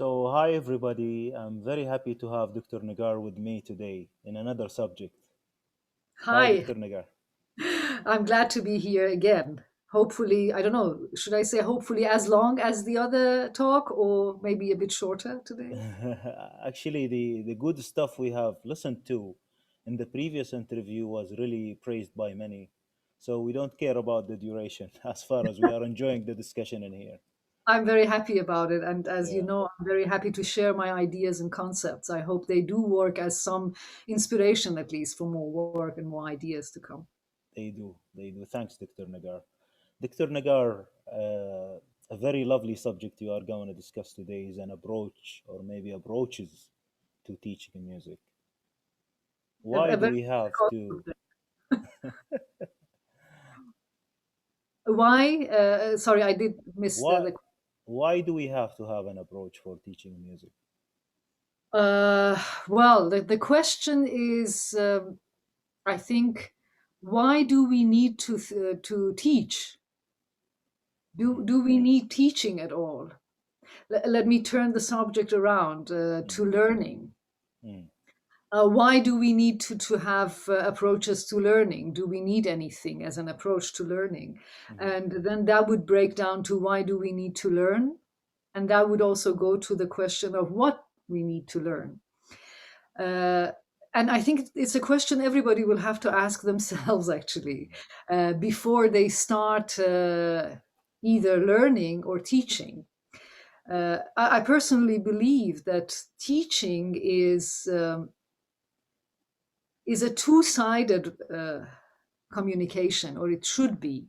Hi everybody. I'm very happy to have Dr. Negar with me today in another subject. Hi, Hi, Dr. Negar. I'm glad to be here again. Hopefully, I don't know, should I say hopefully as long as the other talk or maybe a bit shorter today? Actually, the good stuff we have listened to in the previous interview was really praised by many. So we don't care about the duration as far as we are enjoying the discussion in here. I'm very happy about it. And as you Yeah, know, I'm very happy to share my ideas and concepts. I hope they do work as some inspiration, at least, for more work and more ideas to come. they do. They do. Thanks, Dr. Negar. Dr. Nagar, a very lovely subject you are going to discuss today is an approach or maybe approaches to teaching music. Why A do very we have difficult to? subject. Why? Sorry, I did miss Why? the Why do we have to have an approach for teaching music? uh, well, the question is, I think, why do we need to teach? Hmm. Do we need teaching at all? Let me turn the subject around Hmm. to learning. Hmm. Why do we need to have approaches to learning? Do we need anything as an approach to learning? Hmm. And then that would break down to why do we need to learn? And that would also go to the question of what we need to learn. Uh, and I think it's a question everybody will have to ask themselves actually before they start either learning or teaching. I personally believe that teaching is a two-sided communication, or it should be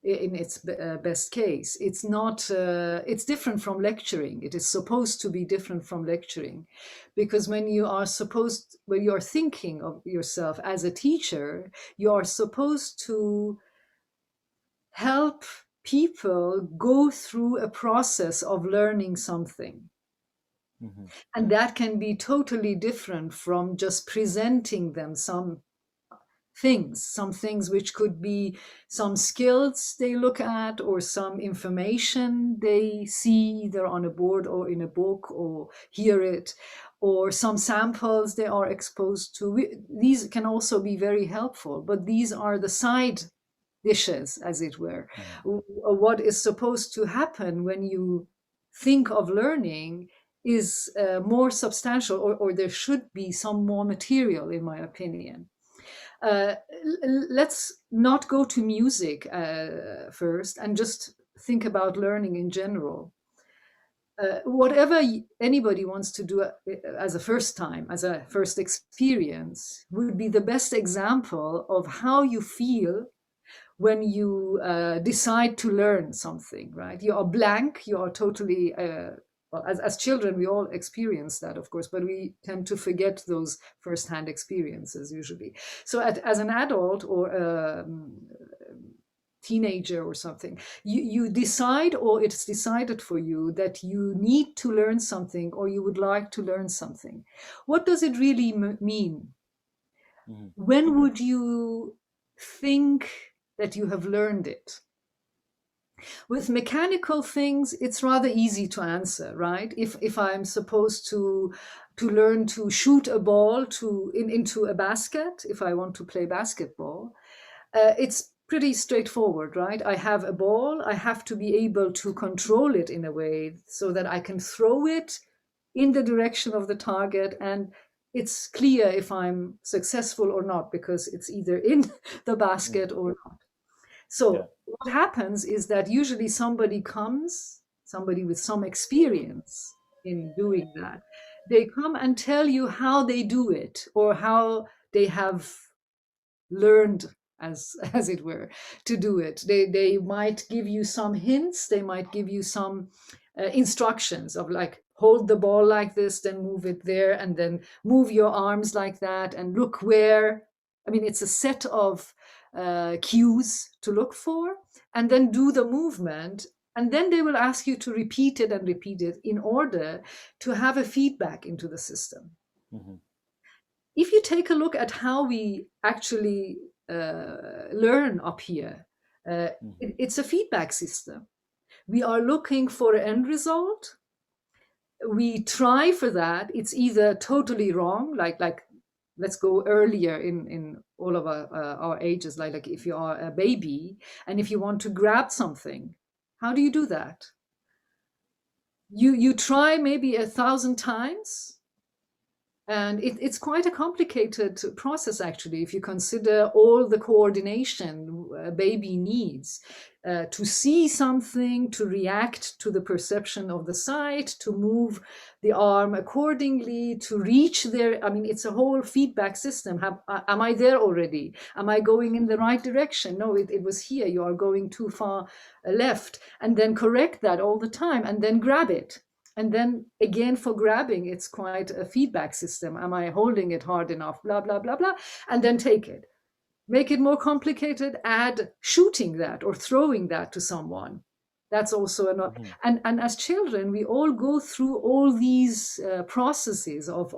in its best case. It's not. It's different from lecturing. It is supposed to be different from lecturing, because when you are thinking of yourself as a teacher, you are supposed to help people go through a process of learning something. Hmm. And that can be totally different from just presenting them some things which could be some skills they look at or some information they see either on a board or in a book or hear it or some samples they are exposed to. These can also be very helpful, but these are the side dishes, as it were. Hmm. What is supposed to happen when you think of learning is more substantial, or there should be some more material, in my opinion. Uh, let's not go to music first and just think about learning in general. Whatever anybody wants to do as a first time, as a first experience, would be the best example of how you feel when you decide to learn something, right? You are blank, you are totally, well, as children, we all experience that, of course, but we tend to forget those firsthand experiences usually. So as an adult or teenager or something, you decide, or it's decided for you that you need to learn something or you would like to learn something. What does it really mean? Hmm. When would you think that you have learned it? With mechanical things, it's rather easy to answer, right? If I'm supposed to learn to shoot a ball into a basket, if I want to play basketball, it's pretty straightforward, right? I have a ball, I have to be able to control it in a way so that I can throw it in the direction of the target, and it's clear if I'm successful or not because it's either in the Hmm. basket or not. Yeah. So what happens is that usually somebody with some experience in doing that, they come and tell you how they do it or how they have learned, as it were, to do it. They might give you some hints, they might give you some instructions of like hold the ball like this, then move it there, and then move your arms like that and look where. I mean, it's a set of cues to look for, and then do the movement, and then they will ask you to repeat it and repeat it in order to have a feedback into the system. Hmm. If you take a look at how we actually learn up here, Hmm. it's a feedback system. We are looking for an end result, we try for that. It's either totally wrong, like let's go earlier in all of our ages, like if you are a baby and if you want to grab something, how do you do that? You try maybe 1,000 times, and it's quite a complicated process, actually, if you consider all the coordination a baby needs to see something, to react to the perception of the sight, to move the arm accordingly, to reach there. I mean, it's a whole feedback system. Am I there already? Am I going in the right direction? No, it was here. You are going too far left. And then correct that all the time, and then grab it. And then again, for grabbing, it's quite a feedback system. Am I holding it hard enough? Blah, blah, blah, blah. And then take it. Make it more complicated, add shooting that or throwing that to someone. That's also not. Mhm. And as children, we all go through all these processes of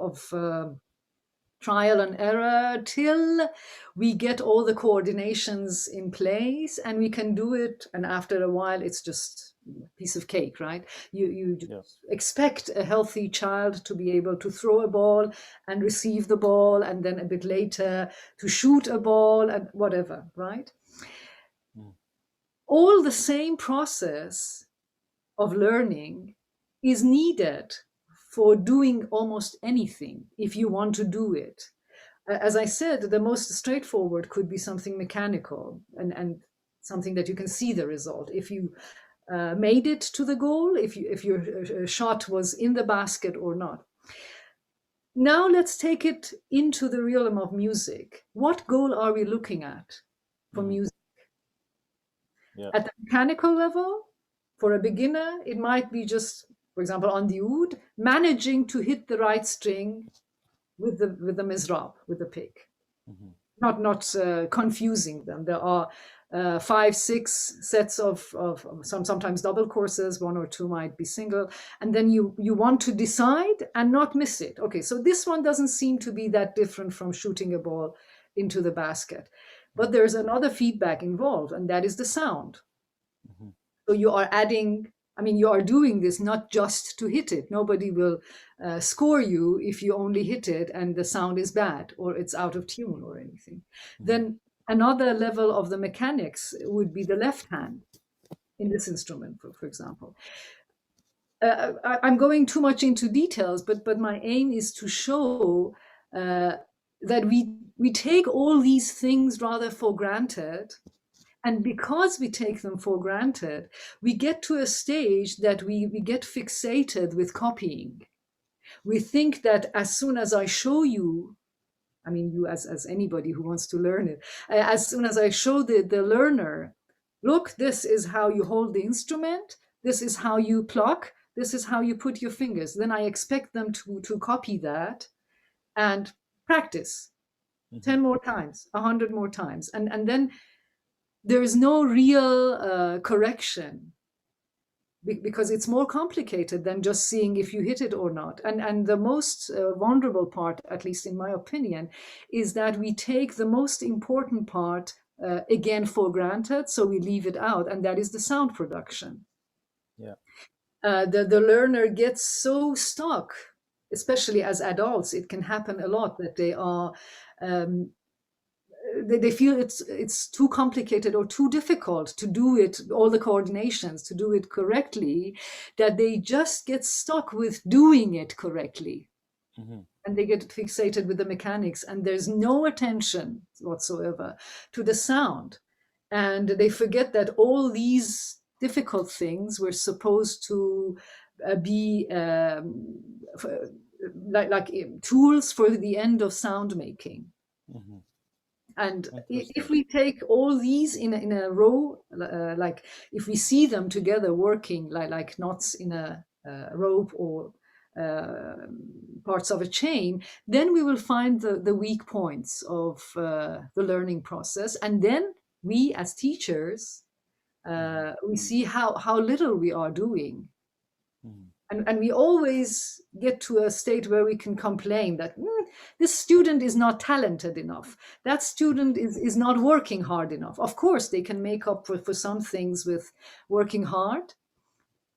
trial and error till we get all the coordinations in place and we can do it. And after a while, it's just a piece of cake, right? You Yes. expect a healthy child to be able to throw a ball and receive the ball, and then a bit later to shoot a ball and whatever, right? Mhm. All the same process of learning is needed for doing almost anything if you want to do it. As I said, the most straightforward could be something mechanical and something that you can see the result. If you made it to the goal, if your shot was in the basket or not. Now let's take it into the realm of music. What goal are we looking at for Mhm. music? Yeah. At the mechanical level, for a beginner, it might be just, for example, on the oud, managing to hit the right string with the mizrab, with the pick. Mhm. Not confusing them. There are 5, 6 sets of sometimes double courses, one or two might be single, and then you want to decide and not miss it. Okay, so this one doesn't seem to be that different from shooting a ball into the basket, but there's another feedback involved, and that is the sound. Mhm. So you are adding, I mean, you are doing this not just to hit it. Nobody will score you if you only hit it and the sound is bad or it's out of tune or anything. Mhm. Then another level of the mechanics would be the left hand in this instrument, for example. I'm going too much into details, but my aim is to show uh, that we take all these things rather for granted, and because we take them for granted, we get to a stage that we get fixated with copying. We think that as soon as I show you, I mean, you as anybody who wants to learn it, as soon as I show the learner, look, this is how you hold the instrument, this is how you pluck, this is how you put your fingers, then I expect them to copy that and practice Mhm. 10 more times, 100 more times. And then there is no real correction because it's more complicated than just seeing if you hit it or not. And the most vulnerable part, at least in my opinion, is that we take the most important part again for granted, so we leave it out, and that is the sound production. Yeah. The learner gets so stuck, especially as adults. It can happen a lot that they are um, they feel it's too complicated or too difficult to do it, all the coordinations to do it correctly, that they just get stuck with doing it correctly, Mhm. and they get fixated with the mechanics, and there's no attention whatsoever to the sound, and they forget that all these difficult things were supposed to be tools for the end of sound making. Mhm. And if Interesting. we take all these in a row, like if we see them together working like knots in a rope or uh, parts of a chain, then we will find the weak points of the learning process. And then we as teachers, Mhm. we see how little we are doing. Mhm. And we always get to a state where we can complain that this student is not talented enough. That student is not working hard enough. Of course, they can make up for some things with working hard.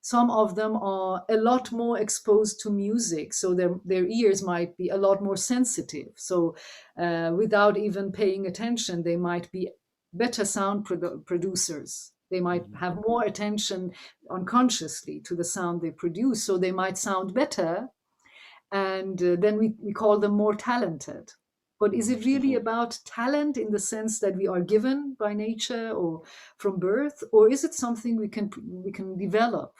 Some of them are a lot more exposed to music, so their ears might be a lot more sensitive. So without even paying attention, they might be better sound producers. They might Mhm. have more attention unconsciously to the sound they produce, so they might sound better, and then we call them more talented. But is Mhm. it really about talent in the sense that we are given by nature or from birth, or is it something we can develop,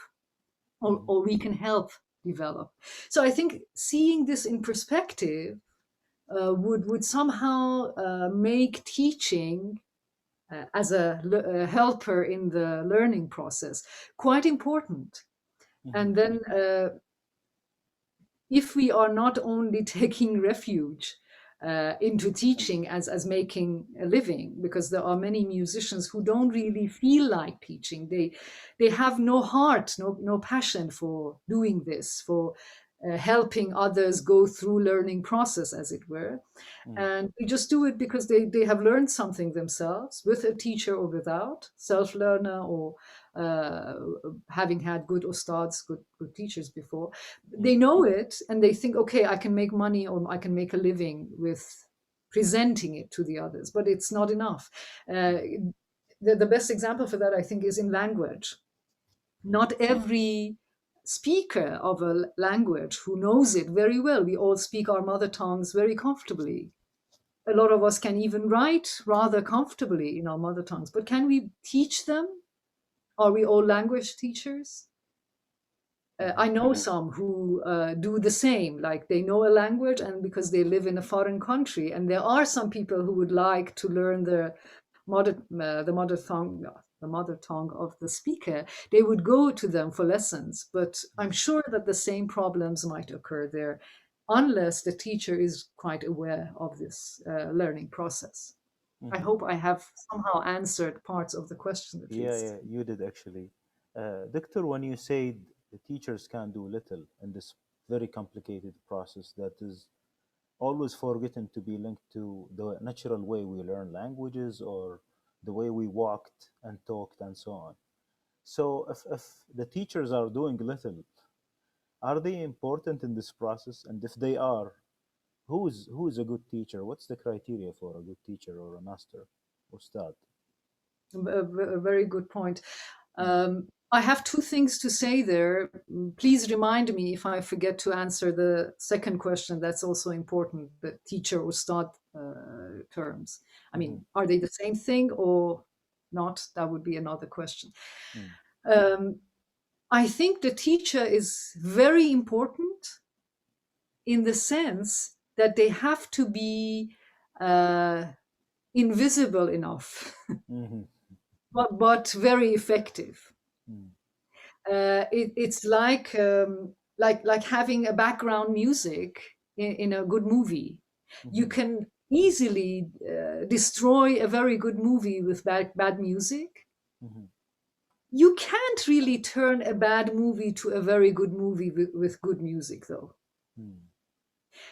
Mhm. or we can help develop? So I think seeing this in perspective would somehow make teaching as a helper in the learning process quite important. Mhm. And then if we are not only taking refuge into teaching as making a living, because there are many musicians who don't really feel like teaching. They have no heart, no passion for doing this, for helping others go through learning process, as it were. Mhm. And they just do it because they have learned something themselves, with a teacher or without, self-learner, or uh, having had good ustads, good teachers before. They Mhm. know it, and they think, okay, I can make money or I can make a living with presenting it to the others, but it's not enough. uh, Mhm. the best example for that, I think, is in language. Mhm. Not every speaker of a language who knows it very well, we all speak our mother tongues very comfortably. A lot of us can even write rather comfortably in our mother tongues, but can we teach them? Are we all language teachers? Mhm. I know some who do the same, like they know a language, and because they live in a foreign country, and there are some people who would like to learn the mother tongue, the mother tongue of the speaker, they would go to them for lessons. But I'm sure that the same problems might occur there, unless the teacher is quite aware of this learning process. I Mhm. hope I have somehow answered parts of the question, at Yeah, least. yeah, you did actually. Doctor, when you said the teachers can do little in this very complicated process that is always forgotten to be linked to the natural way we learn languages or the way we walked and talked and so on. So if the teachers are doing little, are they important in this process? And if they are, who is a good teacher? What's the criteria for a good teacher or a master or stud? A very good point. Mm. I have two things to say there. Please remind me if I forget to answer the second question. That's also important, the teacher or stud terms. I Mm-hmm. mean, are they the same thing or not? That would be another question. Mm. Um, I think the teacher is very important in the sense that they have to be uh, invisible enough, Mm-hmm. but very effective. Mm. It's like having a background music in a good movie. You Mm-hmm. can easily destroy a very good movie with bad music. Mm-hmm. You can't really turn a bad movie to a very good movie with good music, though. Mm.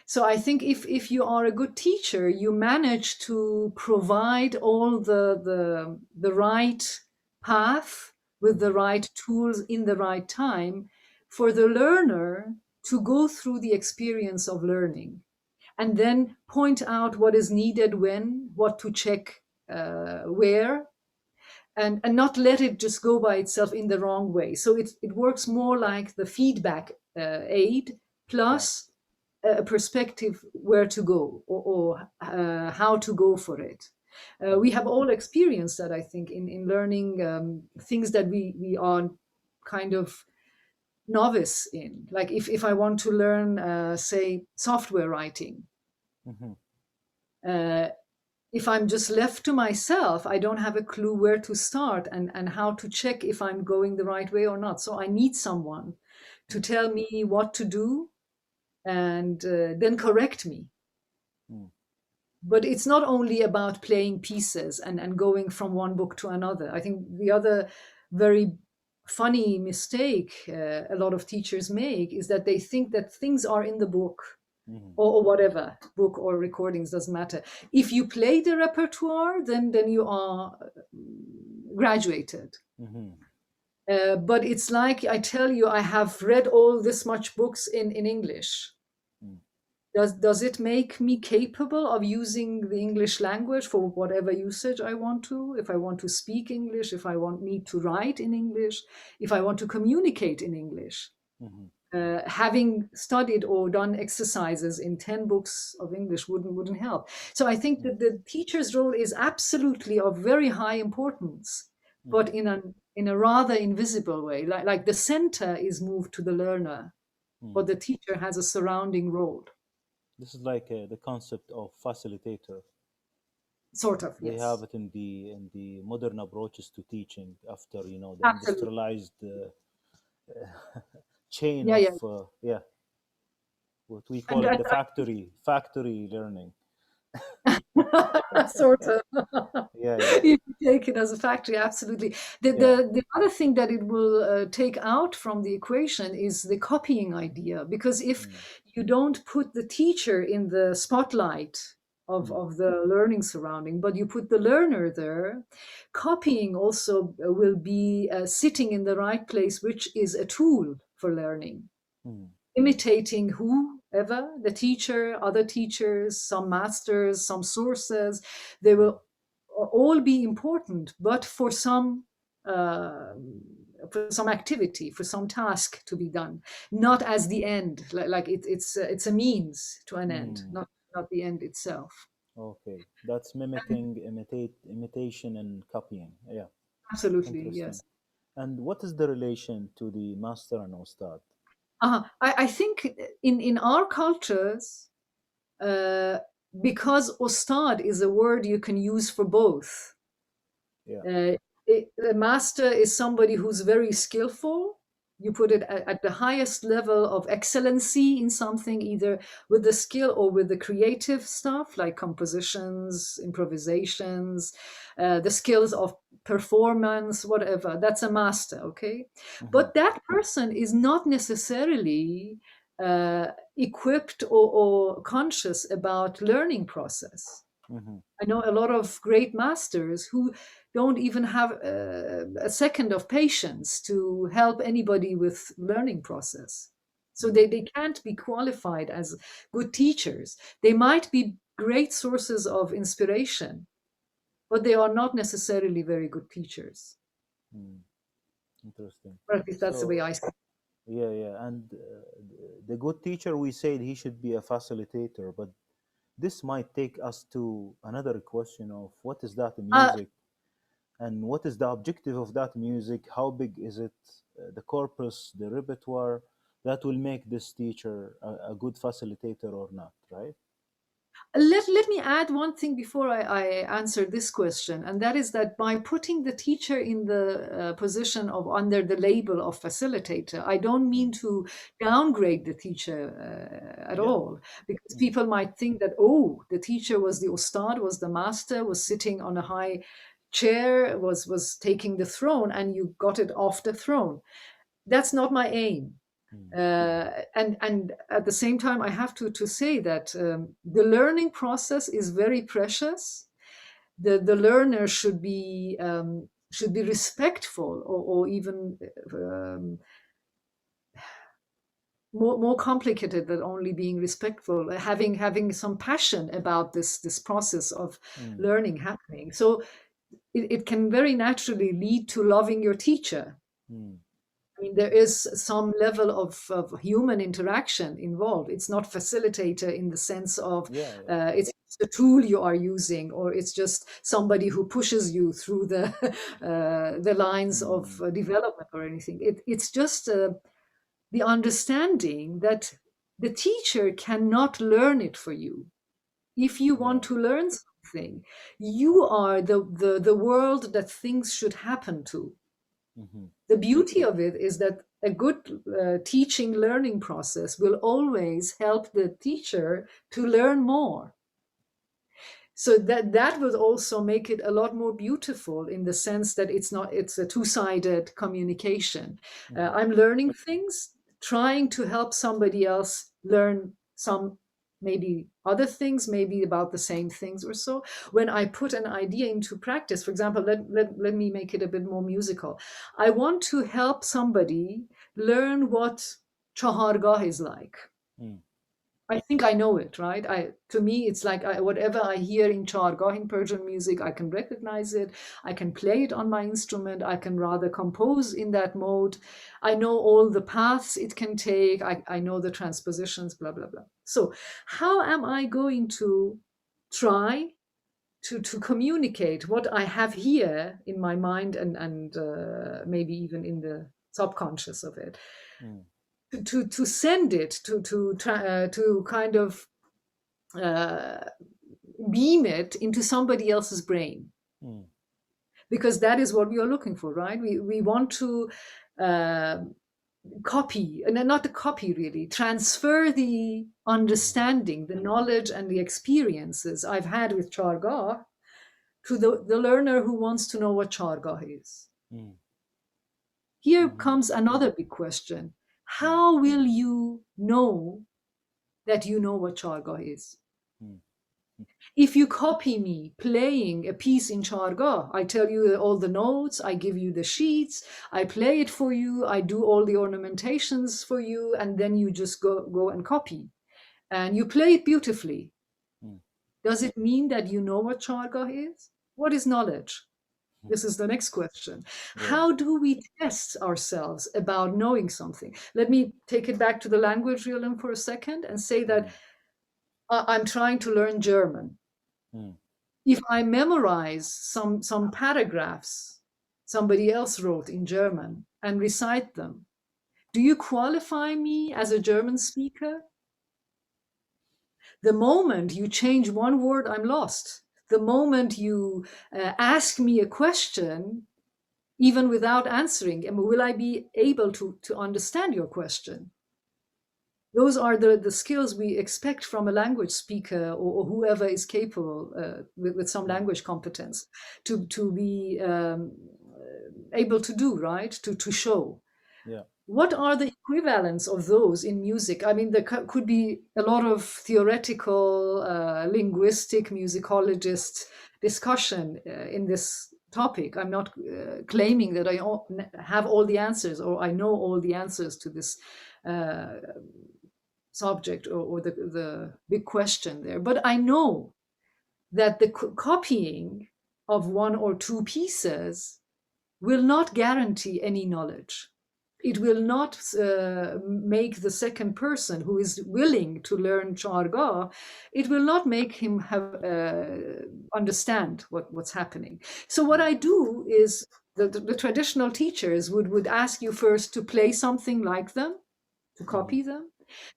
So I think if you are a good teacher, you manage to provide all the right path with the Mm-hmm. right tools in the right time for the learner to go through the experience of learning, and then point out what is needed when, what to check where, and not let it just go by itself in the wrong way. So it works more like the feedback aid Yeah. plus a perspective where to go, or how to go for it. Mm. We have all experienced that, I think, in learning things that we are kind of novice in. Like if I want to learn, say, software writing, Mm-hmm. uh, if I'm just left to myself, I don't have a clue where to start and how to check if I'm going the right way or not. So I need someone to tell me what to do and then correct me. Mm. But it's not only about playing pieces and going from one book to another. I think the other very funny mistake a lot of teachers make is that they think that things are in the book, Mm-hmm. or whatever book or recordings, doesn't matter. If you play the repertoire, then you are graduated. Mm-hmm. But it's like I tell you, I have read all this much books in English. mm, Does it make me capable of using the English language for whatever usage I want to? If I want to speak English, if I want me to write in English, if I want to communicate in English, mhm, having studied or done exercises in 10 books of English wouldn't help. So I think mm, that the teacher's role is absolutely of very high importance, but mhm, in a rather invisible way. Like the center is moved to the learner, but mm. the teacher has a surrounding role. This is like the concept of facilitator. Sort of, They have yes. it in the modern approaches to teaching after the Absolutely. industrialized chain Yeah, of yeah. yeah, what we And, call it, the factory learning. sort of. Yeah, yeah, You can take it as a factory, absolutely. yeah. The other thing that it will take out from the equation is the copying idea, because if Mm, you don't put the teacher in the spotlight mm, of the learning surrounding, but you put the learner there, copying also will be sitting in the right place, which is a tool for learning, mm, imitating whoever, the teacher, other teachers, some masters, some sources. They mm, will all be important, but uh, for some activity, for some task to be done, not as the end. Like it's a means to an end, mm. not the end itself. Okay, that's mimicking, imitation, and copying. Yeah, Absolutely, interesting. yes. And what is the relation to the master and ustad? I think in our cultures, uh, because ustad is a word you can use for both. Yeah. Uh, a master is somebody who's very skillful. You put it at the highest level of excellency in something, either with the skill or with the creative stuff like compositions, improvisations, the skills of performance, whatever. That's a master, okay? Mm-hmm, But that person is not necessarily equipped or conscious about learning process. mm-hmm, I know a lot of great masters who don't even have a second of patience to help anybody with learning process. So mm, they can't be qualified as good teachers. They might be great sources of inspiration, but they are not necessarily very good teachers. mm. Interesting. Or at least that's the way So I see it. yeah, yeah, and the good teacher, we said he should be a facilitator, but this might take us to another question of what is that Uh, music and what is the objective of that music? How big is it? The corpus, the repertoire that will make this teacher a good facilitator or not, right? let me add one thing before I answer this question, and that is that by putting the teacher in the position of under the label of facilitator, I don't Mm. mean to downgrade the teacher at Yeah. all, because Mm. people might think that, oh, the teacher was the ustad, was the master, was sitting on a high chair, was taking the throne, and you got it off the throne. That's not my aim. Mm. And at the same time, I have to say that the learning process is very precious. The learner should be respectful, or even more complicated than only being respectful, having some passion about this process of Mm. learning happening. So it can very naturally lead to loving your teacher. Mm. I mean, there is some level of human interaction involved. It's not facilitator in the sense of Yeah, yeah. it's the tool you are using, or it's just somebody who pushes you through the lines of Mm. development or anything. It's just the understanding that the teacher cannot learn it for you. If you Yeah. want to learn something, you are the world that things should happen to. Hmm. The beauty of it is that a good teaching learning process will always help the teacher to learn more. So that would also make it a lot more beautiful, in the sense that it's a two-sided communication. Hmm. I'm learning things, trying to help somebody else learn some maybe other things, maybe about the same things or so. When I put an idea into practice, for example, let me make it a bit more musical. I want to help somebody learn what chahargah is like. Mm. I think I know it, right? To me, it's like whatever I hear in chargah in Persian music, I can recognize it. I can play it on my instrument. I can rather compose in that mode. I know all the paths it can take. I know the transpositions, blah, blah, blah. So how am I going to try to communicate what I have here in my mind and maybe even in the subconscious of it? Mm. To send it to kind of uh, beam it into somebody else's brain, Mm. because that is what we are looking for, right? We want to uh, copy, and not to copy, really transfer the Mm. understanding, the knowledge and the experiences I've had with chargah to the learner who wants to know what chargah is. Mm. Here Mhm. comes another big question: Mm. how will you know that you know what chargah is? Mm. If you copy me playing a piece in chargah, I tell you all the notes, I give you the sheets, I play it for you, I do all the ornamentations for you, and then you just go and copy. And you play it beautifully. Mm. Does it mean that you know what chargah is? What is knowledge? Mm. This is the next question. Yeah. How do we test ourselves about knowing something? Let me take it back to the language realm for a second and say that Mm. I'm trying to learn German. Mm. If I memorize some paragraphs somebody else wrote in German and recite them, do you qualify me as a German speaker? The moment you change one word, I'm lost. The moment you ask me a question, even without answering, will I be able to understand your question? Those are the skills we expect from a language speaker or whoever is capable with some Mm. language competence to be able to do, right? To show. Yeah. What are the equivalents of those in music? I mean, there could be a lot of theoretical, linguistic, musicologist discussion in this topic. I'm not claiming that I have all the answers or I know all the answers to this uh, subject or the big question there. But I know that the copying of one or two pieces will not guarantee any knowledge. It will not make the second person who is willing to learn charga, it will not make him have understand what's happening. So what Mm. I do is the traditional teachers would ask you first to play something like them, to Mhm. copy them.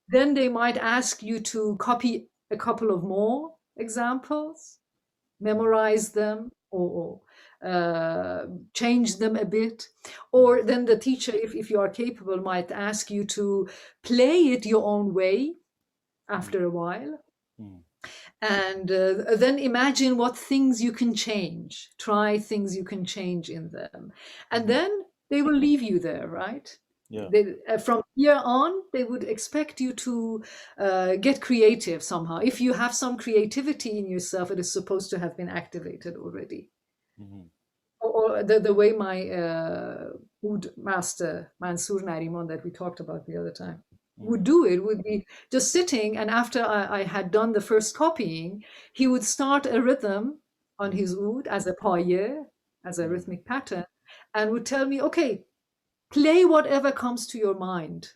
Then they might ask you to copy a couple of more examples, Mhm. memorize them, or change them a bit. Mm. Or then the teacher, if you are capable, might ask you to play it your own way Mm. after a while. Mm. And then imagine what things you can change, try things you can change in them. And Mhm. then they will leave you there, right? Yeah. From here on, they would expect you to get creative somehow. If you have some creativity in yourself, it is supposed to have been activated already. Mhm. Or the way my oud master, Mansour Narimon, that we talked about the other time, would Mhm. do it, would be just sitting, and after I had done the first copying, he would start a rhythm on Mm. his oud as a paye, as a Mm. rhythmic pattern, and would tell me, okay, play whatever comes to your mind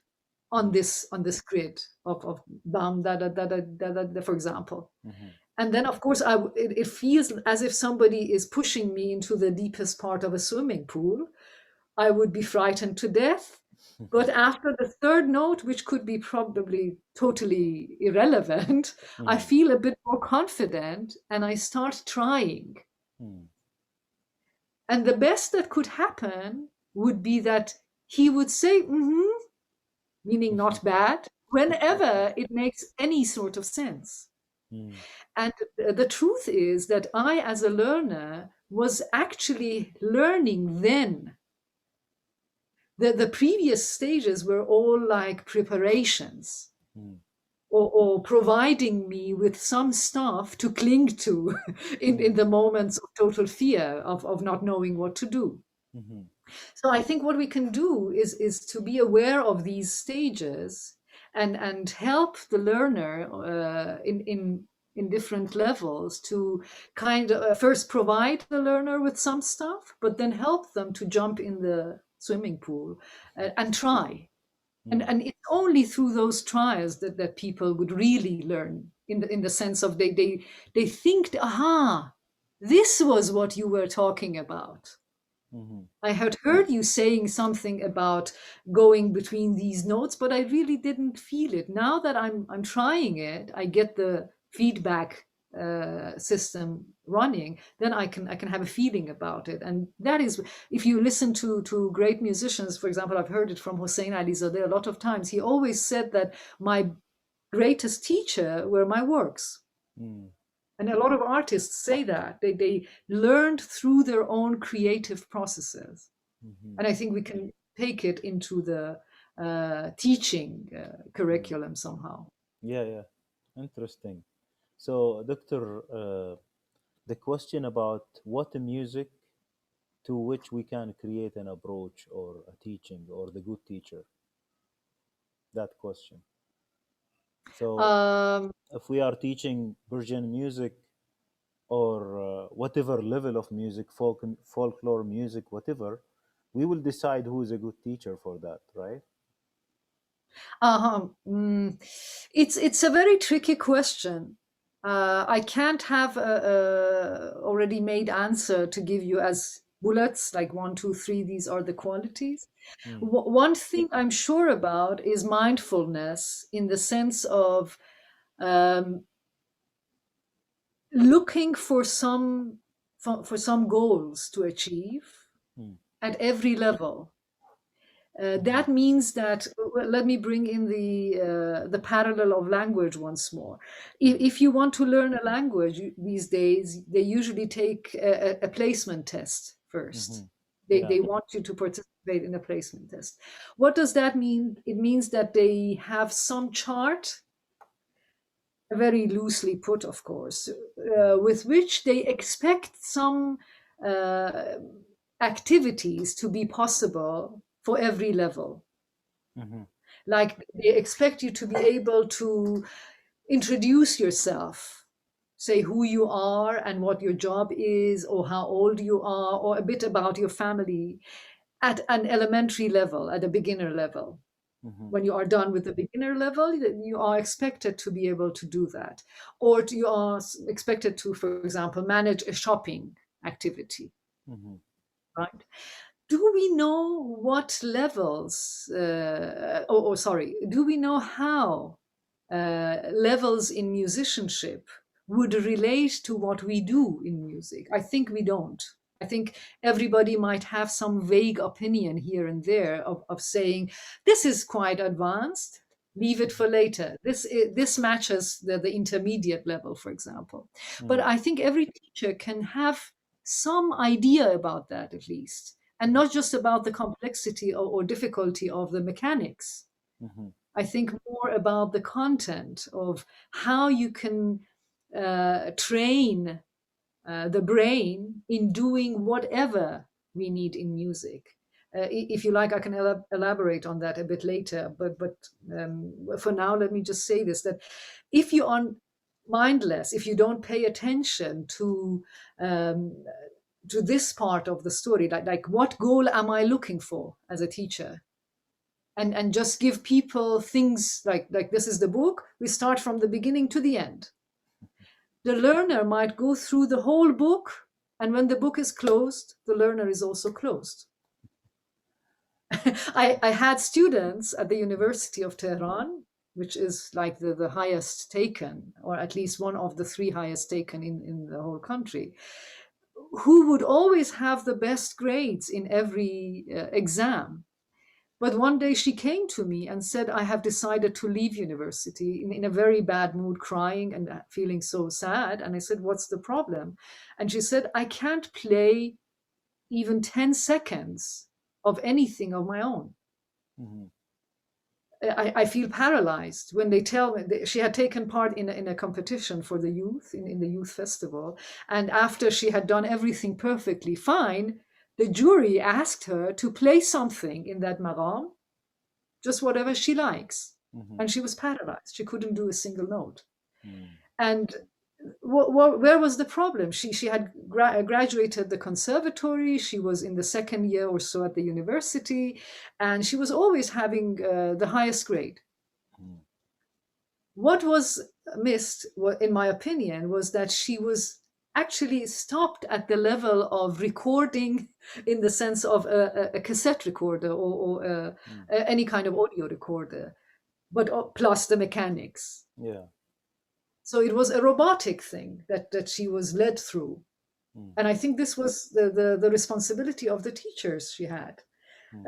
on Mm. this grid of bam da da da da da, da, for example. Mhm. And then of course it feels as if somebody is pushing me into the deepest part of a swimming pool. I would be frightened to death. But after the third note, which could be probably totally irrelevant, I Mm. feel a bit more confident and I start trying. Mm. And the best that could happen would be that he would say, mm-hmm, meaning not bad, whenever it makes any sort of sense. Mm. And the truth is that I, as a learner, was actually learning then. The previous stages were all like preparations. Mm. or providing me with some stuff to cling to in Mm-hmm. the moments of total fear of not knowing what to do. Mm-hmm. So I think what we can do is to be aware of these stages and help the learner in different levels to kind of first provide the learner with some stuff, but then help them to jump in the swimming pool and try. And it's only through those trials that people would really learn in the sense of they think, aha, this was what you were talking about. Mm-hmm. I had heard you saying something about going between these notes, but I really didn't feel it. Now that I'm trying it, I get the feedback system running. Then I can have a feeling about it, and that is if you listen to great musicians. For example, I've heard it from Hossein Alizadeh a lot of times. He always said that my greatest teacher were my works. Mm-hmm. And a lot of artists say that they learned through their own creative processes, Mm-hmm. and I think we can take it into the teaching Mm. curriculum somehow. Yeah, yeah. Interesting. So, Doctor, the question about what music to which we can create an approach or a teaching or the good teacher, that question. So, Um, if we are teaching Persian music or whatever level of music, folklore music, whatever, we will decide who is a good teacher for that, right? uh-huh. It's a very tricky question. I can't have a already made answer to give you as bullets like one, two, three. These are the qualities. Mm, One thing I'm sure about is mindfulness in the sense of um, looking for some goals to achieve mm, at every level. mhm, That means that well, let me bring in the parallel of language once more. mm, If you want to learn a language these days, they usually take a placement test first. mhm. Yeah. They want you to participate in a placement test. What does that mean? It means that they have some chart, very loosely put, of course, Mm, with which they expect some uh, activities to be possible for every level. mhm, Like they expect you to be able to introduce yourself, say who you are and what your job is, or how old you are, or a bit about your family at an elementary level, at a beginner level. mhm, When you are done with the beginner level, you are expected to be able to do that. Or you are expected to, for example, manage a shopping activity, mhm, right? Do we know what levels, or sorry, do we know how levels in musicianship would relate to what we do in music? I think we don't. I think everybody might have some vague opinion here and there of saying, this is quite advanced, leave it for later. This matches the intermediate level, for example. But mm, I think every teacher can have some idea about that at least, and not just about the complexity or difficulty of the mechanics. mhm, I think more about the content of how you can train the brain in doing whatever we need in music. If you like, I can elaborate on that a bit later. But for now, let me just say this: that if you are mindless, if you don't pay attention um, to this part of the story, like what goal am I looking for as a teacher? And just give people things like this is the book, we start from the beginning to the end. The learner might go through the whole book, and when the book is closed, the learner is also closed. I had students at the University of Tehran, which is like the highest taken, or at least one of the three highest taken in the whole country, who would always have the best grades in every exam. But one day she came to me and said, I have decided to leave university in a very bad mood, crying and feeling so sad. And I said, what's the problem? And she said, I can't play even 10 seconds of anything of my own. mhm, I feel paralyzed when they tell me she had taken part in a competition for the youth in the youth festival. And after she had done everything perfectly fine, the jury asked her to play something in that maram, just whatever she likes. Mm-hmm. And she was paralyzed. She couldn't do a single note. Mm. And where was the problem? She had graduated the conservatory. She was in the second year or so at the university, and she was always having the highest grade. Mm. What was missed, in my opinion, was that she was actually stopped at the level of recording in the sense of a cassette recorder or Mm. any kind of audio recorder, but plus the mechanics. Yeah. So it was a robotic thing that she was led through. Mm. And I think this was the responsibility of the teachers she had. Mm.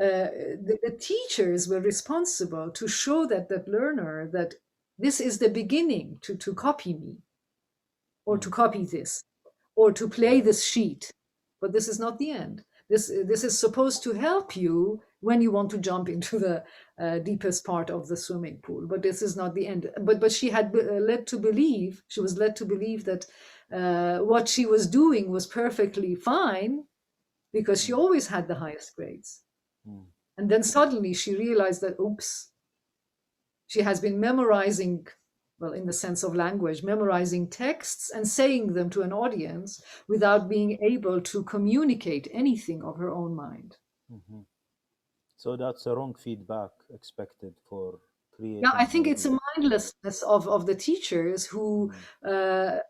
The teachers were responsible to show that learner that this is the beginning to copy me or Mm. to copy this or to play Yeah. this sheet. But this is not the end. This is supposed to help you when you want to jump into the deepest part of the swimming pool. But this is not the end. But she had she was led to believe that what she was doing was perfectly fine because she Mm. always had the highest grades. Mm. And then suddenly she realized that, oops, she has been memorizing, well, in the sense of language, memorizing texts and saying them to an audience without being able to communicate anything of her own mind. Mm-hmm. So that's a wrong feedback expected for Yeah, I creating think it's maybe. a mindlessness of the teachers who Mm. uh,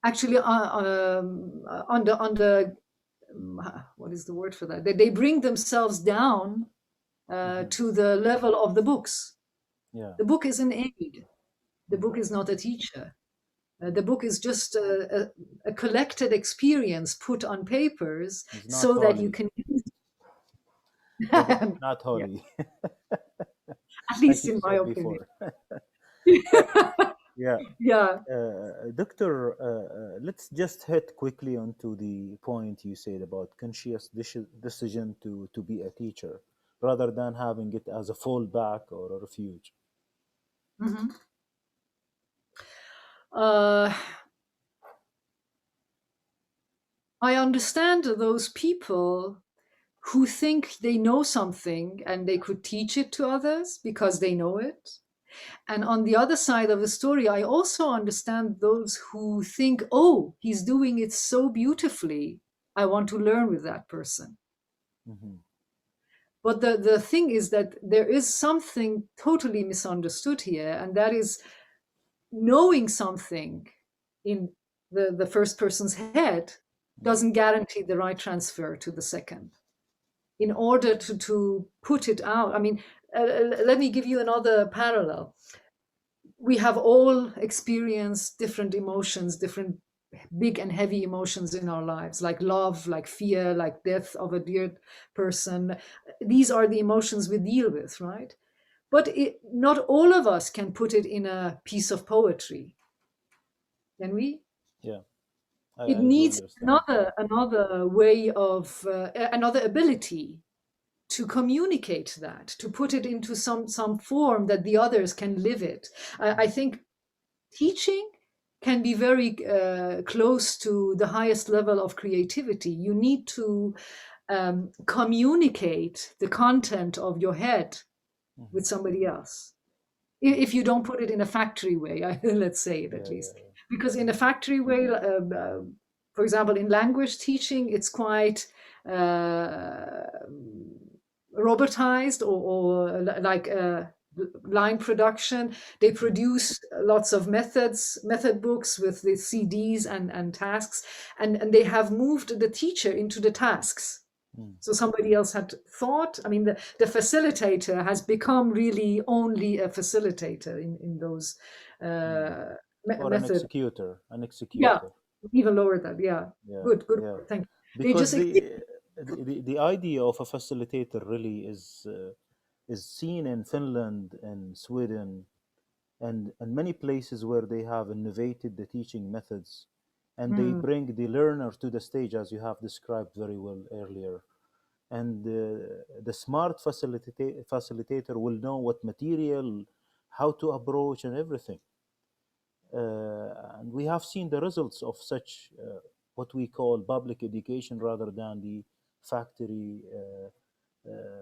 actually on the what is the word for that? They bring themselves down Mm-hmm. to the level of the books. Yeah. The book is an aid. The Mm. book is not a teacher. The book is just a collected experience put on papers It's not so that you holy. can use The book is it. not Yeah, holy, at like least you in my said opinion. before. Yeah. Yeah. Doctor, let's just hit quickly onto the point you said about conscious decision to be a teacher rather than having it as a fallback or a refuge. Mhm. Uh, I understand those people who think they know something and they could teach it to others because they know it. And on the other side of the story, I also understand those who think, oh, he's doing it so beautifully. I want to learn with that person. Hmm. But the thing is that there is something totally misunderstood here, and that is knowing something in the first person's head doesn't guarantee the right transfer to the second. In order to put it out, I mean, let me give you another parallel. We have all experienced different emotions, different big and heavy emotions in our lives, like love, like fear, like death of a dear person. These are the emotions we deal with, right? But not all of us can put it in a piece of poetry, can we? Yeah, It I do needs understand. another way of another ability to communicate that, to put it into some form that the others can live it. I Mm. think teaching can be very close to the highest level of creativity. You need to communicate the content of your head with Mhm. somebody else. Mm. If you don't put it in a factory way, let's say it at Yeah, yeah, least. yeah. Because in a Mm. factory way, for example, in language teaching, it's quite robotized or like line production. They Mm. produce lots of method books with the CDs and tasks, and they have moved the teacher into the tasks. Mm. So somebody else had thought. I mean, the facilitator has become really only a facilitator in those Mm. Or an method. executor, an Yeah, executor. even lower that. Yeah, Yeah, good yeah. word. Thank you. They Because just the idea of a facilitator really is seen in Finland and Sweden and many places where they have innovated the teaching methods, and they Hmm. bring the learner to the stage as you have described very well earlier, and the smart facilitator will know what material, how to approach, and everything. And we have seen the results of such what we call public education rather than the factory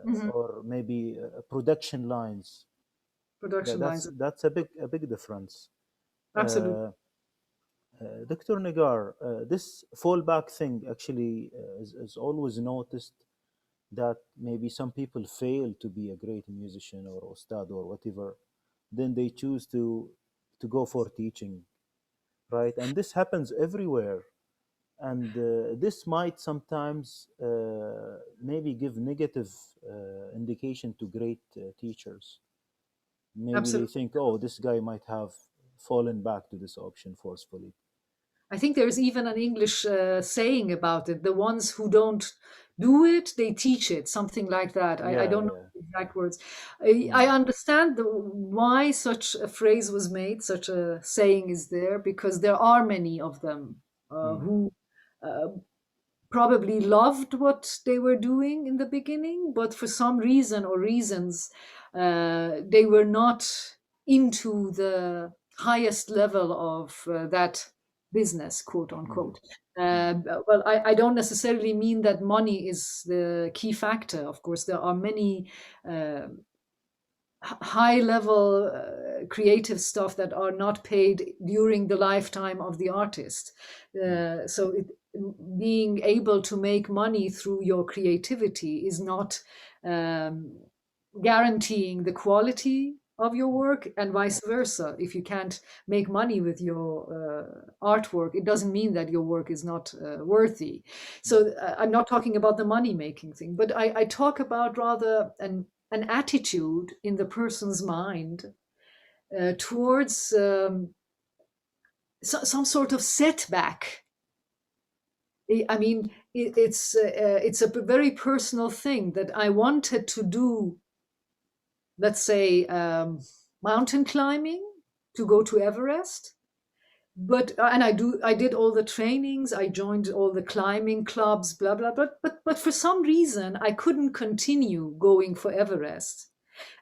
Hmm. or maybe production lines. Production lines. That's a big difference. Absolutely. Dr. Nagar, this fallback thing actually is always noticed that maybe some people fail to be a great musician or ustad or whatever, then they choose to go for teaching, right? And this happens everywhere. And this might sometimes maybe give negative indication to great teachers. Maybe they Absolutely. think, oh, this guy might have fallen back to this option forcefully. I think there's even an English saying about it. The ones who don't do it, they teach it, something like that. I Yeah, don't know yeah. the exact words. I Mm, understand why such a phrase was made, such a saying is there, because there are many of them mm, who uh, probably loved what they were doing in the beginning, but for some reason or reasons, they were not into the highest level of that business, quote mm, unquote. mm, Well, I don't necessarily mean that money is the key factor. Of course, there are many uh, high level creative stuff that are not paid during the lifetime of the artist. mm, Being able to make money through your creativity is not um, guaranteeing the quality of your work, and vice versa. If you can't make money with your artwork, it doesn't mean that your work is not worthy. mm, So I'm not talking about the money making thing, but I talk about rather an attitude in the person's mind towards some sort of setback. I mean, it's a very personal thing that I wanted to do. Let's say mountain climbing, to go to Everest, but and I did all the trainings, I joined all the climbing clubs, blah blah, but for some reason I couldn't continue going for Everest.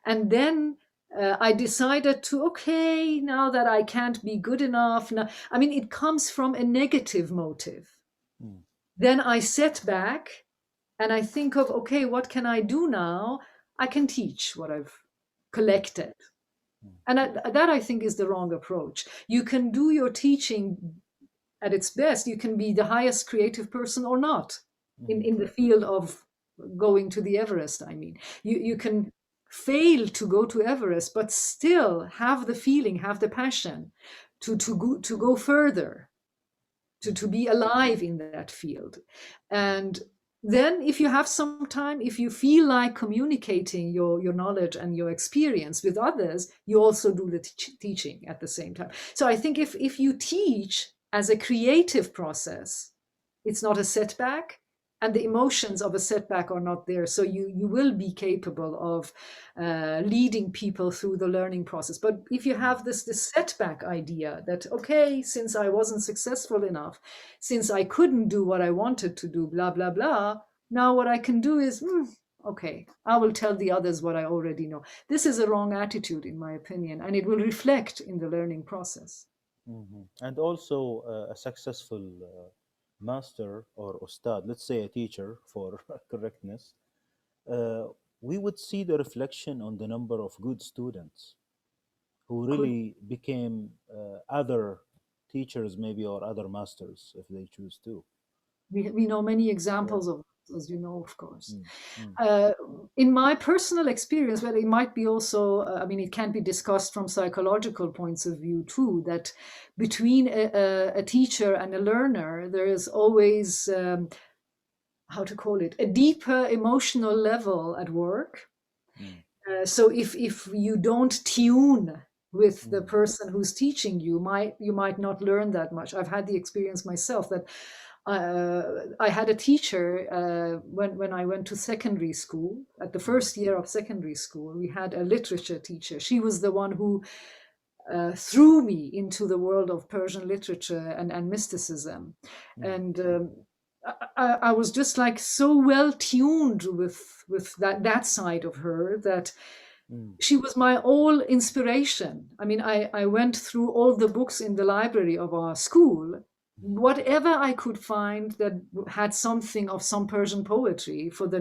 And then I decided to, okay, now that I can't be good enough now, I mean, it comes from a negative motive. mm, Then I sit back and I think of, okay, what can I do now? I can teach what I've mm, collected. mm, And that I think is the wrong approach. You can do your teaching at its best. You can be the highest creative person or not mm, in the field of going to the Everest. I mean, you can fail to go to Everest, but still have the feeling, have the passion to go further, to mhm, be alive in that field. And then if you have some time, if you feel like communicating your knowledge and your experience with others, you also do the teaching at the same time. So I think if you teach as a creative process, it's not a setback, and the emotions of a setback are not there, so you will be capable of leading people through the learning process. But if you mm, have this setback idea that, okay, since I wasn't successful enough, since I couldn't do what I wanted to do, blah blah blah, now what I can do is, okay, I will tell the others what I already know. This is a wrong attitude, in my opinion, and it will reflect in the learning process. mhm. And also a successful master or ustad, let's say a teacher for correctness, uh, we would see the reflection on the number of good students who Could really became other teachers, maybe, or other masters if they choose to. we know many Yeah. examples of this, as you know, of course. Mm, mm, Uh, in my personal experience, well, it might be also, I mean, it can be discussed from psychological points of view too, that between a teacher and a learner, there is always, how to call it, a deeper emotional level at work. mm, So if you don't tune with the mm, person who's teaching you, might not learn that much. I've had the experience myself that I had a teacher when I went to secondary school. At the mm, first year of secondary school, we had a literature teacher. She was the one who threw me into the world of Persian literature and mysticism. mm, And I was just like so well tuned with that side of her that Mm, she was my all inspiration. I mean, I went through all the books in the library of our school. mm, Whatever I could find that had something of some Persian poetry for the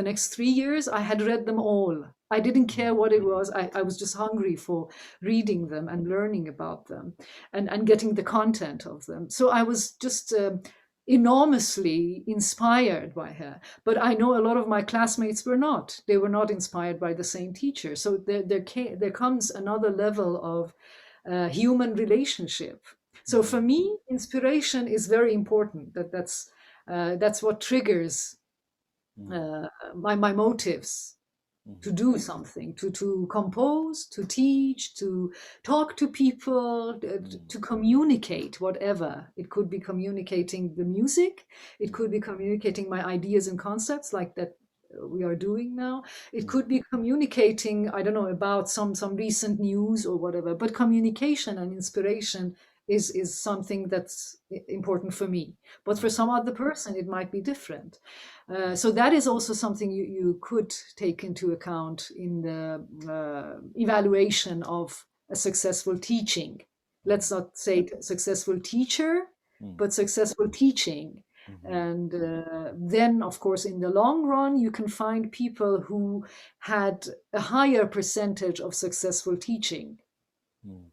next 3 years, I had read them all. I didn't care mm, what it was. I was just hungry for reading them and learning about them and getting the content of them. So I was just enormously inspired by her. But I know a lot of my classmates were not. They were not inspired by the same teacher. So there comes another level of human relationship. So for mm, me, inspiration is very important. That's what triggers mm, uh, my motives to mm, do something, to compose, to teach, to talk to people, mm, to communicate whatever. It could be communicating the music, it mm, could be communicating my ideas and concepts like that we are doing now. It mm, could be communicating, I don't know, about some recent news or whatever. But communication and inspiration is something that's important for me. But for mm, some other person, it might be different. So that is also something you could take into account in the evaluation of a successful teaching. mm, Let's not say successful teacher, mm, but successful teaching. mhm, And then, of course, in the long run, you can find people who had a higher percentage of successful teaching, mm,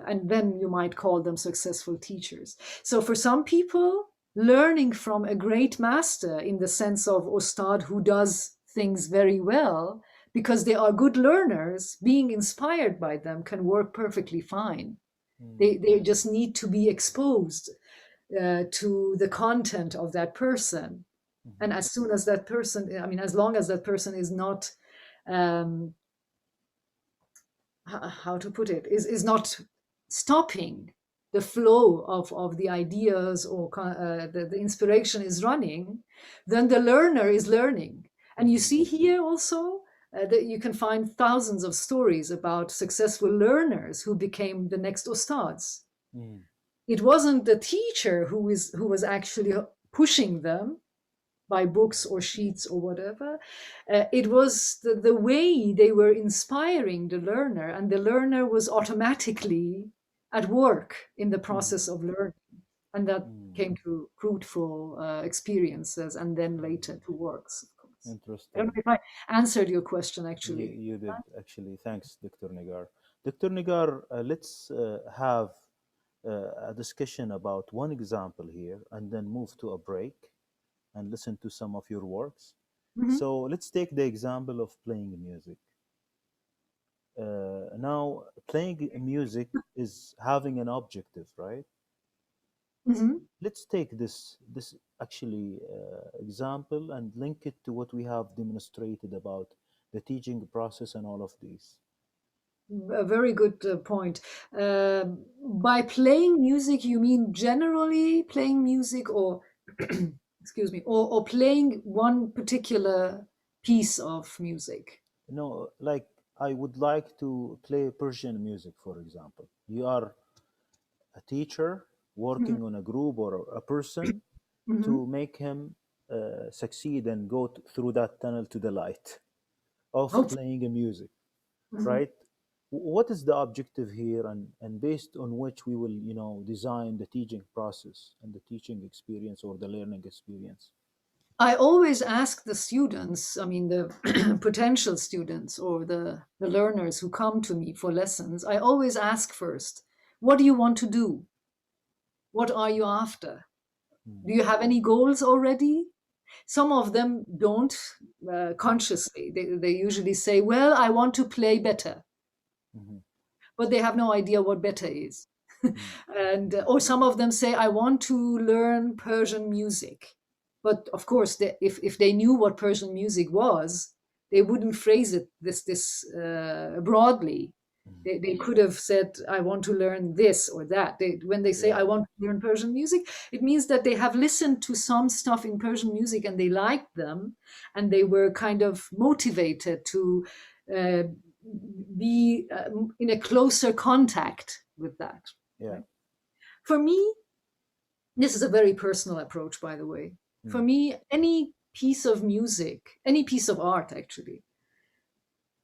and then you might call them successful teachers. So for some people, learning from a great master in the sense of Ustad who does things very well, because they are good learners, being inspired by them can work perfectly fine. mm, They just need to be exposed to the content of that person. And mhm, as soon as that person, I mean, as long as that person is not um, how to put it, is not stopping the flow of the ideas or the inspiration is running, then the learner is learning. And you mhm, see here also that you can find thousands of stories about successful learners who became the next ustads. mm, It wasn't the teacher who was actually pushing them by books or sheets or whatever. It was the way they were inspiring the learner, and the learner was automatically at work in the mhm, process of learning. And that mm, came to fruitful experiences and then mm. later to works, of course. I don't Interesting. know if I answered your question You, actually. you did actually. Thanks, Dr. Negar. Dr. Negar, let's have a discussion about one example here and then move to a break and listen to some of your works. Mhm. So let's take the example of playing music. Now, playing music is having an objective, right? Mhm. Let's take this actually example and link it to what we have demonstrated about the teaching process and all of these. A very good point. By playing music, you mean generally playing music, or excuse me, or playing one particular piece of music? No, like I would like to play Persian music, for example. You are a teacher Mhm. working on a group or a person Mhm. to make him succeed and go through that tunnel to the light of Hope. playing a music, Mhm. right? What is the objective here, and based on which we will, design the teaching process and the teaching experience or the learning experience? I always ask the students, I mean, the potential students or the learners who come to me for lessons, I always ask first, what do you want to do? What are you after? Mm, Do you have any goals already? Some of them don't consciously. They usually say, well, I want to play better, mhm, but they have no idea what better is. mm, And or some of them say, I want to learn Persian music. But of course, if they knew what Persian music was, they wouldn't phrase it this broadly. mm, They could have said, I want to learn this or that. When they say, I yeah, want to learn Persian music, it means that they have listened to some stuff in Persian music and they liked them, and they were kind of motivated to uh, be in a closer contact with that. yeah. Right? For me, This is a very personal approach, by the way. For Mm. me, any piece of music, any piece of art actually,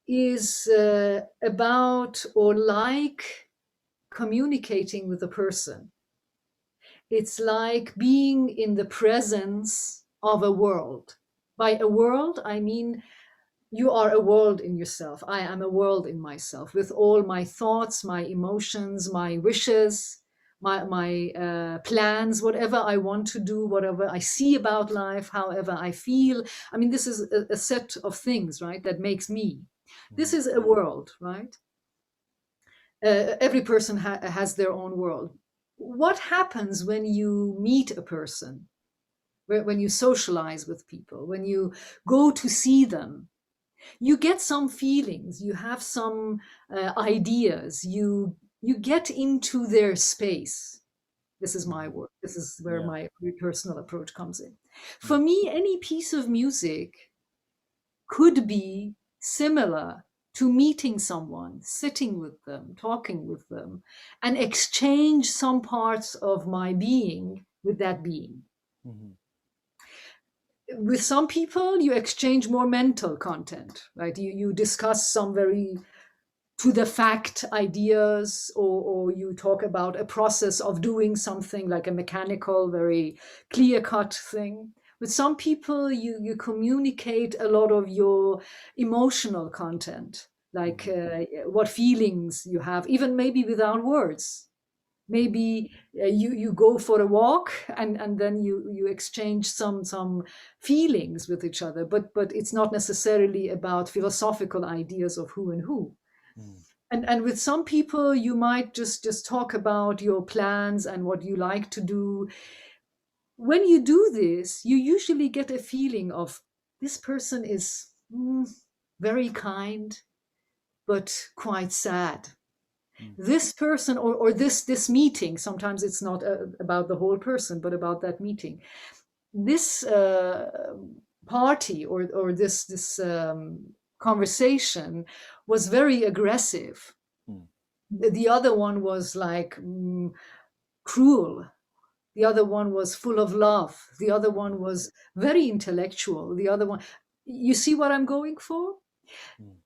is about or like communicating with a person. It's like being in the presence of a world. By a world, I mean you are a world in yourself. I am a world in myself with all my thoughts, my emotions, my wishes, my plans, whatever I want to do, whatever I see about life, however I feel. I mean, this is a set of things, right, that makes me. This Mm. is a world, right? Every person has their own world. What happens when you meet a person, when you socialize with people, when you go to see them? You get some feelings, you have some ideas, you get into their space. This is my Mhm. work. This is where Yeah. my personal approach comes in. For Mm. me, any piece of music could be similar to meeting someone, sitting with them, talking with them, and exchange some parts of my being with that being. Mhm. With some people, you exchange more mental content, right? You discuss some very to the fact ideas, or you talk about a process of doing something like a mechanical, very clear cut thing. With some people, you communicate a lot of your emotional content, like Mhm. what feelings you have, even maybe without words. Maybe you go for a walk, and then you exchange some feelings with each other, but it's not necessarily about philosophical ideas of who and who. Mm. And with some people you might just talk about your plans and what you like to do. When you do this, you usually get a feeling of this person is very kind but quite sad. Mm. This person, or this meeting, sometimes it's not about the whole person but about that meeting, this party, or this conversation was very aggressive. Mm. The other one was like cruel. The other one was full of love. The other one Mhm. was very intellectual. The other one, you see what I'm going for? Mm.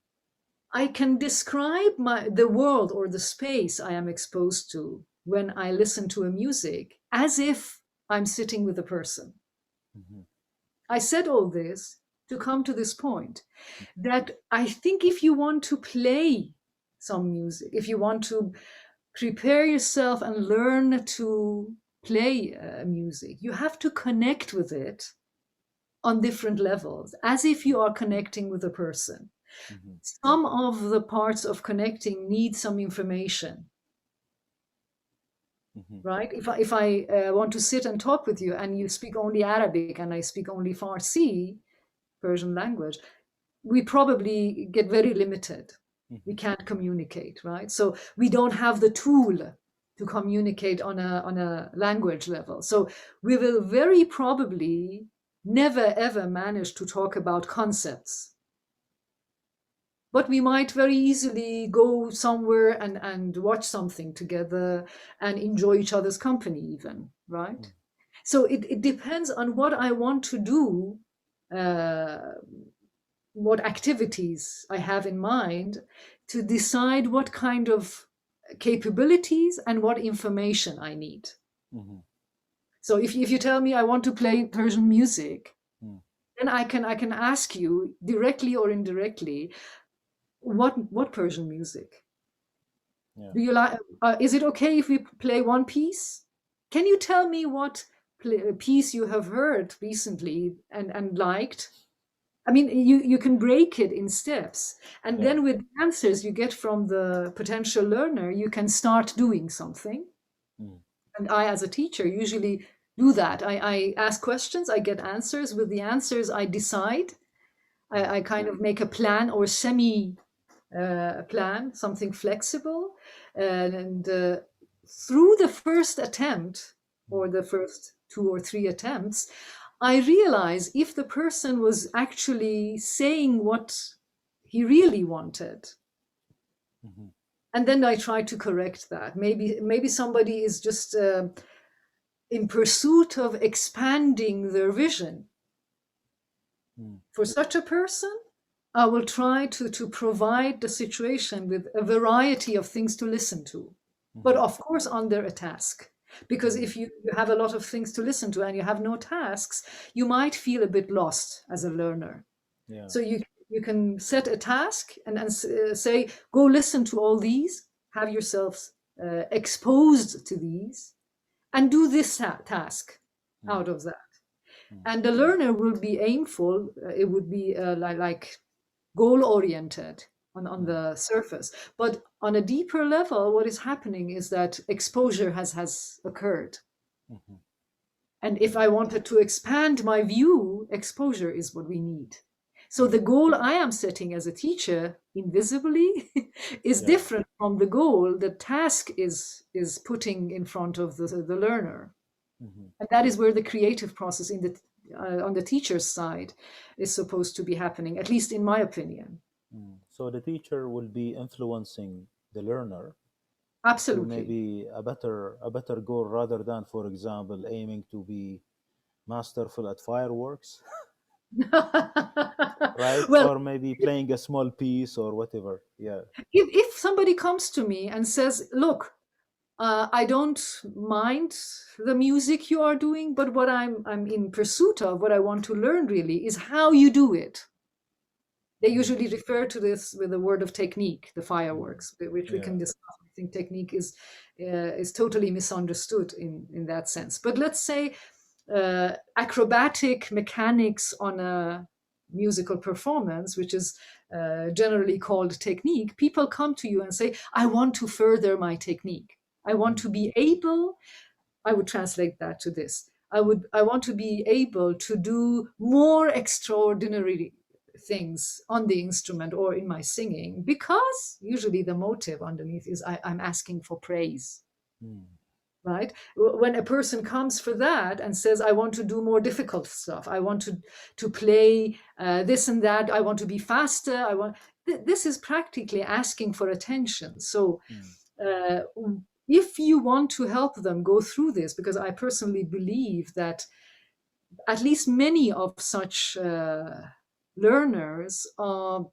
I can describe the world or the space I am exposed to when I listen to a music as if I'm sitting with a person. Mhm. I said all this to come to this point that I think if you want to play some music, if you want to prepare yourself and learn to play music, you have to connect with it on different levels, as if you are connecting with a person. Mhm. Yeah. Some of the parts of connecting need some information, Mhm. right? If I want to sit and talk with you and you speak only Arabic and I speak only Farsi, Persian language, we probably get very limited. We Mhm. can't communicate, right? So we don't have the tool to communicate on a language level. So we will very probably never ever manage to talk about concepts. But we might very easily go somewhere and watch something together and enjoy each other's company, even, right? Mm. So it depends on what I want to do, uh, what activities I have in mind, to decide what kind of capabilities and what information I need. Mhm. So if you tell me I want to play Persian music, Mm. then I can ask you directly or indirectly, what Persian music? Yeah. Do you like? Is it okay if we play one piece? Can you tell me what piece you have heard recently and liked? I mean, you can break it in steps, and Yeah. then with answers you get from the potential learner, you can start doing something. Mm. And I, as a teacher, usually do that. I ask questions, I get answers. With the answers, I decide. Mm. I kind of make a plan or semi plan, something flexible. And through the first attempt, Mm. or the first two or three attempts, I realize if the person was actually saying what he really wanted. And then I try to correct that. Maybe somebody is just in pursuit of expanding their vision. Mm. For such a person, I will try to provide the situation with a variety of things to listen to, but Mhm. of course under a task. Because Mm. if you have a lot of things to listen to and you have no tasks, you might feel a bit lost as a learner. Yeah. So you can set a task and say, go listen to all these, have yourselves exposed to these, and do this task Mm. out of that. Mm. And the learner will be aimful. It would be like goal oriented on Mm. the surface. But on a deeper level, what is happening is that exposure has occurred. Mhm. And if Mm. I wanted to expand my view, exposure is what we need. So Mm. the goal I am setting as a teacher invisibly is Yeah. different from the goal the task is putting in front of the learner. Mhm. And that is where the creative process on the teacher's side is supposed to be happening, at least in my opinion. Mm. So the teacher will be influencing the learner to Absolutely. maybe a better goal rather than, for example, aiming to be masterful at fireworks, right? Well, Or maybe playing a small piece or whatever. Yeah. if somebody comes to me and says, look, I don't mind the music you are doing, but what I'm in pursuit of, what I want to learn really is how you do it. They Mm. usually refer to this with the word of technique, the Mm. fireworks, which we Yeah. can discuss. I think technique is totally misunderstood in that sense. But let's say acrobatic mechanics on a musical performance, which is generally called technique, people come to you and say, I want to further my technique. I want Mm. to be able, I would translate that to this. I want to be able to do more extraordinary things on the instrument or in my singing, because usually the motive underneath is I'm asking for praise, Mm. right? When a person comes for that and says, I want to do more difficult stuff, I want to play this and that, I want to be faster, this is practically asking for attention. So Mm. uh, if you want to help them go through this, because I personally believe that at least many of such learners are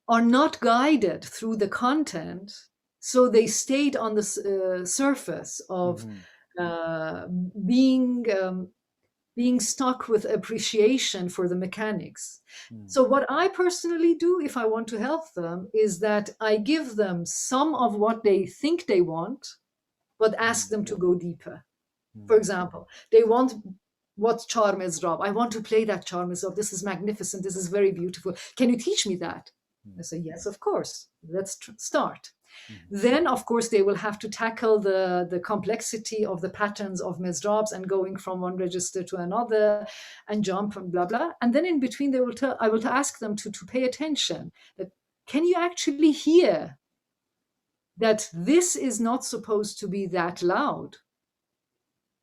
not guided through the content, so they stayed on the surface of Mhm. uh, being being stuck with appreciation for the mechanics. Mm. So what I personally do if I want to help them is that I give them some of what they think they want, but ask Mm. them to go deeper. For Mm. example, they want what charm is Rob. I want to play that charm is Rob. This is magnificent. This is very beautiful. Can you teach me that? I Mm. say, yes, of course. Let's start. Mhm. Then, of course, they will have to tackle the complexity of the patterns of mesrabs and going from one register to another and jump and blah, blah. And then in between, I will ask them to pay attention. That can you actually hear that this is not supposed to be that loud?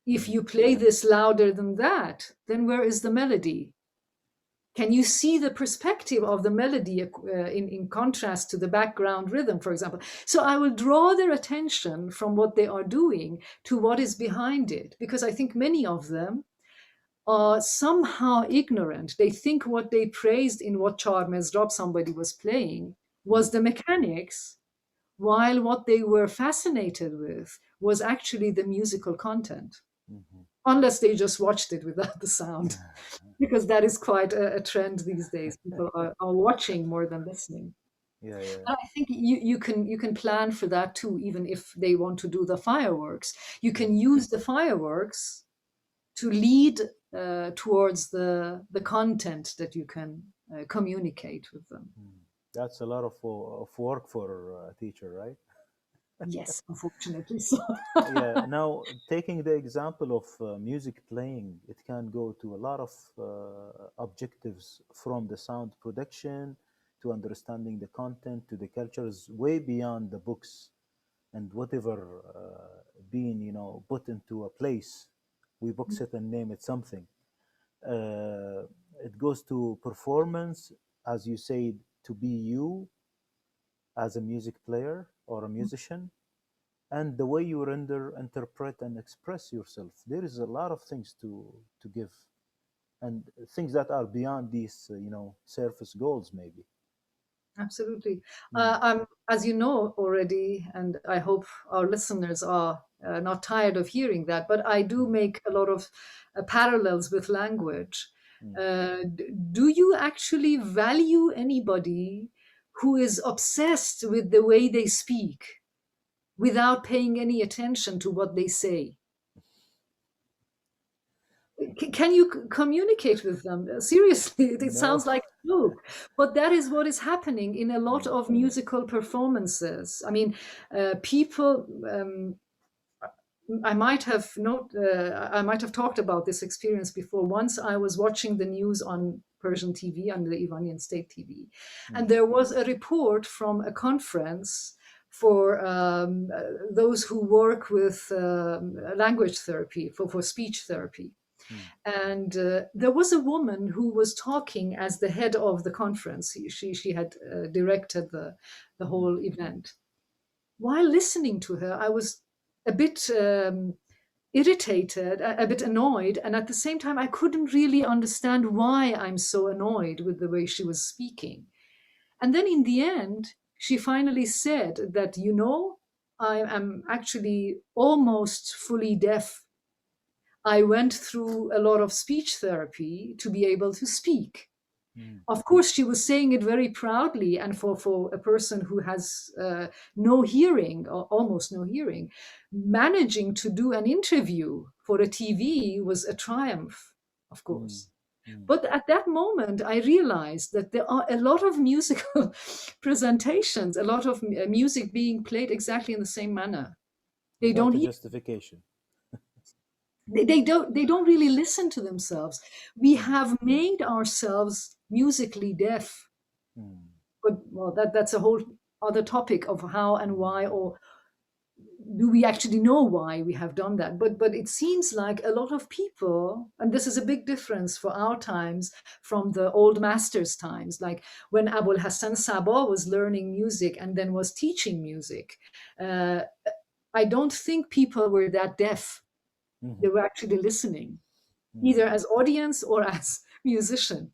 If Mm. you play this louder than that, then where is the melody? Can you see the perspective of the melody in contrast to the background rhythm, for example? So I will draw their attention from what they are doing to what is behind it, because I think many of them are somehow ignorant. They think what they praised in what Charmes drop somebody was playing Mm. was the mechanics, while what they were fascinated with was actually the musical content, Mhm. unless they just watched it without the sound, because that is quite a trend these days. People are watching more than listening. Yeah, yeah. And I think you can plan for that too, even if they want to do the fireworks. You Mm. can use the fireworks to lead towards the content that you can communicate with them. Mm. That's a lot of work for a teacher, right? Yes, unfortunately. So Yeah. Now, taking the example of music playing, it can go to a lot of objectives, from the sound production to understanding the content to the cultures way beyond the books and whatever being, put into a place. We box it and name it something. Uh, it goes to performance, as you said, to be you as a music player or a musician. and the way you render, interpret, and express yourself. There is a lot of things to give, and things that are beyond these, surface goals, maybe. Absolutely. Mm, As you know already, and I hope our listeners are not tired of hearing that, but I do mm, make a lot of parallels with language. mm, Do you actually value anybody who is obsessed with the way they speak without paying any attention to what they say? Can you communicate with them? Seriously, it no. sounds like a joke, but that is what is happening in a lot Mm, of musical performances. I mean, people. I might have not. I might have talked about this experience before. Once I was watching the news on Persian TV, on the Iranian state TV, and mm, there was a report from a conference for those who work with language therapy, for speech therapy. mm, And there was a woman who was talking as the head of the conference. She had directed the mm, whole event. While listening to her, I was a bit irritated, a bit annoyed, and at the same time, I couldn't really understand why I'm so annoyed with the way she was speaking. And then in the end, she finally said that, I am actually almost fully deaf. I went through a lot of speech therapy to be able to speak. mm, Of course, she was saying it very proudly, and for a person who has no hearing or almost no hearing, managing to do an interview for a TV was a triumph, of mm, course. mm. But at that moment, I realized that there are a lot of musical presentations, a lot of music being played exactly in the same manner. They Without don't a hear. justification. They don't really listen to themselves. We Mm, have made ourselves musically deaf. mm, But well, that's a whole other topic of how and mm, why, or do we actually know why we have done that. But it seems like a lot of people, and this is a big difference for our times from the old masters times, like when Abul Hassan Sabah was learning music and then was teaching music. uh, I don't think people were that deaf. They mhm, were actually listening, mm, either as audience or as musician.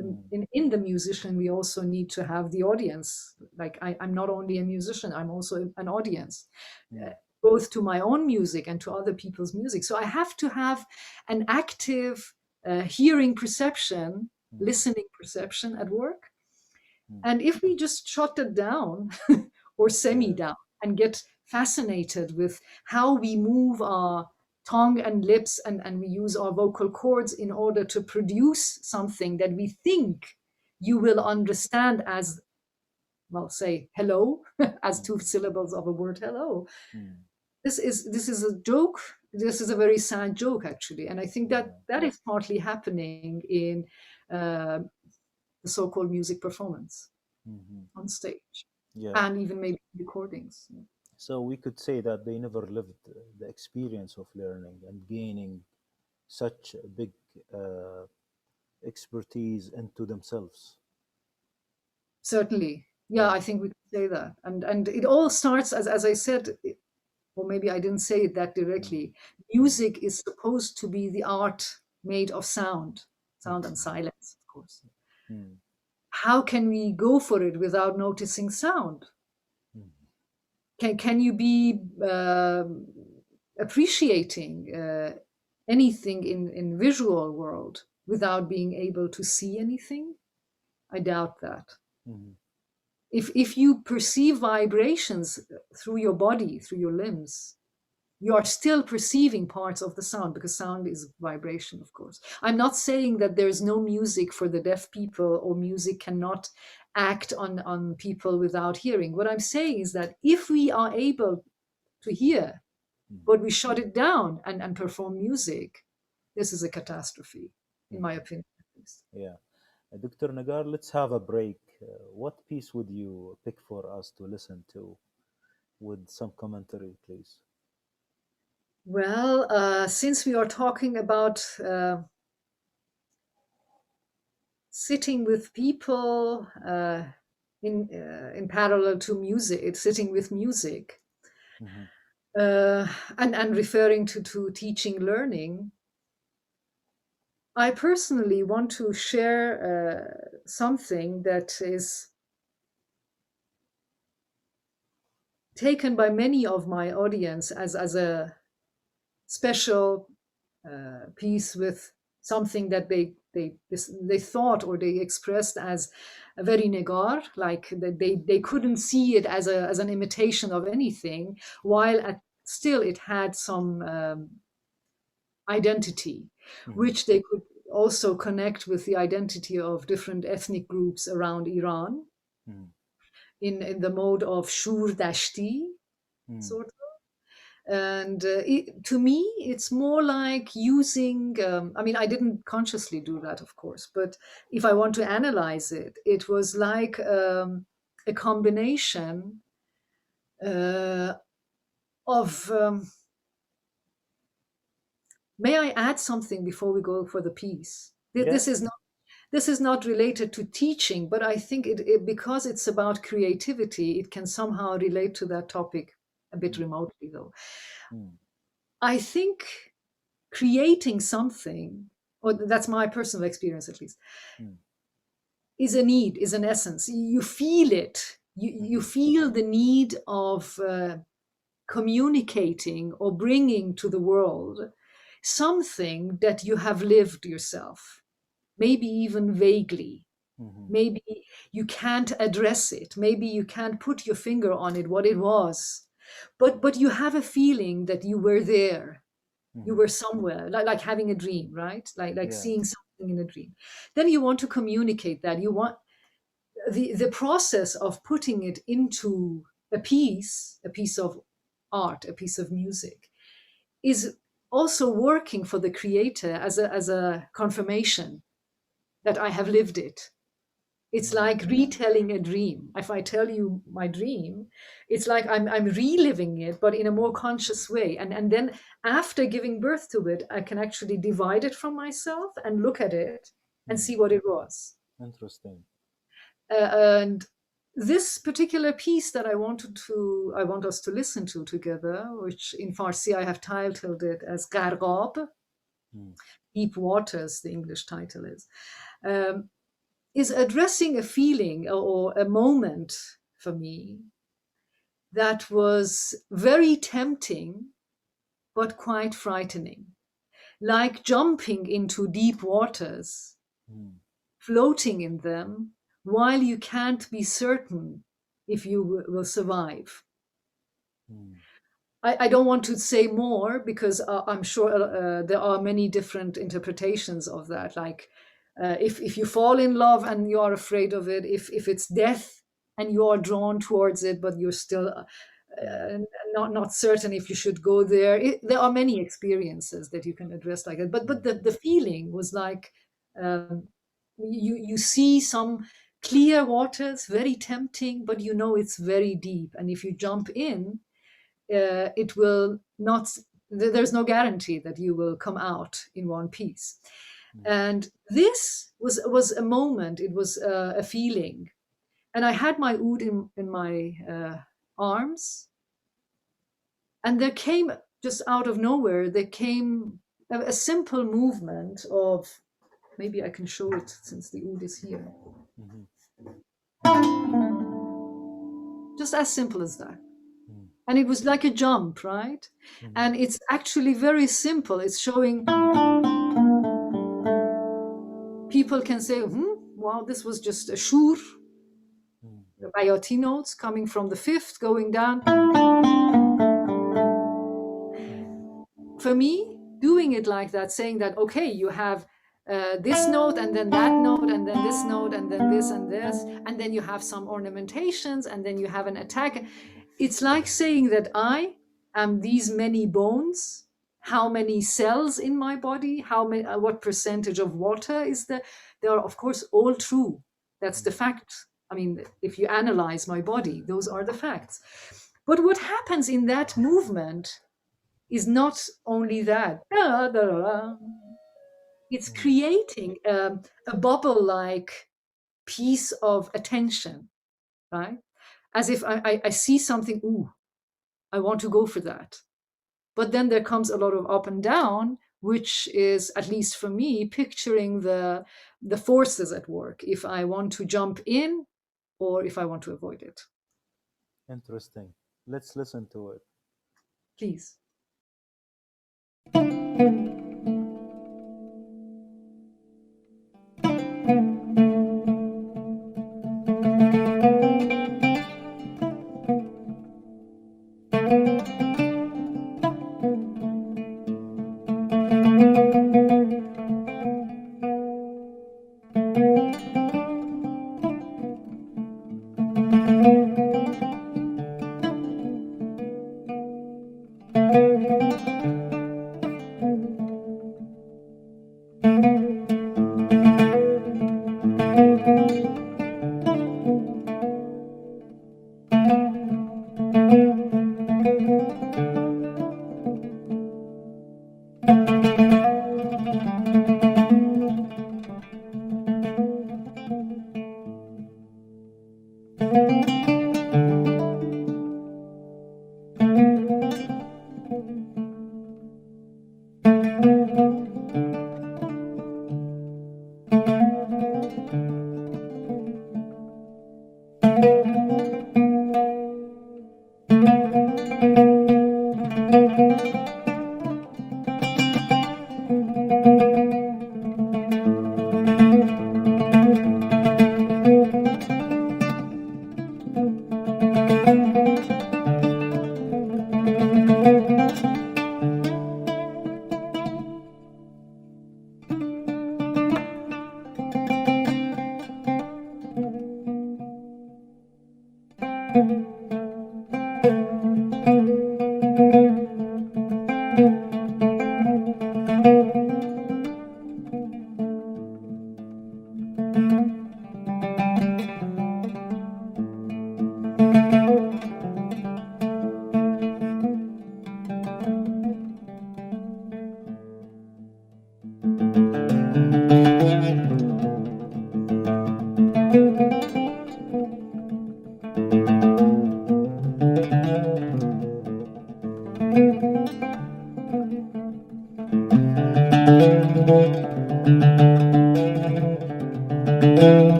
mm, In the musician, we also need to have the audience. Like I'm not only a musician, I'm also an audience, uh, mm, both to my own music and to other people's music. So I have to have an active hearing perception, mm, listening perception at work. mm. And if we just shut it down or semi Yeah. down and get fascinated with how we move our tongue and lips, and we use our vocal cords in order to produce something that we think you will understand as, well, say hello, as Mm, two syllables of a word hello. mm. This is a joke. This is a very sad joke, actually, and I think that Yeah. that is partly happening in uh, the so-called music performance Mhm. on stage, Yeah. and even maybe recordings. So we could say that they never lived the experience of learning and gaining such a big uh, expertise into themselves. Certainly, yeah, Yeah. I think we can say that, and it all starts as I said, or maybe I didn't say it that Mm, directly. mm, Music is supposed to be the art made of sound and mhm, silence, of course. mm, How can we go for it without noticing sound? mm, Can you be appreciating anything in visual world without being able to see anything? I doubt that. mhm, If you perceive vibrations through your body, through your limbs, you are still perceiving parts of the sound, because sound is vibration, of course. I'm not saying that there's no music for the deaf people, or music cannot act on people without hearing. What I'm saying is that if we are able to hear, mm, but we shut it down and perform music, this is a catastrophe, in my mhm. opinion, at least. Yeah. Dr. Nagar, let's have a break. What piece would you pick for us to listen to with some commentary, please? Well, since we are talking about sitting with people in parallel to music, sitting with music, Mhm, uh, and referring to teaching learning, I personally want to share something that is taken by many of my audience as a special piece with something that they thought or they expressed as a very negar, like they couldn't see it as an imitation of anything, while still it had some identity, Mhm. which they could also connect with the identity of different ethnic groups around Iran Mhm. in the mode of shur dashti, Mhm. sort of. And to me, it's more like using, I mean, I didn't consciously do that, of course, but if I want to analyze it, it was like a combination uh, of, may I add something before we go for the piece? Yeah. This is not related to teaching, but I think because it's about creativity, it can somehow relate to that topic a bit Mhm. remotely, though. Mhm. I think creating something, or that's my personal experience at least, Mhm. is a need, is an essence. You feel it. You Mhm. feel the need of communicating or bringing to the world something that you have lived yourself, maybe even vaguely. Mhm. Maybe you can't address it. Maybe you can't put your finger on it, what it was. But you have a feeling that you were there, you Mhm. were somewhere, like having a dream, right? Like Yeah. seeing something in a dream. Then you want to communicate that. You want the process of putting it into a piece of art, a piece of music, is also working for the creator as a confirmation that I have lived it. It's Mhm. like retelling a dream. If I tell you my dream, it's like I'm reliving it, but in a more Mhm. conscious way. And then after giving birth to it, I can actually divide it from myself and look at it and Mhm. see what it was. Interesting. And this particular piece that I want us to listen to together, which in Farsi I have titled it as Gargab, Mhm. Deep Waters, the English title um, is addressing a feeling or a moment for me that was very tempting but quite frightening, like jumping into deep waters, Mhm. floating in them while you can't be certain if you will survive. Mhm. I don't want to say more because I'm sure there are many different interpretations of that. Like if you fall in love and you are afraid of it, if it's death and you are drawn towards it, but you're still Mhm. not certain if you should go there. There are many experiences that you can address like that. But Mhm. the feeling was like um, you see some clear waters, very tempting, but you know it's very deep, and if you jump in it will not, there's no guarantee that you will come out in one piece. Mhm. And this was a moment, it was a feeling. And I had my oud in my arms, and there came, just out of nowhere, there came a simple movement of, maybe I can show it since the oud is here. Mhm. Just as simple as that. Mhm. And it was like a jump, right? Mhm. And it's actually very simple. It's showing, people can say, wow, this was just a shur, Mhm. the bayati notes coming from the fifth, going down. Mhm. For me, doing it like that, saying that, okay, you have this note and then that note and then this note and then this and then you have some ornamentations and then you have an attack. It's like saying that I am these many bones, how many cells in my body, how many, what percentage of water is there. They are, of course, all true. That's the Mhm. fact. I mean, if you analyze my body, those are the facts. But what happens in that movement is not only that. Da, da, da, da. It's Mhm. creating a bubble like piece of attention, right? As if I see something, ooh, I want to go for that. But then there comes a lot of up and down, which is, at least for me, picturing the forces at work, if I want to jump in or if I want to avoid it. Interesting. Let's listen to it. Please.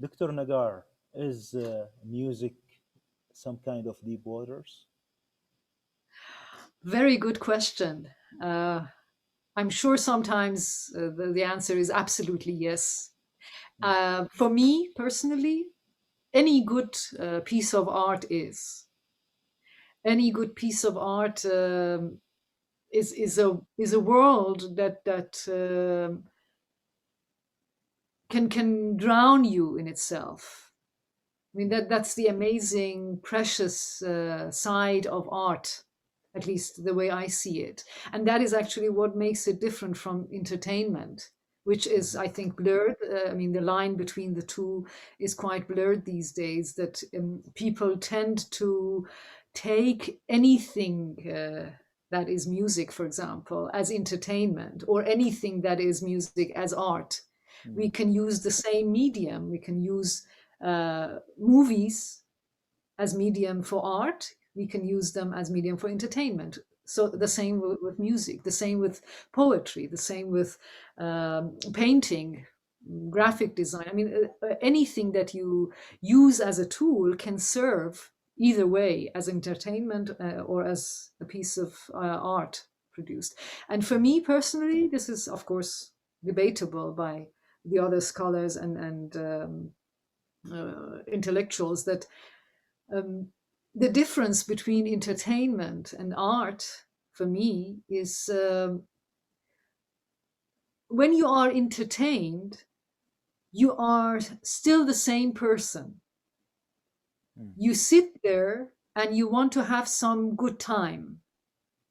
Dr. Nagar, is music some kind of deep waters? Very good question. Uh, I'm sure sometimes the answer is absolutely yes. Mm, For me personally, any good piece of art is. Any good piece of art is a world that can drown you in itself. I mean that's the amazing, precious side of art, at least the way I see it, and that is actually what makes it different from entertainment, which is, mhm, I think, blurred. I mean, the line between the two is quite blurred these days. That people tend to take anything. That is music, for example, as entertainment, or anything that is music as art. mm, We can use the same medium. We can use movies as medium for art. We can use them as medium for entertainment. So the mm, same with music, the same with poetry, the same with painting, mm, graphic design. I mean, anything that you use as a tool can serve either way as entertainment or as a piece of art produced. And for me personally, this is, of course, debatable by the other scholars and intellectuals that um, the difference between entertainment and art for me is when you are entertained, you are still the same person. mm, You sit there and you want to have some good time.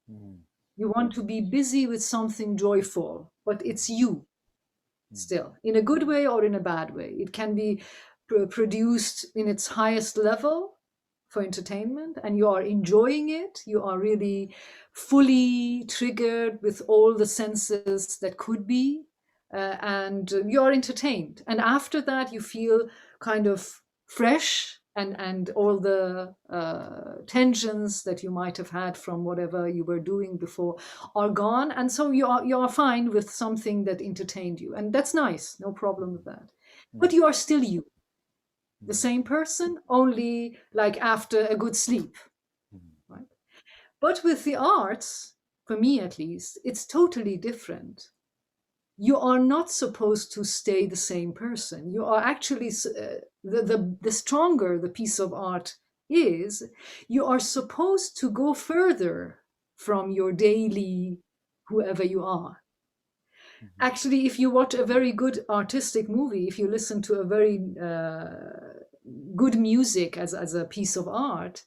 mm, You want to be busy with something joyful, but it's you mm, still, in a good way or in a bad way. It can be produced in its highest level for entertainment and you are enjoying it. You are really fully triggered with all the senses that could be, and you are entertained. And after that, you feel kind of fresh, and all the tensions that you might have had from whatever you were doing before are gone, and so you are fine with something that entertained you, and that's nice, no problem with that. But mm, you are still you, the mm, same person, only like after a good sleep, mm, right? But with the arts, for me at least, it's totally different. You are not supposed to stay the same person. You are actually the stronger the piece of art is, you are supposed to go further from your daily whoever you are. mm, Actually, if you watch a very good artistic movie, if you listen to a very good music as a piece of art,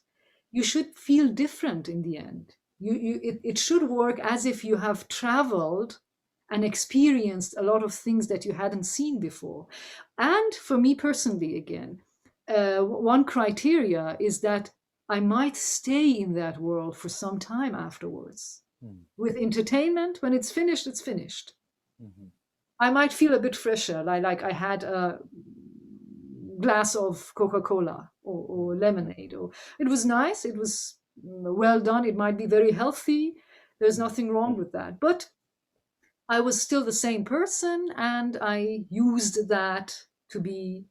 you should feel different in the end. It should work as if you have traveled and experienced a lot of things that you hadn't seen before. And for me personally, again, one criteria is that I might stay in that world for some time afterwards. mm, With entertainment, when it's finished, it's finished. mm, I might feel a bit fresher, like I had a glass of Coca-Cola or lemonade. Or it was nice. It was well done. It might be very healthy. There's mm, nothing wrong with that. But I was still the same person, and I used that to be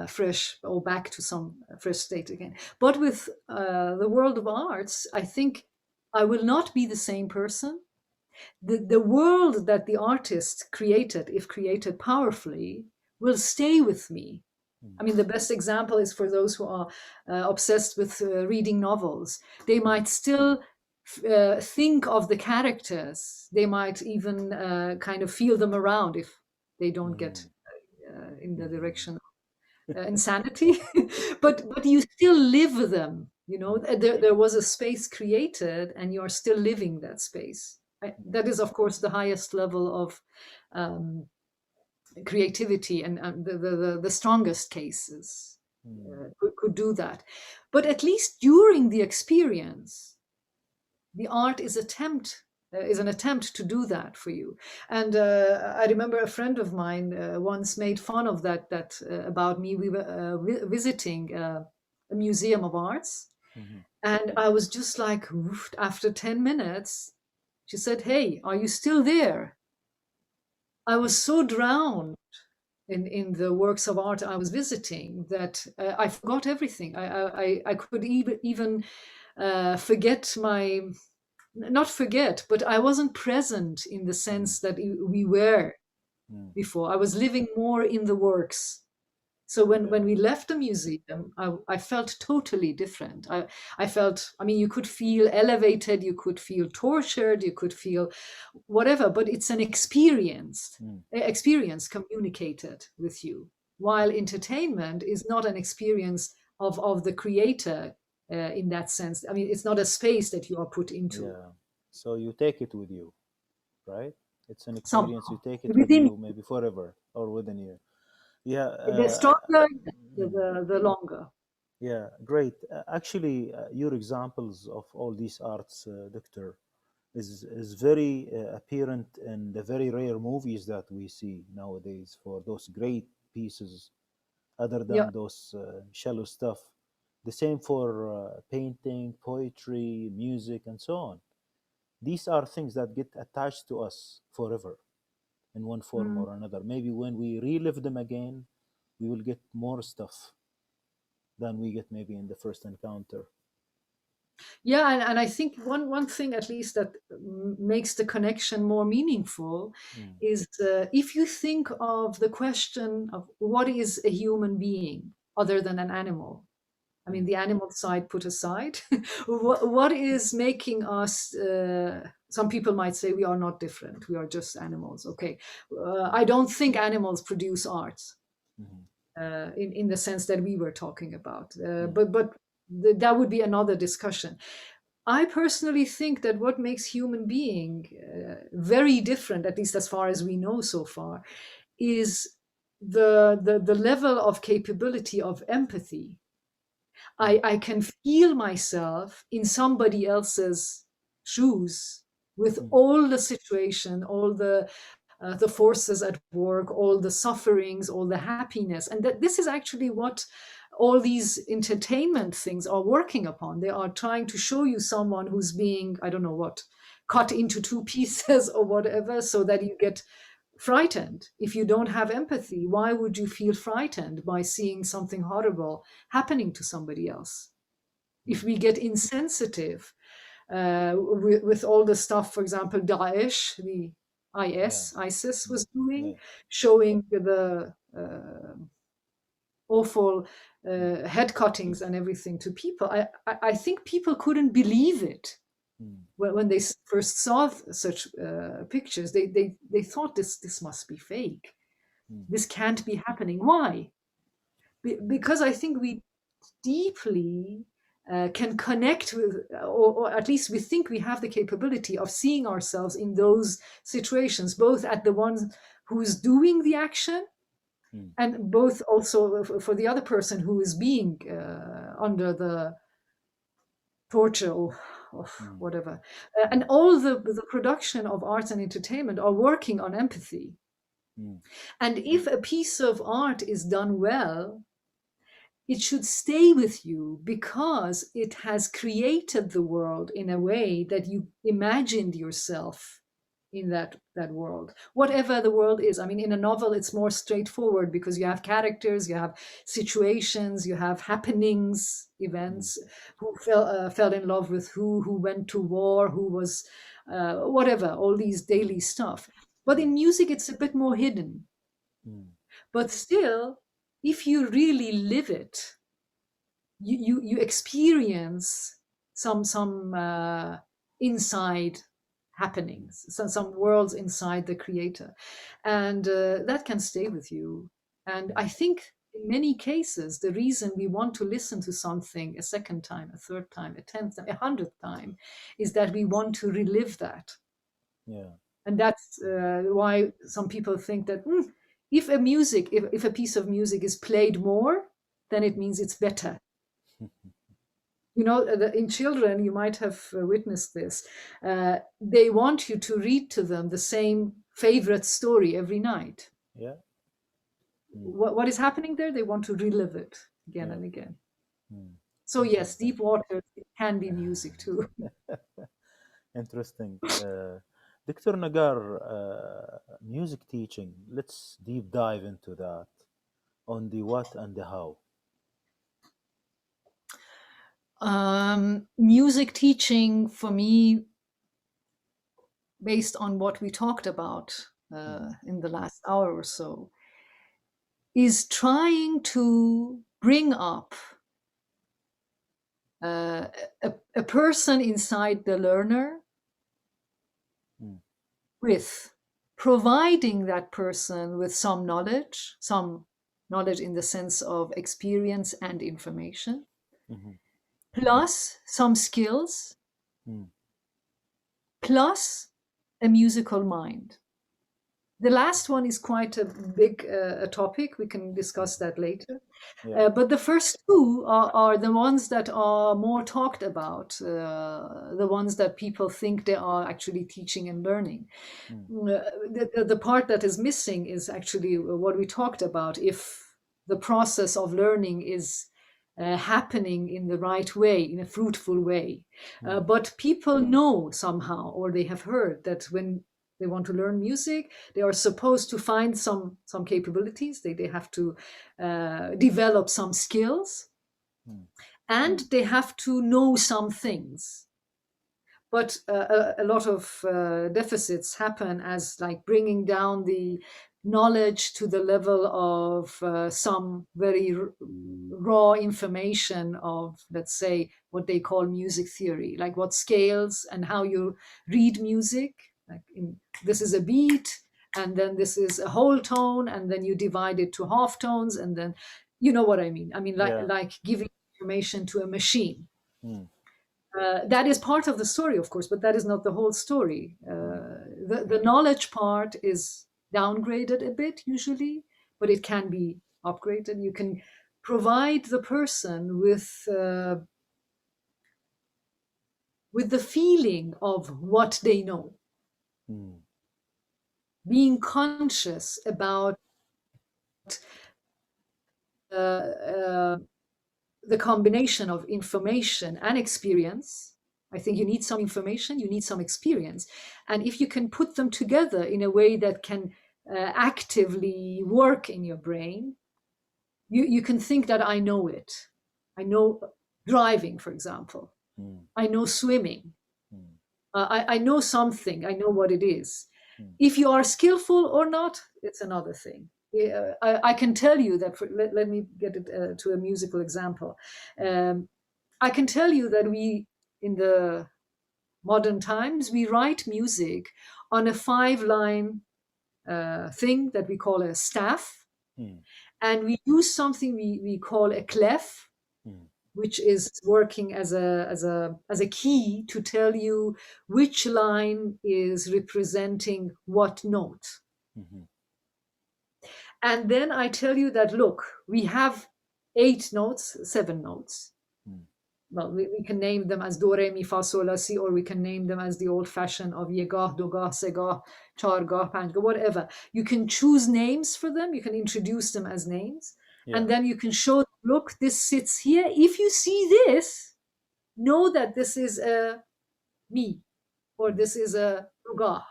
fresh or back to some fresh state again. But with the world of arts, I think I will not be the same person. The world that the artist created, if created powerfully, will stay with me. mm, I mean, the best example is for those who are obsessed with reading novels. They mm, might still think of the characters. They might even kind of feel them around if they don't get mm, in the mm, direction insanity. But you still live with them. mm, There was a space created, and you are still living that space. mm, That is, of course, the highest level of um, creativity, and the strongest cases mm, could do that. But at least during the experience, the art is an attempt to do that for you. And I remember a friend of mine once made fun of that about me. We were visiting a museum of arts, mm, and I was just like, "Oof," after 10 minutes, she said, "Hey, are you still there?" I was so drowned in the works of art I was visiting that I forgot everything. I could even forget my, not forget, but I wasn't present in the mm, sense that we were mm. before. I was living more in the works. So when Yeah. we left the museum, I felt totally different. I felt, I mean, you could feel elevated, you could feel tortured, you could feel whatever, but it's an Mm, experience communicated with you. While entertainment is not an experience of the creator in that sense. I mean, it's not a space that you are put into yeah. So you take it with you, right? It's an experience you somehow take it with within you, maybe forever or within you. Yeah. the stronger, Mm, the longer. yeah. Great. Actually, your examples of all these arts, Doctor, is very apparent in the very rare movies that we see nowadays for those great pieces, other Yeah. than those shallow stuff. The same for painting, poetry, music, and so on. These are things that get attached to us forever in one form Mm. or another. Maybe when we relive them again, we will get more stuff than we get maybe in the first encounter. Yeah, and I think one thing at least that makes the connection more meaningful Mm, is if you think of the question of what is a human being other than an animal. I mean, mm, the animal side put aside, what is making us? Some people might say we are not different; we are just animals. Okay, mm, I don't think animals produce art mhm, in the sense that we were talking about, mm, but that would be another discussion. I personally think that what makes human being very different, at least as far as we know so far, is the level of capability of empathy. mm, I can feel myself in somebody else's shoes with mm, all the situation, all the forces at work, all the sufferings, all the happiness. And that this is actually what all these entertainment things are working upon. They are trying to show you someone who's being, I don't know what, cut into two pieces or whatever, so that you get frightened. If you don't have empathy, why would you feel frightened by seeing something horrible happening to somebody else? If mm. we get insensitive with all the stuff, for example, Daesh, the Yeah. ISIS Mm, was doing, yeah. showing the awful Mm, head cuttings and everything to people, I think people couldn't believe it mm, when they first saw such pictures. They thought this must be fake. mm, This can't be happening. Why? Because I think we deeply can connect with, or at least we think we have the capability of seeing ourselves in those situations, both at the one who's doing the action mm, and both also for the other person who is being under the torture or mm, whatever. mm, And all the production of arts and entertainment are working on empathy. mm, And if a piece of art is done well, it should stay with you because it has created the world in a way that you imagined yourself in that world, whatever the world is. I mean, in a novel it's more straightforward because you have characters, you have situations, you have happenings, mm, events, who fell in love with who went to war, who was whatever, all these daily stuff. But mm, in music it's a bit more hidden. mm, But still, if you really live it, you experience some inside mm, happenings, some worlds inside the creator, and that can stay with you. And mm. I think in many cases the reason we want to listen to something a second time, a third time, a tenth time, a hundredth time is that we want to relive that. Yeah. And that's why some people think that if a music, if a piece of music is played more, then it means it's better. You know, in children, you might have witnessed this. They want you to read to them the same favorite story every night. Yeah. Mm, What is happening there? They want to relive it again yeah. and again. Mm. So yes, Interesting. deep water can be music too. Interesting. Dr. Nagar, music teaching, let's deep dive into that on the what and the how. Music teaching for me, based on what we talked about Mm, in the last hour or so, is trying to bring up uh, a person inside the learner mm, with providing that person with some knowledge in the sense of experience and information, mhm, plus some skills, mm, plus a musical mind. The last one is quite a big a topic. We can mm. discuss that later. Yeah. But the first two are the ones that are more talked about, the ones that people think they are actually teaching and learning. Mm, The part that is missing is actually what we talked about. If the process of learning is happening in the right way, in a fruitful way. mm, But people know somehow, or they have heard that when they want to learn music, they are supposed to find some capabilities. They have to develop some skills, mm, and they have to know some things. But a lot of deficits happen as like bringing down the knowledge to the level of some very raw information of, let's say, what they call music theory, like what scales and how you read music. Like this is a beat, and then this is a whole tone, and then you divide it to half tones, and then you know what I mean. I mean, yeah, like giving information to a machine. mm, That is part of the story, of course, but that is not the whole story. mm, The knowledge part is downgraded a bit usually, but it can be upgraded. You can provide the person with the feeling of what they know, mm, being conscious about uh, uh, the combination of information and experience. I think you need some information, you need some experience. And if you can put them together in a way that can actively work in your brain, you can think that I know it. I know driving, for example. mm, I know swimming. mm, I know something. I know what it is. mm, If you are skillful or not, it's another thing. Yeah, I can tell you that. Let me get it to a musical example. mm, Um, I can tell you that in the modern times, we write music on a 5-line thing that we call a staff, mm, and we use something we call a clef, mm, which is working as a key to tell you which line is representing what note. mhm, And then I tell you that, look, we have 8 notes, 7 notes. mm, Well, we can name them as do, re, mi, fa, sol, la, si, or we can name them as the old fashioned of yegah, dogah, segah, chargah, panjgah, whatever. You can choose names for them. You can introduce them as names. yeah, And then you can show, look, this sits here. If you see this, know that this is a mi, or mm, this is a dogah.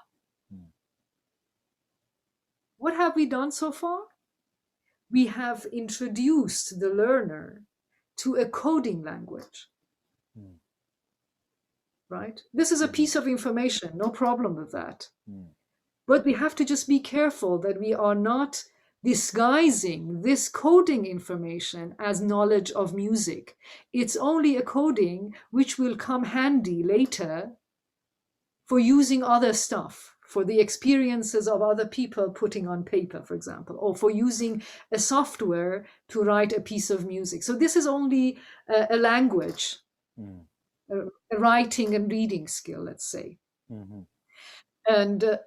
mm, What have we done so far? We have introduced the learner to a coding language, mm, right? This is a mhm, piece of information, no problem with that. mm, But we have to just be careful that we are not disguising this coding information as knowledge of music. It's only a coding which will come handy later for using other stuff, for the experiences of other people putting on paper, for example, or for using a software to write a piece of music. So this is only a language, mm, a writing and reading skill, let's say. mhm, And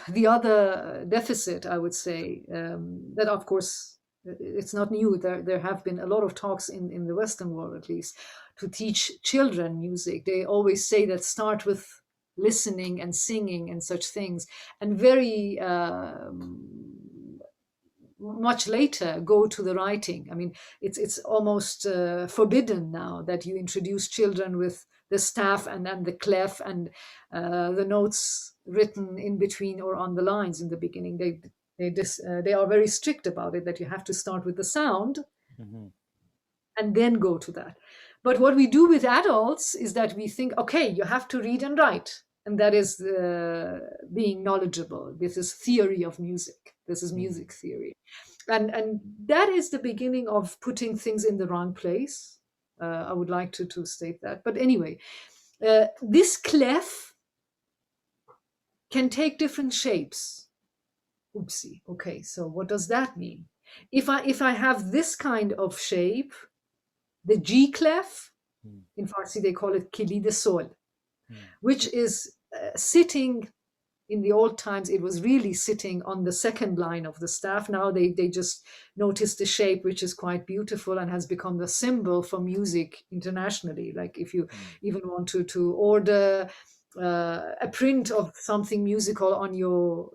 the other deficit, I would say, that of course it's not new. There have been a lot of talks in the Western world, at least, to teach children music. They always say that start with listening and singing and such things, and very much later go to the writing. I mean, it's almost forbidden now that you introduce children with the staff and the clef and the notes written in between or on the lines in the beginning. They are very strict about it, that you have to start with the sound mhm, and then go to that. But what we do with adults is that we think, okay, you have to read and write. And that is being knowledgeable. This is theory of music. This is mm, music theory. And that is the beginning of putting things in the wrong place. I would like to state that. But anyway, this clef can take different shapes. Oopsie. Okay, so what does that mean? If I have this kind of shape, the G clef, mm, in Farsi they call it kilid sol, mm, which is sitting. In the old times, it was really sitting on the second line of the staff. Now they just noticed the shape, which is quite beautiful and has become the symbol for music internationally. Like if you mm, even want to order a print of something musical on your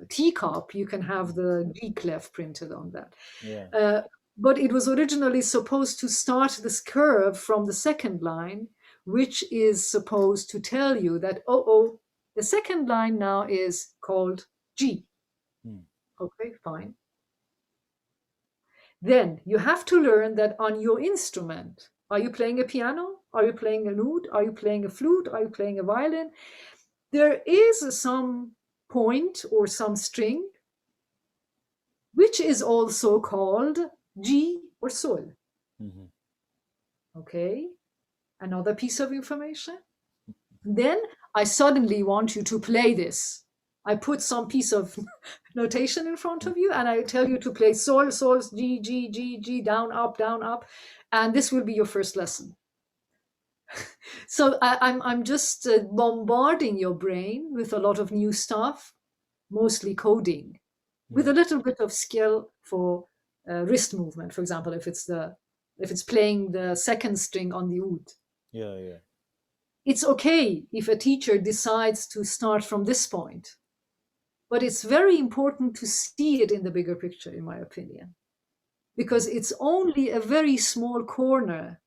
teacup, you can have mm, the G clef printed on that. yeah, but it was originally supposed to start this curve from the second line, which is supposed to tell you that, oh, the second line now is called G. Mm. Okay, fine. Then you have to learn that on your instrument. Are you playing a piano? Are you playing an oud? Are you playing a flute? Are you playing a violin? There is some point or some string, which is also called G or Sol. Mhm. Okay, another piece of information. Then I suddenly want you to play this. I put some piece of notation in front Mm. of you and I tell you to play Sol, Sol, G, G, G, G, down, up. And this will be your first lesson. So I'm just bombarding your brain with a lot of new stuff, mostly coding, with Mm. a little bit of skill for wrist movement, for example, if it's playing the second string on the oud. Yeah, yeah. It's okay if a teacher decides to start from this point, but it's very important to see it in the bigger picture, in my opinion, Mm. because it's only a very small corner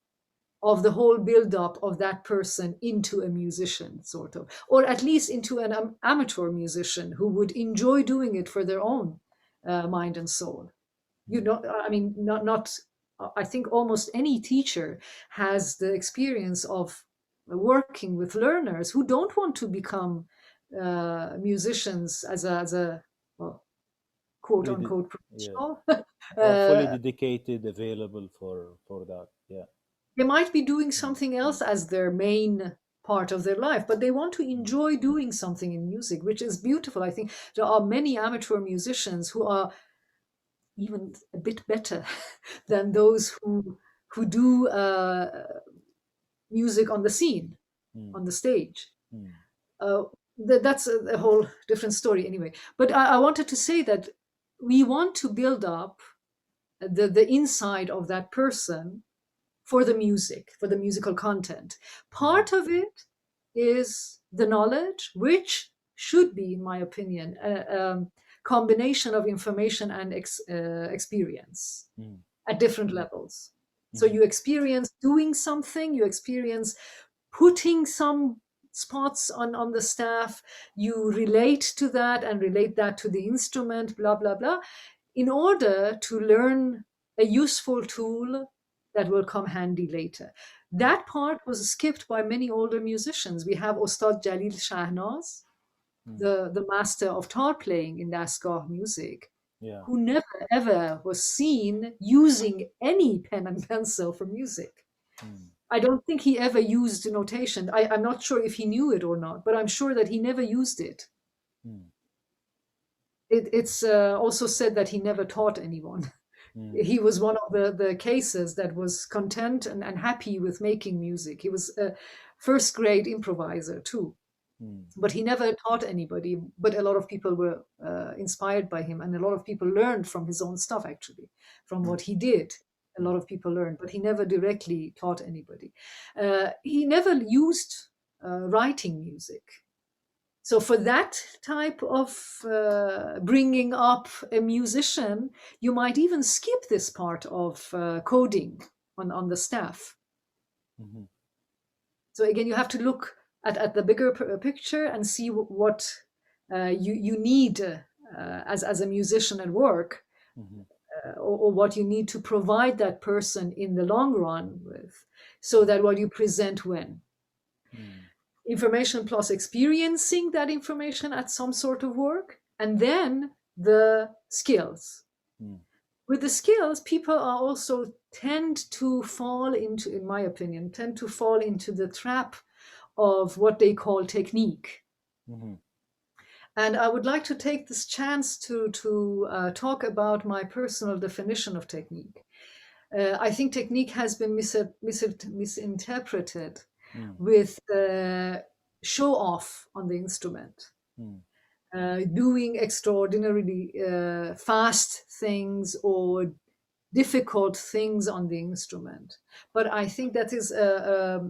of the whole build-up of that person into a musician, sort of, or at least into an amateur musician who would enjoy doing it for their own mind and soul. You Mm. know, I mean, not I think almost any teacher has the experience of working with learners who don't want to become musicians as a well, quote Fully unquote yeah. professional. Or fully uh, dedicated, available for that. Yeah. they might be doing Mm. something Mm. else as their main part of their life, but they want to Mm. enjoy doing something in music, which is beautiful. I think there are many amateur musicians who are even a bit better than those who do music on the scene, Mm. on the stage. Mm. Uh, that's a whole different story anyway. But I wanted to say that we want to build up the inside of that person for the music, for the musical content. Mhm. Part of it is the knowledge, which should be, in my opinion, a combination of information and experience Mm. at different levels. So Mhm. you experience doing something, you experience putting some spots on the staff, you relate to that and relate that to the instrument, blah, blah, blah, in order to learn a useful tool that will come handy later. Mm. That part was skipped by many older musicians. We have Ostad Jalil Shahnaz, Mm. the master of tar playing in Dasgah music, Yeah. who never ever was seen using any pen and pencil for music. Mm. I don't think he ever used notation. I'm not sure if he knew it or not, but I'm sure that he never used it. Mm. It's also said that he never taught anyone. Mm. He was one of the cases that was content and happy with making music. He was a first grade improviser too, Mm. but he never taught anybody. But a lot of people were inspired by him, and a lot of people learned from his own stuff, actually, from what he did. A Mm. lot of people learned, but he never directly taught anybody. He never used writing music. So for that type of bringing up a musician, you might even skip this part of coding on the staff. Mhm. So again, you have to look at the bigger picture and see what you need as a musician at work, Mhm. or what you need to provide that person in the long run with, so that what you present when. Mm. Information plus experiencing that information at some sort of work, and then the skills. Mm. With the skills, people are also tend to fall into, in my opinion, tend to fall into the trap of what they call technique. Mhm. And I would like to take this chance to talk about my personal definition of technique. I think technique has been misinterpreted Mm. with show off on the instrument, Mm. doing extraordinarily fast things or difficult things on the instrument. But I think that is a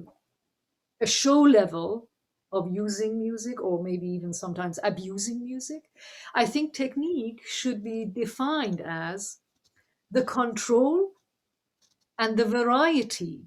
show level of using music, or maybe even sometimes abusing music. I think technique should be defined as the control and the variety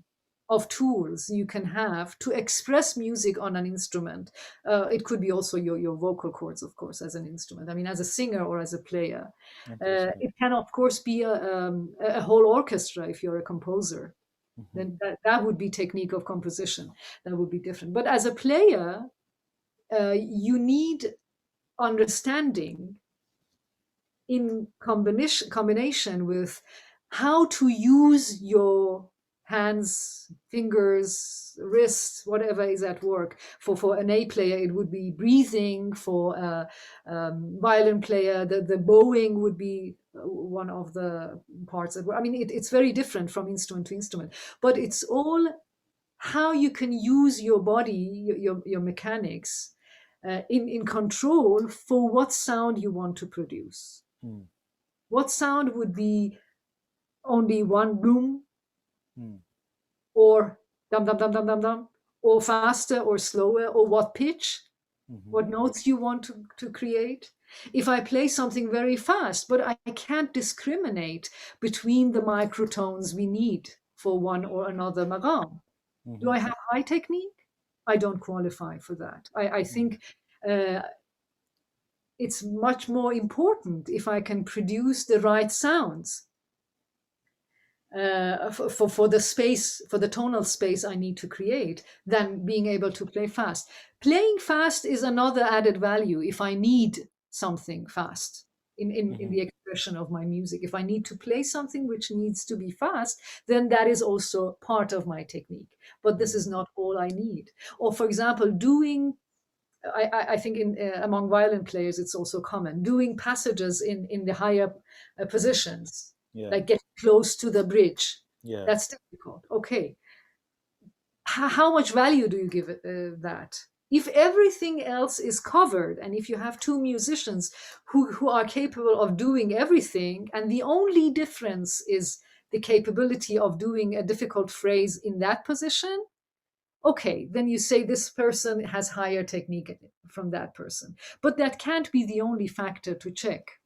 of tools you can have to express music on an instrument. It could be also your vocal cords, of course, as an instrument. I mean, as a singer or as a player. Interesting. It can, of course, be a whole orchestra if you're a composer. Hmm. Then that would be technique of composition. That would be different. But as a player, you need understanding in combination with how to use your hands, fingers, wrists, whatever is at work. For an A player, it would be breathing. For a violin player, the bowing would be one of the parts. I mean, it's very different from instrument to instrument, but it's all how you can use your body, your mechanics, in control for what sound you want to produce. Mm. What sound would be only one boom, Mm. or dum dum dum dum dum dum, or faster or slower, or what pitch, Hmm. what notes you want to create. If I play something very fast, but I can't discriminate between the microtones we need for one or another magam, do Hmm. I have high technique? I don't qualify for that. I Mm. think uh, it's much more important if I can produce the right sounds for the space, for the tonal space I need to create, than being able to play fast. Playing fast is another added value if I need something fast in Hmm. the expression of my music. If I need to play something which needs to be fast, then that is also part of my technique. But this is Mm. not all I need. Or, for example, doing I think among violin players it's also common doing passages in the higher positions, Yeah. like getting close to the bridge. Yeah. That's difficult. Okay, how much value do you give that? If everything else is covered, and if you have two musicians who are capable of doing everything, and the only difference is the capability of doing a difficult phrase in that position, okay, then you say this person has higher technique from that person. But that can't be the only factor to check.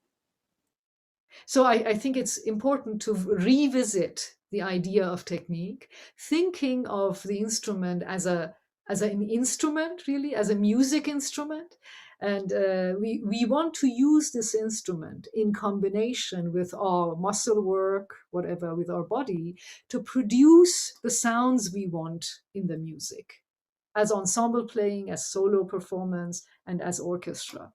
So I think it's important to revisit the idea of technique, thinking of the instrument as an instrument, really, as a music instrument. And we want to use this instrument in combination with our muscle work, whatever, with our body, to produce the sounds we want in the music, as ensemble playing, as solo performance, and as orchestra.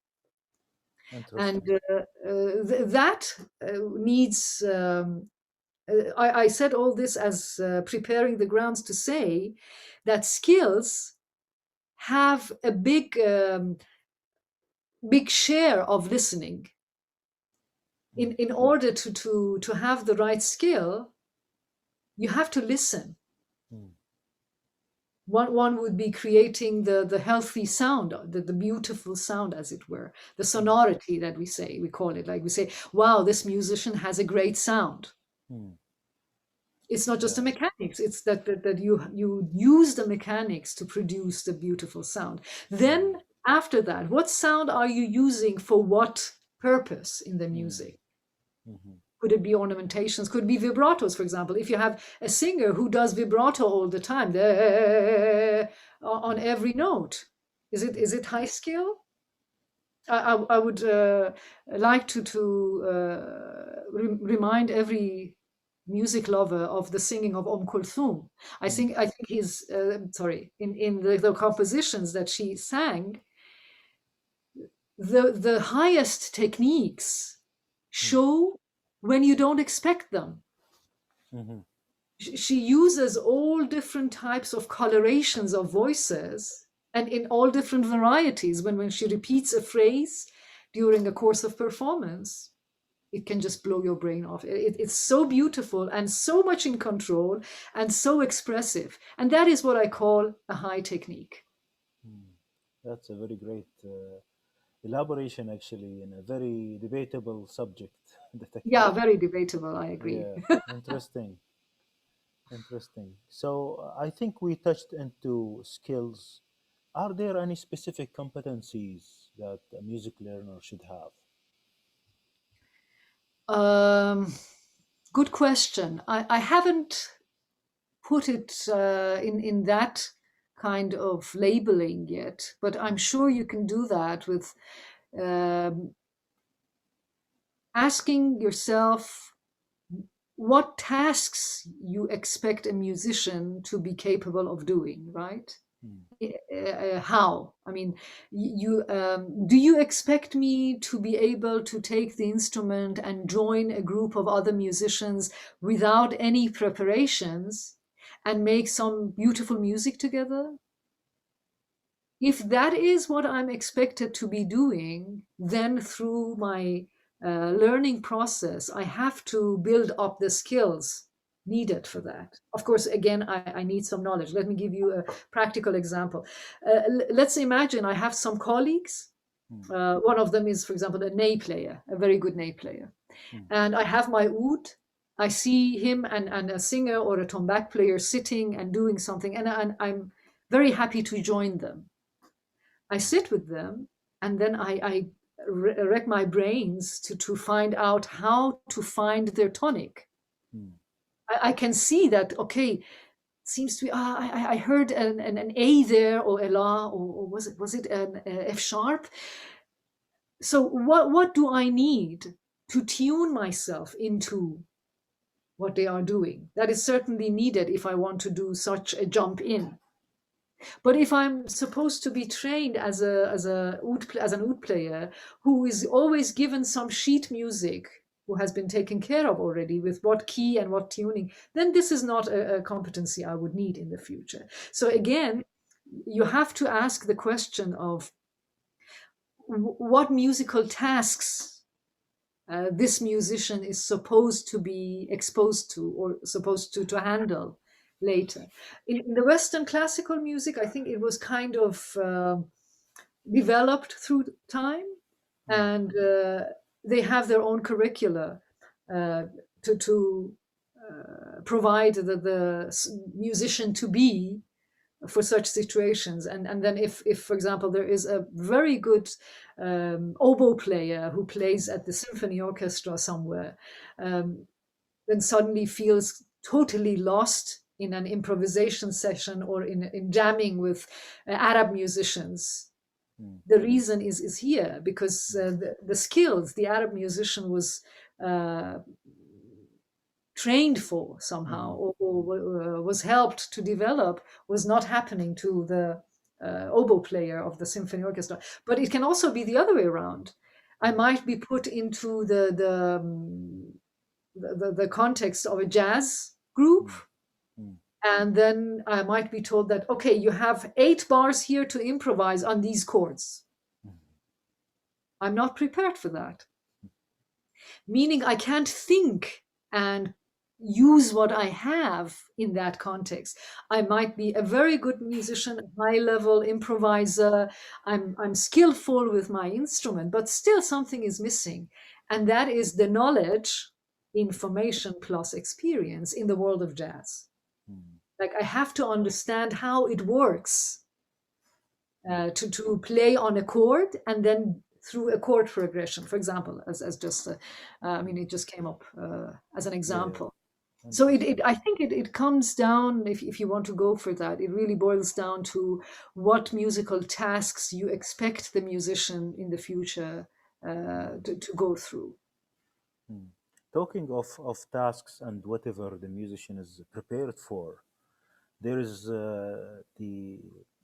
And Interesting. that needs, I said all this as preparing the grounds to say that skills have a big share of listening. Mm. In order to have the right skill, you have to listen. Mm. One would be creating the healthy sound, the beautiful sound, as it were, the Mm. sonority that we call it. Like we say, wow, this musician has a great sound. Mm. It's not just the Yeah. mechanics, it's that you use the mechanics to produce the beautiful sound. Mm. Then after that, what sound are you using for what purpose in the Mm. music? Hmm. Could it be ornamentations? Could it be vibratos, for example? If you have a singer who does vibrato all the time, on every note, is it high skill? I would like to remind every music lover of the singing of Kulthum. Mm. I think he's sorry, in the compositions that she sang, the highest techniques Mm. show when you don't expect them. Hmm. She uses all different types of colorations of voices, and in all different varieties. When she repeats a phrase during a course of performance, it can just blow your brain off. It's so beautiful and so much in control and so expressive. And that is what I call a high technique. Mm. That's a very great elaboration, actually, in a very debatable subject, the Yeah, technique. very debatable. I agree. Yeah. Interesting. Interesting. So I think we touched into skills. Are there any specific competencies that a music learner should have? um, Good question. I haven't put it in that kind of labeling yet, but I'm Mm, sure you can do that with um, asking yourself what tasks you expect a musician to be capable of doing, right? mm, How? I mean, you do you expect me to be able to take the instrument and join a group of other musicians without any preparations and make some beautiful music together? If that is what I'm expected to be doing, then through my learning process, I have to build up the skills needed for that. Of course, again, I need some knowledge. Let me give you a practical example. Let's imagine I have some colleagues. mm, One of them is, for example, a ney player, a very good ney player. mm, And I have my oud. I see him and a singer or a tombak player sitting and doing something, and I'm very happy to join them. I sit with them and then I wreck my brains to find out how to find their tonic. mm, I can see that, okay, seems to be, I heard an A there or a la, or was it an F sharp? So what do I need to tune myself into what they are doing? That is certainly needed if I want to do such a jump in. But if I'm supposed to be trained as an oud player who is always given some sheet music, who has been taken care of already with what key and what tuning, then this is not a competency I would need in the future. So mm, again, you have to ask the question of what musical tasks this musician is supposed to be exposed to or supposed to handle later. In the Western classical music, I think it was kind of developed through time, mm, and they have their own curricula uh, to provide the musician to be for such situations. And then if for example there is a very good oboe player who plays mm, at the symphony orchestra somewhere, um, then suddenly feels totally lost in an improvisation session or in jamming with Arab musicians. mm, The reason is here because mm, the skills the Arab musician was uh, trained for somehow, mm, or was helped to develop, was not happening to the oboe player of the symphony orchestra. But it can also be the other way around. I mm, might be put into the context of a jazz group, mm, mm, and then I might be told that, okay, you have 8 bars here to improvise on these chords. mm, I'm not prepared for that, meaning I can't think and use what I have in that context. I might be a very good musician, high level improviser. I'm skillful with my instrument, but still something is missing. And that is the knowledge, information plus experience in the world of jazz. mm, Like I have to understand how it works to play on a chord and then through a chord progression, for example, as just, I mean, mm. it just came up as an Yeah, yeah. example. So Interesting. I think it comes down, if you want to go for that, it really boils down to what musical tasks you expect the musician in the future Mm, to go through. mm. Talking of tasks and whatever the musician is prepared for, there is the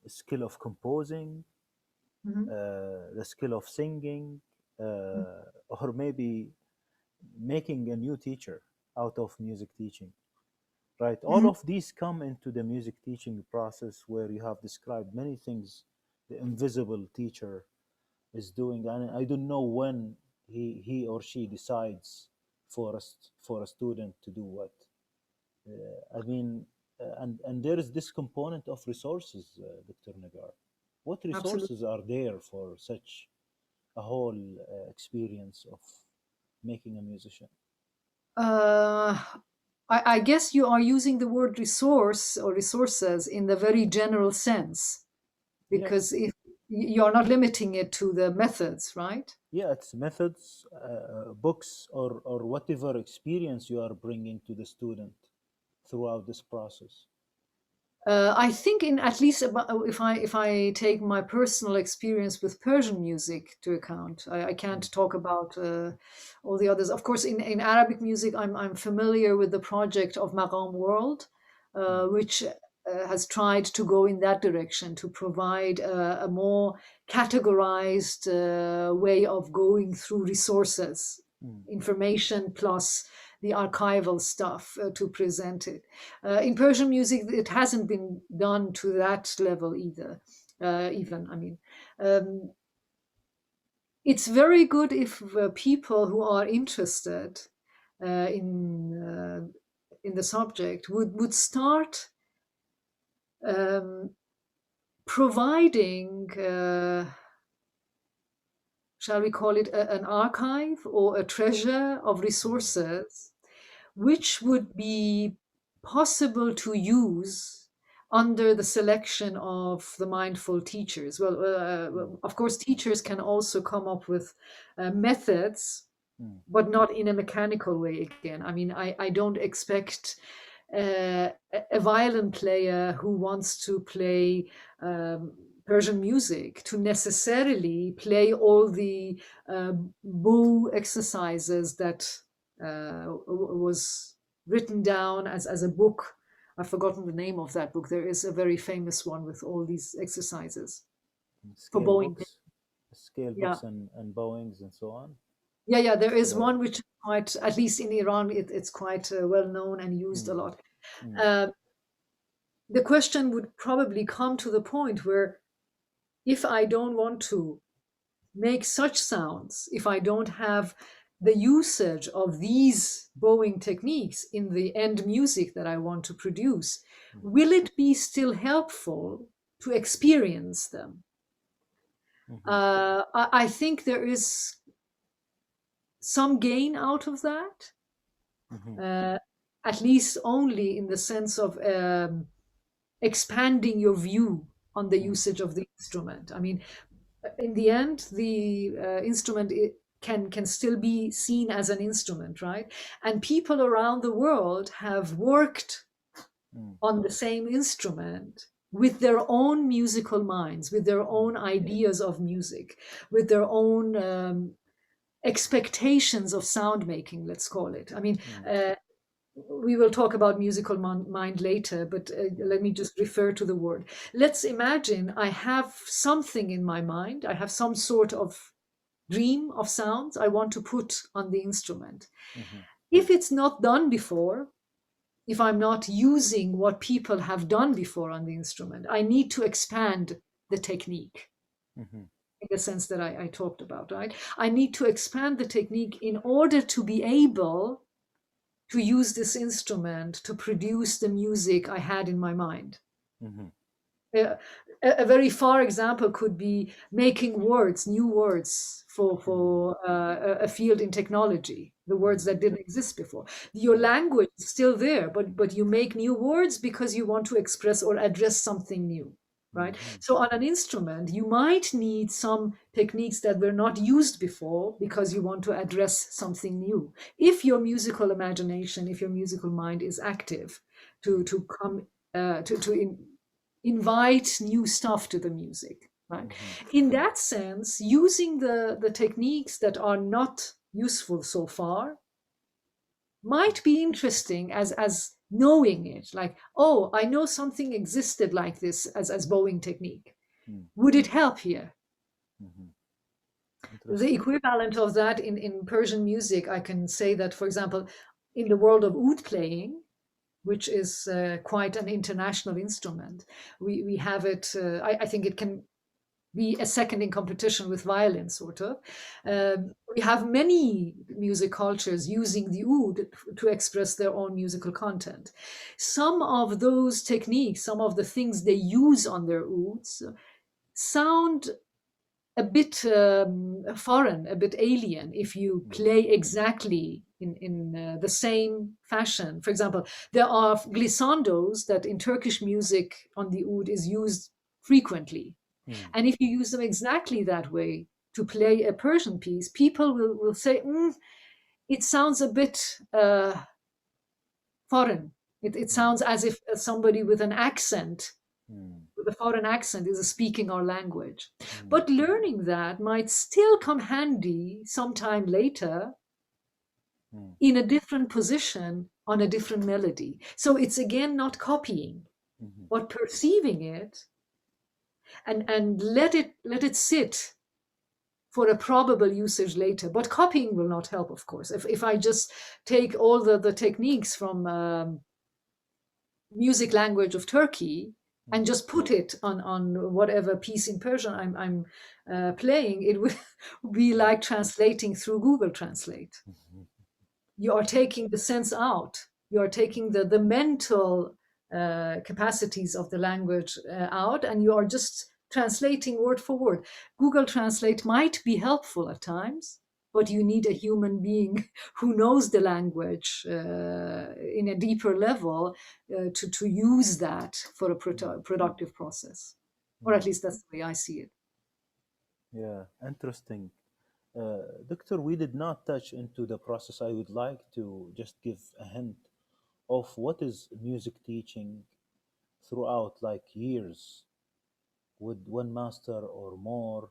skill of composing, Mhm. the skill of singing, or maybe making a new teacher out of music teaching, right? All Mhm. of these come into the music teaching process where you have described many things the invisible teacher is doing, and I don't know when he or she decides for a student to do what. I mean, and there is this component of resources, Dr. Nagar. What Absolutely. resources are there for such a whole experience of making a musician? Uh, I guess you are using the word resource or resources in the very general sense, because Yes. You're not limiting it to the methods, right? Yeah, it's methods, books, or whatever experience you are bringing to the student throughout this process. I think in at least if I take my personal experience with Persian music to account, I Mm, can't talk about all the others. Of course, in Arabic music, I'm familiar with the project of Maqam World, mm, which has tried to go in that direction to provide a more categorized way of going through resources, mm, information plus the archival stuff to present it. In Persian music, it hasn't been done to that level either. Even, I mean, um, it's very good if people who are interested in the subject would start um, providing, shall we call it, an archive or a treasure of mm, resources which would be possible to use under the selection of the mindful teachers. mm, Of course, teachers can also come up with methods, mm, but not in a mechanical way again. I mean, I don't expect a violin player who wants to play um, Persian music to necessarily play all the uh, bow exercises that was written down as a book. I've forgotten the name of that book. There is a very famous one with all these exercises for scale bowing. books, scale Yeah, books, and bowings and so on. yeah. There is Yeah. one which is quite, at least in Iran, it's quite well known and used a Mm, lot. mm, Uh, the question would probably come to the point where if I don't want to make such sounds, if I don't have the usage of these bowing techniques in the end music that I want to produce, mm, will it be still helpful to experience them? mhm, I think there is some gain out of that, mhm, uh, at least only in the sense of expanding your view on the mm, usage of the instrument. I mean, in the end, the instrument can still be seen as an instrument, right? And people around the world have worked mm, on the same instrument with their own musical minds, with their mm, own ideas of music, with their own expectations of sound making, let's call it. I mean, mm, we will talk about musical mind later, but mm, let me just refer to the word. Let's imagine I have something in my mind, I have some sort of dream of sounds I want to put on the instrument. mhm, If it's not done before, if I'm not using what people have done before on the instrument, I need to expand the technique mhm, in the sense that I talked about, right? I need to expand the technique in order to be able to use this instrument to produce the music I had in my mind. mhm, Uh, a very far example could be making words, new words mm, for a field in technology, the words mm, that didn't exist before. Your mm, language is still there, but you make new words because you want to express or address something new, right? mhm, So on an instrument, you might need some techniques that were not used before because you want to address something new. If your musical imagination, if your musical mind is active to come to invite new stuff to the music, right? mhm, In that sense, using the techniques that are not useful so far might be interesting as knowing it, like, oh, I know something existed like this as bowing technique. mm, Would it help here? mhm. The Interesting. equivalent of that in Persian music, I can say that, for example, in the world of oud playing, which is quite an international instrument, we have it. I think it can be a second in competition with violin, sort of. Mm, We have many music cultures using the oud to express their own musical content. Some of those techniques, some of the things they use on their ouds, sound a bit foreign, a bit alien if you mm, play exactly in the same fashion. For example, there are glissandos that in Turkish music on the oud is used frequently. mm, And if you use them exactly that way to play a Persian piece, people will say, it sounds a bit foreign. It mm, sounds as if somebody with an accent, mm, with a foreign accent, is speaking our language. mm, But learning that might still come handy sometime later mm, in a different position on a different melody. So it's again not copying, mhm, but perceiving it and let it sit for a probable usage later. But copying will not help, of course. If I just take all the techniques from music language of Turkey and mm, just put it on whatever piece in Persian I'm playing, it will be mm, like translating through Google Translate. mhm, You are taking the sense out. You are taking the mental capacities of the language out, and you are just translating word for word. Google Translate might be helpful at times, but you need a human being who knows the language in a deeper level to use that for a mm, productive process. Or at mm. least that's the way I see it. Yeah, interesting. Doctor, we did not touch into the process. I would like to just give a hint of what is music teaching throughout like years with one master or more,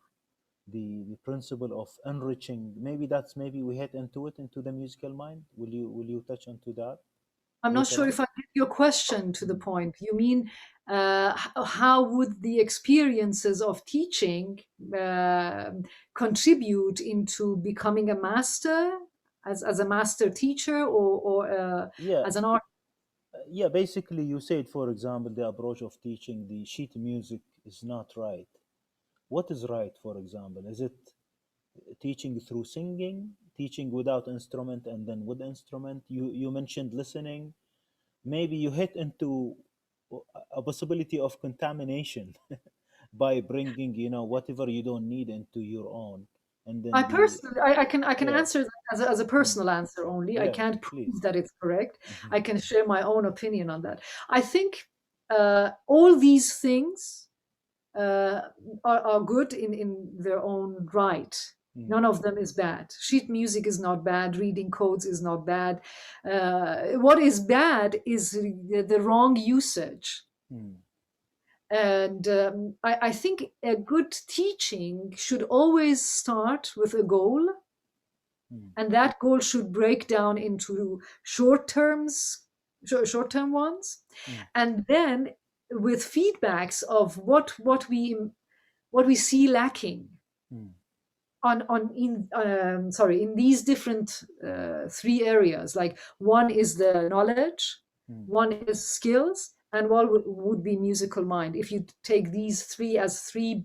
the principle of enriching. Maybe that's maybe we hit into it into the musical mind. Will you touch into that I'm not later sure on? if I get your question to the Mm. point. You mean how would the experiences of teaching contribute into becoming a master as a master teacher or Yeah, as an art? yeah. Basically, you said, for example, the approach of teaching the sheet music is not right. What is right, for example? Is it teaching through singing, teaching without instrument, and then with instrument? You mentioned listening. Maybe you hit into a possibility of contamination by bringing whatever you don't need into your own, and I then the personally, I can yeah, answer that as a mm, personal answer only. I yeah, can't please. prove that it's correct. Hmm. I can share my own opinion on that. I think all these things uh, are good in their own right. Mm, None of them is bad. Sheet music is not bad. Reading codes is not bad. What is bad is the wrong usage. mm, And I think a good teaching should always start with a goal, mm, and that goal should break down into short term ones, mm, and then with feedbacks of what we see lacking mm, on in sorry in these different three areas. Like one is the knowledge, mm, one is skills, and one would be musical mind. If you take these three as three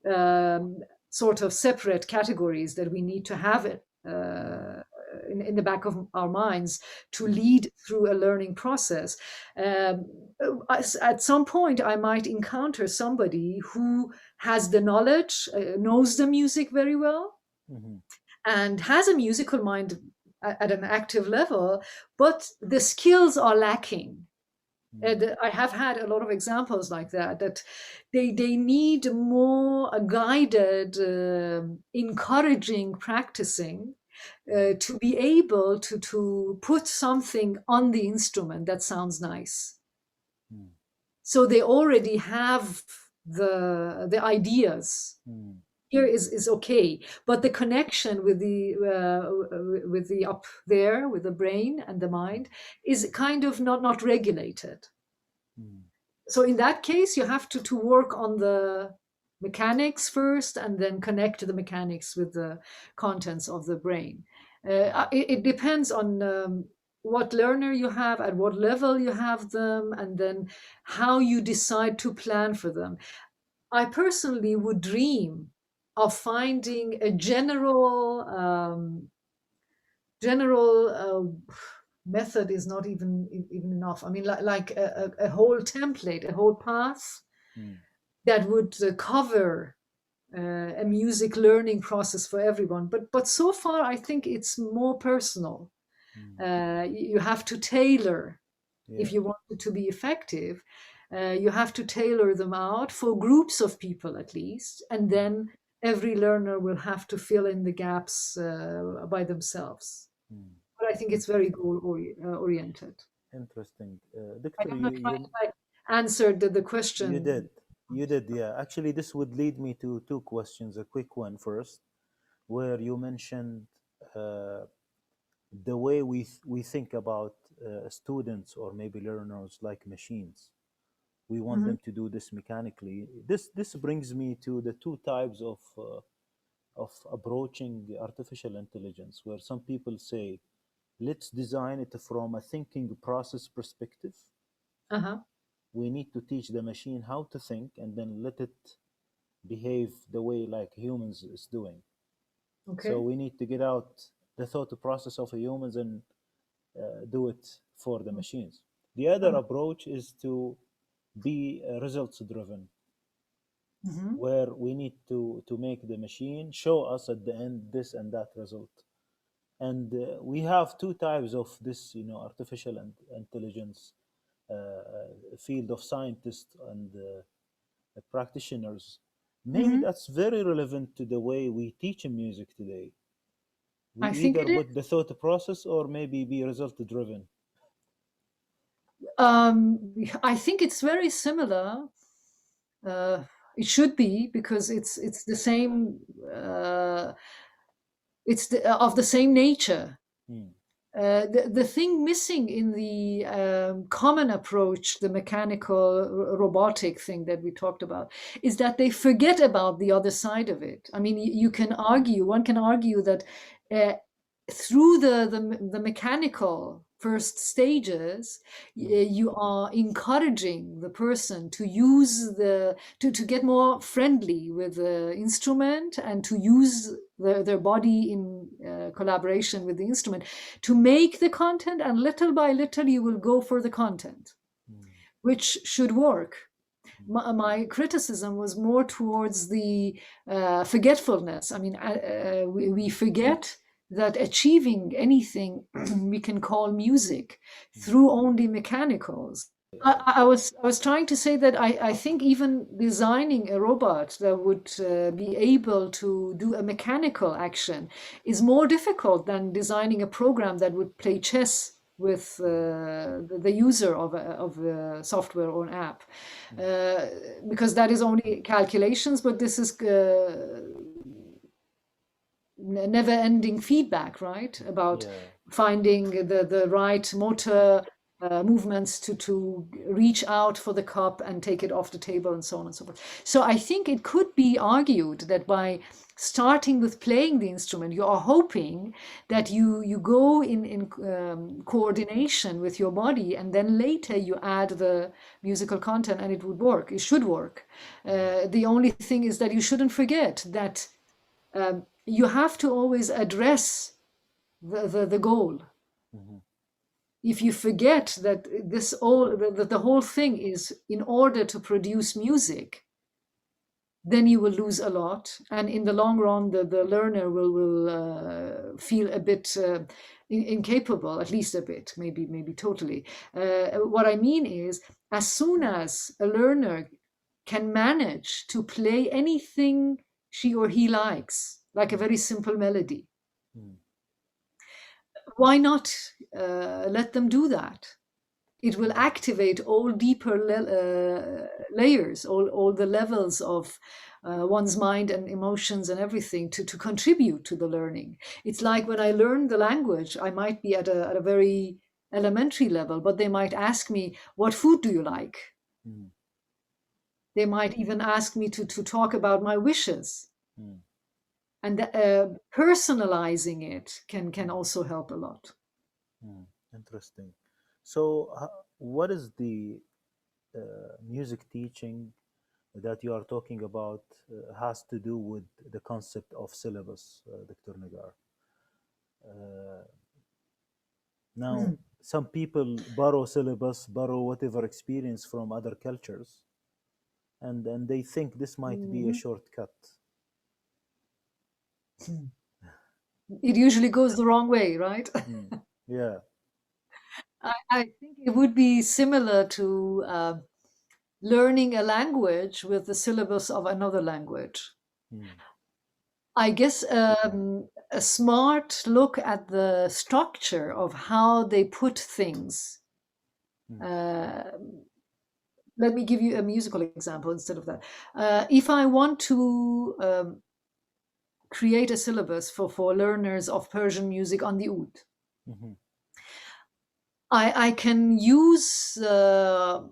um, sort of separate categories that we need to have it mm, in the back of our minds to mm, lead through a learning process. Um, at some point, I might encounter somebody who has the knowledge, knows the music very well, mhm, and has a musical mind at an active level, but the skills are lacking. mm, And I have had a lot of examples like that, that they need more guided, encouraging practicing mm, to be able to put something on the instrument that sounds nice. mm, So they already have the ideas. mm, Here is okay, but the connection with the up there, with the brain and the mind, is kind of not regulated. mm, So in that case, you have to work on the mechanics first and then connect the mechanics with the contents of the brain. It depends on what learner you have, at what level you have them, and then how you decide to plan for them. I personally would dream of finding a general method is not even enough. I mean, like a whole template, a whole path mm, that would cover a music learning process for everyone. But so far, I think it's more personal. mm. You have to tailor if Yeah. you want it to be effective. You have to tailor them out for groups of people at least, and mm, then every learner will have to fill in the gaps by themselves. mm. But I think it's very Interesting. oriented. Interesting. I Doctor, don't know if I answered the you did. question. You did, yeah. Actually, this would lead me to two questions. A quick one first, where you mentioned uh, the way we think about students or maybe learners like machines. We want Mhm. them to do this mechanically. This brings me to the two types of approaching artificial intelligence, where some people say, let's design it from a thinking process perspective. Uh-huh. We need to teach the machine how to think and then let it behave the way like humans is doing. So Okay. we need to get out the thought process of humans and do it for the machines. The other Uh-huh. approach is to be results driven, Mhm. where we need to make the machine show us at the end this and that result. And we have two types of this, artificial intelligence field of scientists and practitioners. Maybe Mhm. that's very relevant to the way we teach in music today. We I think either it is. with the thought process or maybe be result driven. I think it's very similar. Uh, it should be because it's the same. It's of the same nature. Mm, The thing missing in the common approach, the mechanical robotic thing that we talked about, is that they forget about the other side of it. I mean, you can argue, one can argue that uh, through the mechanical first stages, mm, you are encouraging the person to use to get more friendly with the instrument and to use their body in collaboration with the instrument to make the content, and little by little you will go for the content, mm, which should work. mm, My criticism was more towards the forgetfulness. I mean, we forget that achieving anything we can call music mm. through only mechanicals. I was trying to say that I think even designing a robot that would be able to do a mechanical action is more difficult than designing a program that would play chess with the user of a software or an app, Mm. uh, because that is only calculations, but this is never ending feedback, right? About Yeah. finding the right motor movements to reach out for the cup and take it off the table and so on and so forth. So I think it could be argued that by starting with playing the instrument, you are hoping that you go in coordination with your body, and then later you add the musical content, and it would work. It should work. Mhm, The only thing is that you shouldn't forget that you have to always address the goal. mhm, If you forget that the whole thing is in order to produce music, then you will lose a lot, and in the long run the learner will feel a bit incapable, at least a bit, maybe totally. What I mean is, as soon as a learner can manage to play anything she or he likes, like a mm, very simple melody, mm, why not let them do that? It will mm, activate all deeper layers, all the levels of one's mind and emotions and everything to contribute to the learning. It's like when I learn the language, I might be at a very elementary level, but they might ask me, what food do you like? mm, They might even ask me to talk about my wishes. mm, And personalizing it can mm, also help a lot. mm. Interesting. So, what is the music teaching that you are talking about has to do with the concept of syllabus, Dr. Nagar? Uh, Now, Mm. some people borrow syllabus, borrow whatever experience from other cultures, and they think this might be a Mhm. shortcut. It usually goes the wrong way, right? Mm. Yeah. I think it would be similar to learning a language with the syllabus of another language. Mm. I guess a smart look at the structure of how they put things. Mm. Uh, Let me give you a musical example instead of that. If I want to create a syllabus for learners of Persian music on the oud, Mhm. I can use the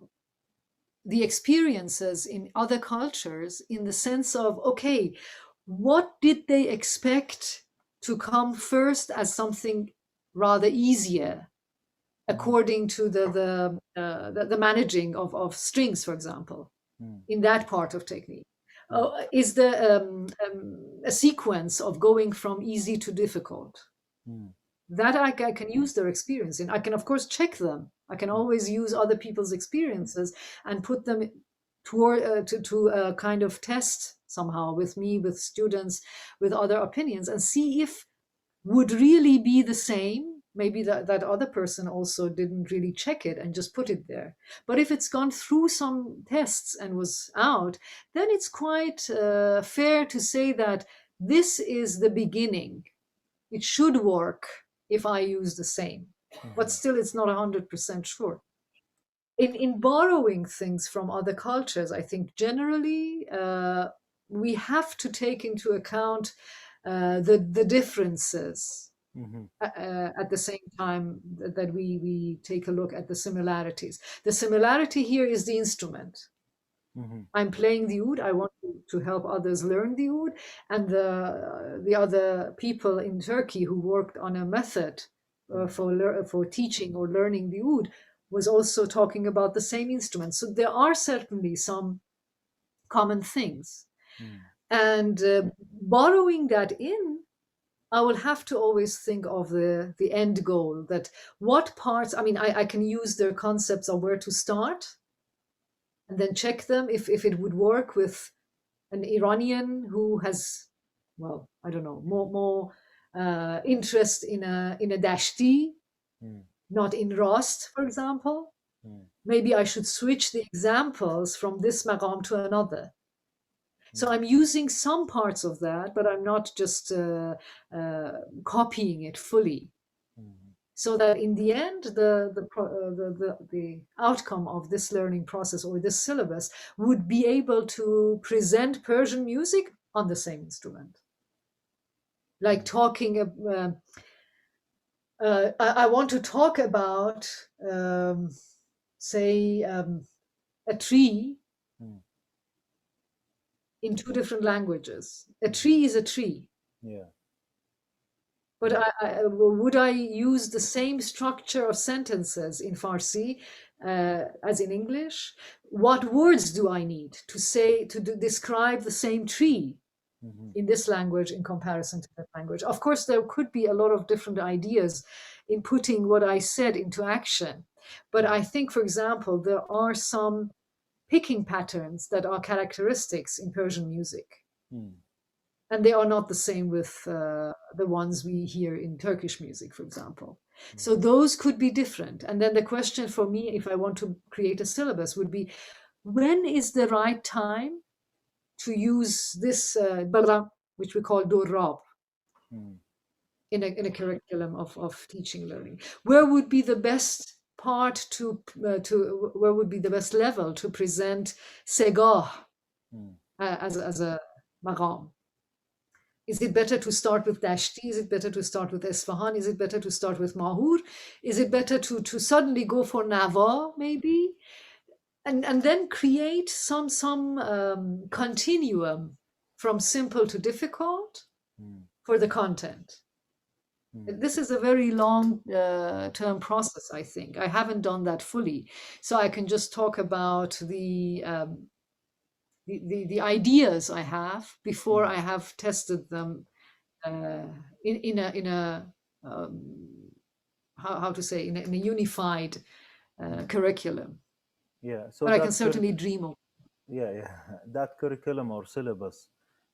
experiences in other cultures in the sense of, okay, what did they expect to come first as something rather easier Mhm. according to the managing of strings, for example, Mm. in that part of technique. Mm. Is there a sequence of going from easy to difficult? Mm. That I can use their experience in. I can, of course, check them. I can Mm. always use other people's experiences and put them toward to kind of test somehow with me, with students, with other opinions, and see if would really be the same. Maybe that other person also didn't really check it and just put it there. But if it's gone through some tests and was out, then it's quite fair to say that this is the beginning. It should work if I use the same. But Mhm. still, it's not 100% sure. In borrowing things from other cultures, I think generally we have to take into account the differences Mhm. at the same time that we take a look at the similarities. The similarity here is the instrument. Mhm. I'm playing the oud. I want to help others learn the oud, and the other people in Turkey who worked on a method Mm. for teaching or learning the oud was also talking about the same instrument. So there are certainly some common things, Mm. and borrowing that in, I will have to always think of the end goal. That what parts? I mean, I can use their concepts of where to start, and then check them if it would work with an Iranian who has, well, I don't know, more interest in a dashti, Mm. not in Rost, for example. Mm. Maybe I should switch the examples from this maqam to another. So Mm. I'm using some parts of that, but I'm not just copying it fully. Mhm. So that in the end, the outcome of this learning process or this syllabus would be able to present Persian music on the same instrument. Like Mm. talking, I want to talk about, say, a tree Mm. in two different languages. A Mhm. tree is a tree. Yeah. But Yeah. would I use the same structure of sentences in Farsi as in English? What words do I need to say to describe the same tree Mhm. in this language in comparison to that language? Of course, there could be a lot of different ideas in putting what I said into action. But Mm. I think, for example, there are some picking patterns that are characteristics in Persian music, Mm. and they are not the same with the ones we hear in Turkish music, for example. Mm. So those could be different. And then the question for me, if I want to create a syllabus, would be when is the right time to use this bagram, which we call dorab, Mm. in a curriculum of teaching learning? Where would be the best part to where would be the best level to present segah Mm. as a maqam? Is it better to start with Dashti? Is it better to start with Esfahan? Is it better to start with Mahur? Is it better to suddenly go for Nava, maybe? And then create some continuum from simple to difficult Mm. for the content. Mm. This is a very long term process, I think. I haven't done that fully. So I can just talk about the ideas I have before Mm. I have tested them uh, in a um, how to say in a unified Mm. curriculum. Yeah. So But I can that certainly dream of. yeah, yeah, that curriculum or syllabus,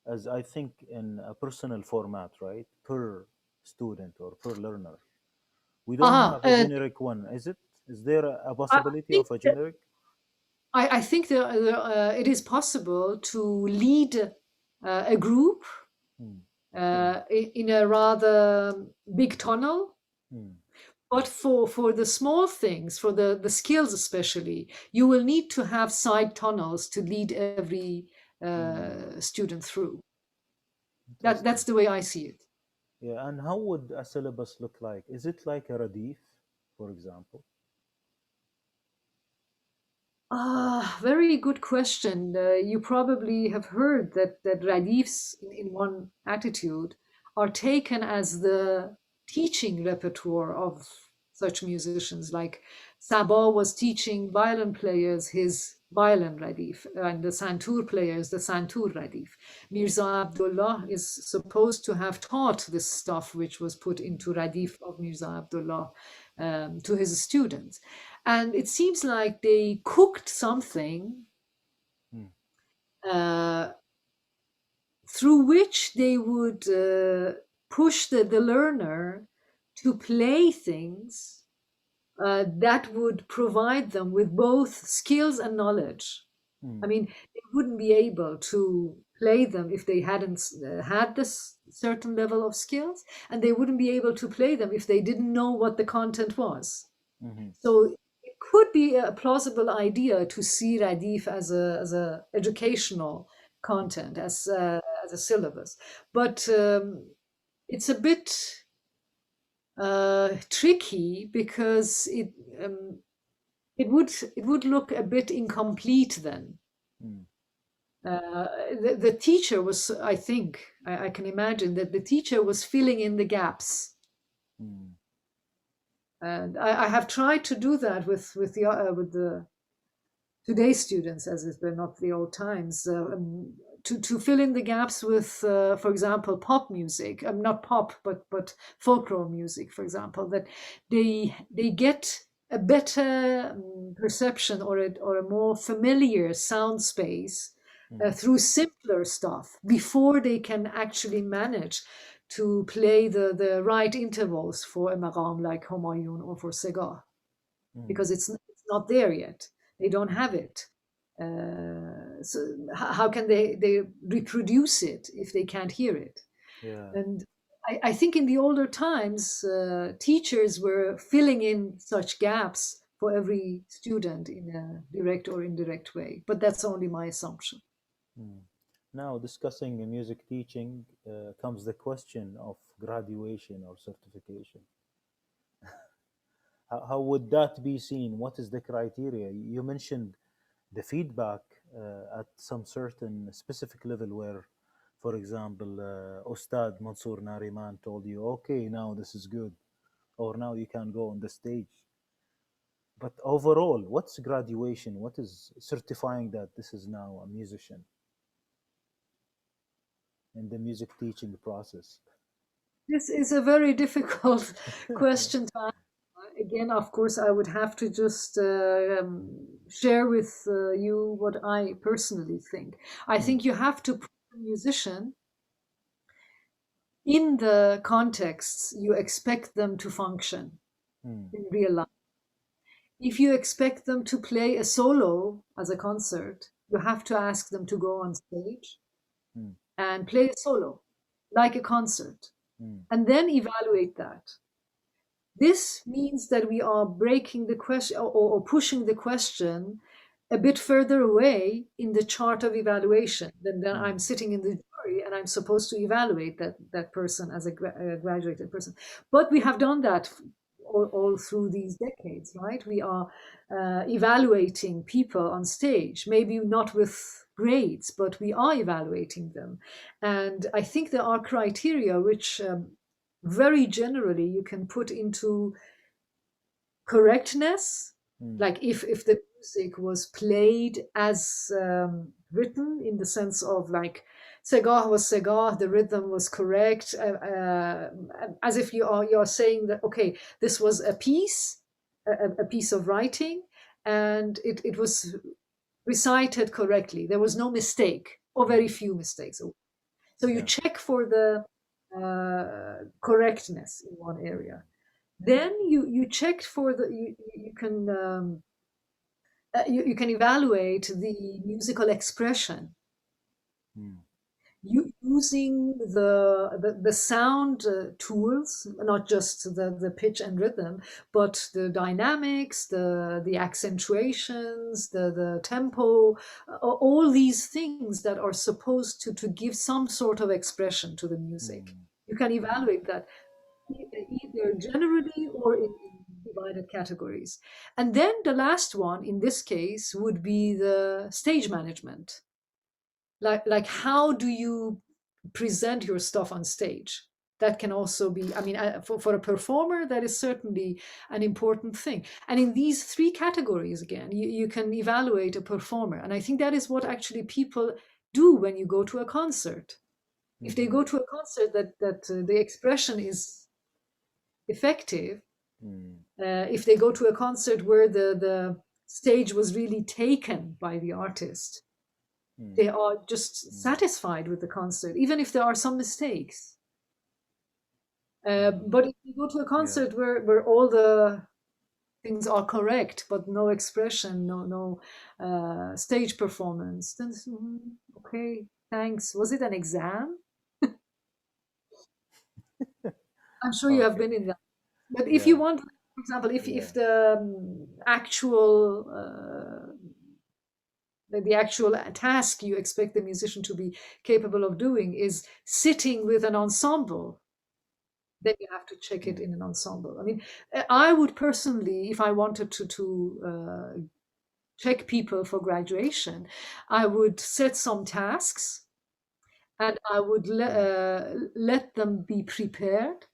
as I think in a personal format, right? Per student or per learner. We don't Ah, have a generic one, is it? Is there a I possibility think of a that generic? I think it is possible to lead a group Mm. in a rather big tunnel. Mm. But for the small things, for the skills especially, you will need to have side tunnels to lead every Mm. student through. That's Interesting. the way I see it. Yeah, and how would a syllabus look like? Is it like a radif, for example? Ah, very good question. You probably have heard that radifs in one attitude are taken as the teaching repertoire of such musicians. Like Sabah was teaching violin players his violin radif, and the santur players the santur radif. Mirza Abdullah is supposed to have taught this stuff, which was put into radif of Mirza Abdullah, to his students. And it seems like they cooked something Mm. uh, through which they would push the learner to play things that would provide them with both skills and knowledge. I Mm. mean, they wouldn't be able to play them if they hadn't had this certain level of skills, and they wouldn't be able to play them if they didn't know what the content was. Mm-hmm. So it could be a plausible idea to see Radif as a educational content, as a syllabus, but it's a bit tricky because um, it would look a bit incomplete then. Mm. The teacher was, I think, I can imagine that the teacher was filling in the gaps. Mm. And I have tried to do that with the today's students, as if they're not the old times, to fill in the gaps with, for example, pop music. Not pop, but folklore music, for example. That they get a better perception or a more familiar sound space Mm. through simpler stuff before they can actually manage to play the right intervals for a maqam like Homayun or for Segar, Mm. because it's not there yet. They don't Mm. have it. So how can they reproduce it if they can't hear it? Yeah. And I think in the older times, teachers were filling in such gaps for every student in a direct or indirect way. But that's only my assumption. Mm. Now, discussing music teaching, comes the question of graduation or certification. How would that be seen? What is the criteria? You mentioned the feedback at some certain specific level where, for example, Ustad Mansour Nariman told you, okay, now this is good, or now you can go on the stage. But overall, what's graduation? What is certifying that this is now a musician in the music teaching process? This is a very difficult Yeah. question to answer. Again, of course, I would have to just share with you what I personally think. I Mm. think you have to put a musician in the contexts you expect them to function Mm. in real life. If you expect them to play a solo as a concert, you have to ask them to go on stage Mm. and play a solo like a concert, Mm. and then evaluate that. This means that we are breaking the question, or pushing the question a bit further away in the chart of evaluation. Then I'm Mm. sitting in the jury and I'm supposed to evaluate that person as a graduated person. But we have done that all through these decades, right? We are evaluating people on stage, maybe not with grades, but we are evaluating them. And I think there are criteria which very generally you can put into correctness, Mm. like if the music was played as written, in the sense of like Segar was Segar, the rhythm was correct, as if you're saying that, okay, this was a piece, a piece of writing, and it was recited correctly. There was no mistake, or very Mm. few mistakes. So you Yeah. check for the correctness in one area. Then you checked for the you can You can evaluate the musical expression mm, using the sound tools, not just the pitch and rhythm, but the dynamics, the accentuations, the tempo, all these things that are supposed to give some sort of expression to the music. mm, You can evaluate that either generally or in divided categories. And then the last one in this case would be the stage management. Like how do you present your stuff on stage? That can also be, I mean, for a performer, that is certainly an important thing. And in these three categories, again, you can evaluate a performer. And I think that is what actually people do when you go to a concert. If they mhm, go to a concert that the expression is effective, mm, if they go to a concert where the stage was really taken by the artist, mm, they are just mm, satisfied with the concert, even if there are some mistakes. mhm. But if you go to a Yeah, concert where all the things are correct, but no expression, no stage performance, then okay, thanks. Was it an exam? I'm sure you have okay. been in that. But if you Yeah, want, for example, yeah, if the actual the actual task you expect the musician to be capable of doing is sitting with an ensemble, then you have to check it mm, in an ensemble. I mean, I would personally, if I wanted to check people for graduation, I would set some tasks and I would mm, let them be prepared.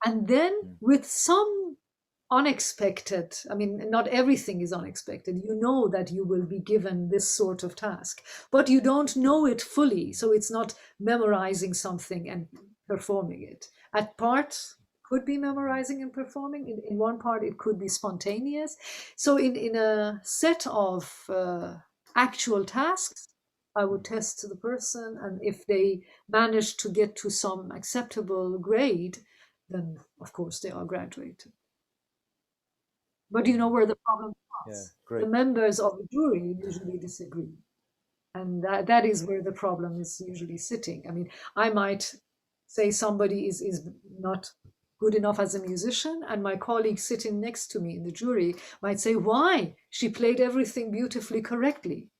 And then mm, with some unexpected, I mean, not everything is unexpected. You know that you will be given this sort of task, but you don't know it fully. mm, So it's not memorizing something and performing it. At part, could be mhm, memorizing and performing. In one part, it could be spontaneous. So in a set of actual tasks, I would mm, test the person, and if they manage to get to some acceptable grade, then of course they are graduated. But you know mhm. where the problem Yeah, comes. The great. members of the jury usually disagree. And that is where the problem is usually sitting. I mean, I might say somebody is not good enough as a musician, and my colleague sitting next to me in the jury might say, why? She played everything beautifully correctly.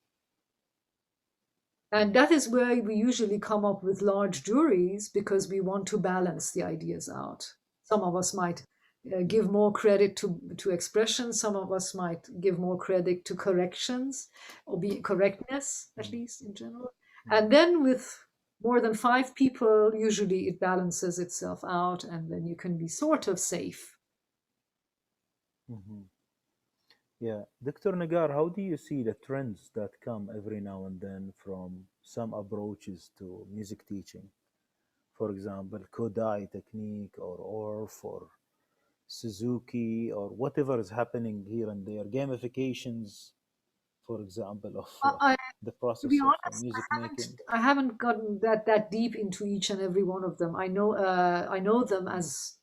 And Mm, that is where we usually come up with large juries because we want to balance the ideas out. Some of us might mm, give more credit to expression, some of us might give more credit to corrections or be correctness, at mm, least in general. mm, And then with more than five people, usually it balances itself out, and then you can be sort of safe. mhm. Yeah, Dr. Nagar, how do you see the trends that come every now and then from some approaches to music teaching? For example, Kodai technique or ORF or Suzuki or whatever is happening here and there, gamifications, for example, of I, the to be process of honest, music making. I haven't gotten that deep into each and every one of them. I know them Mm, as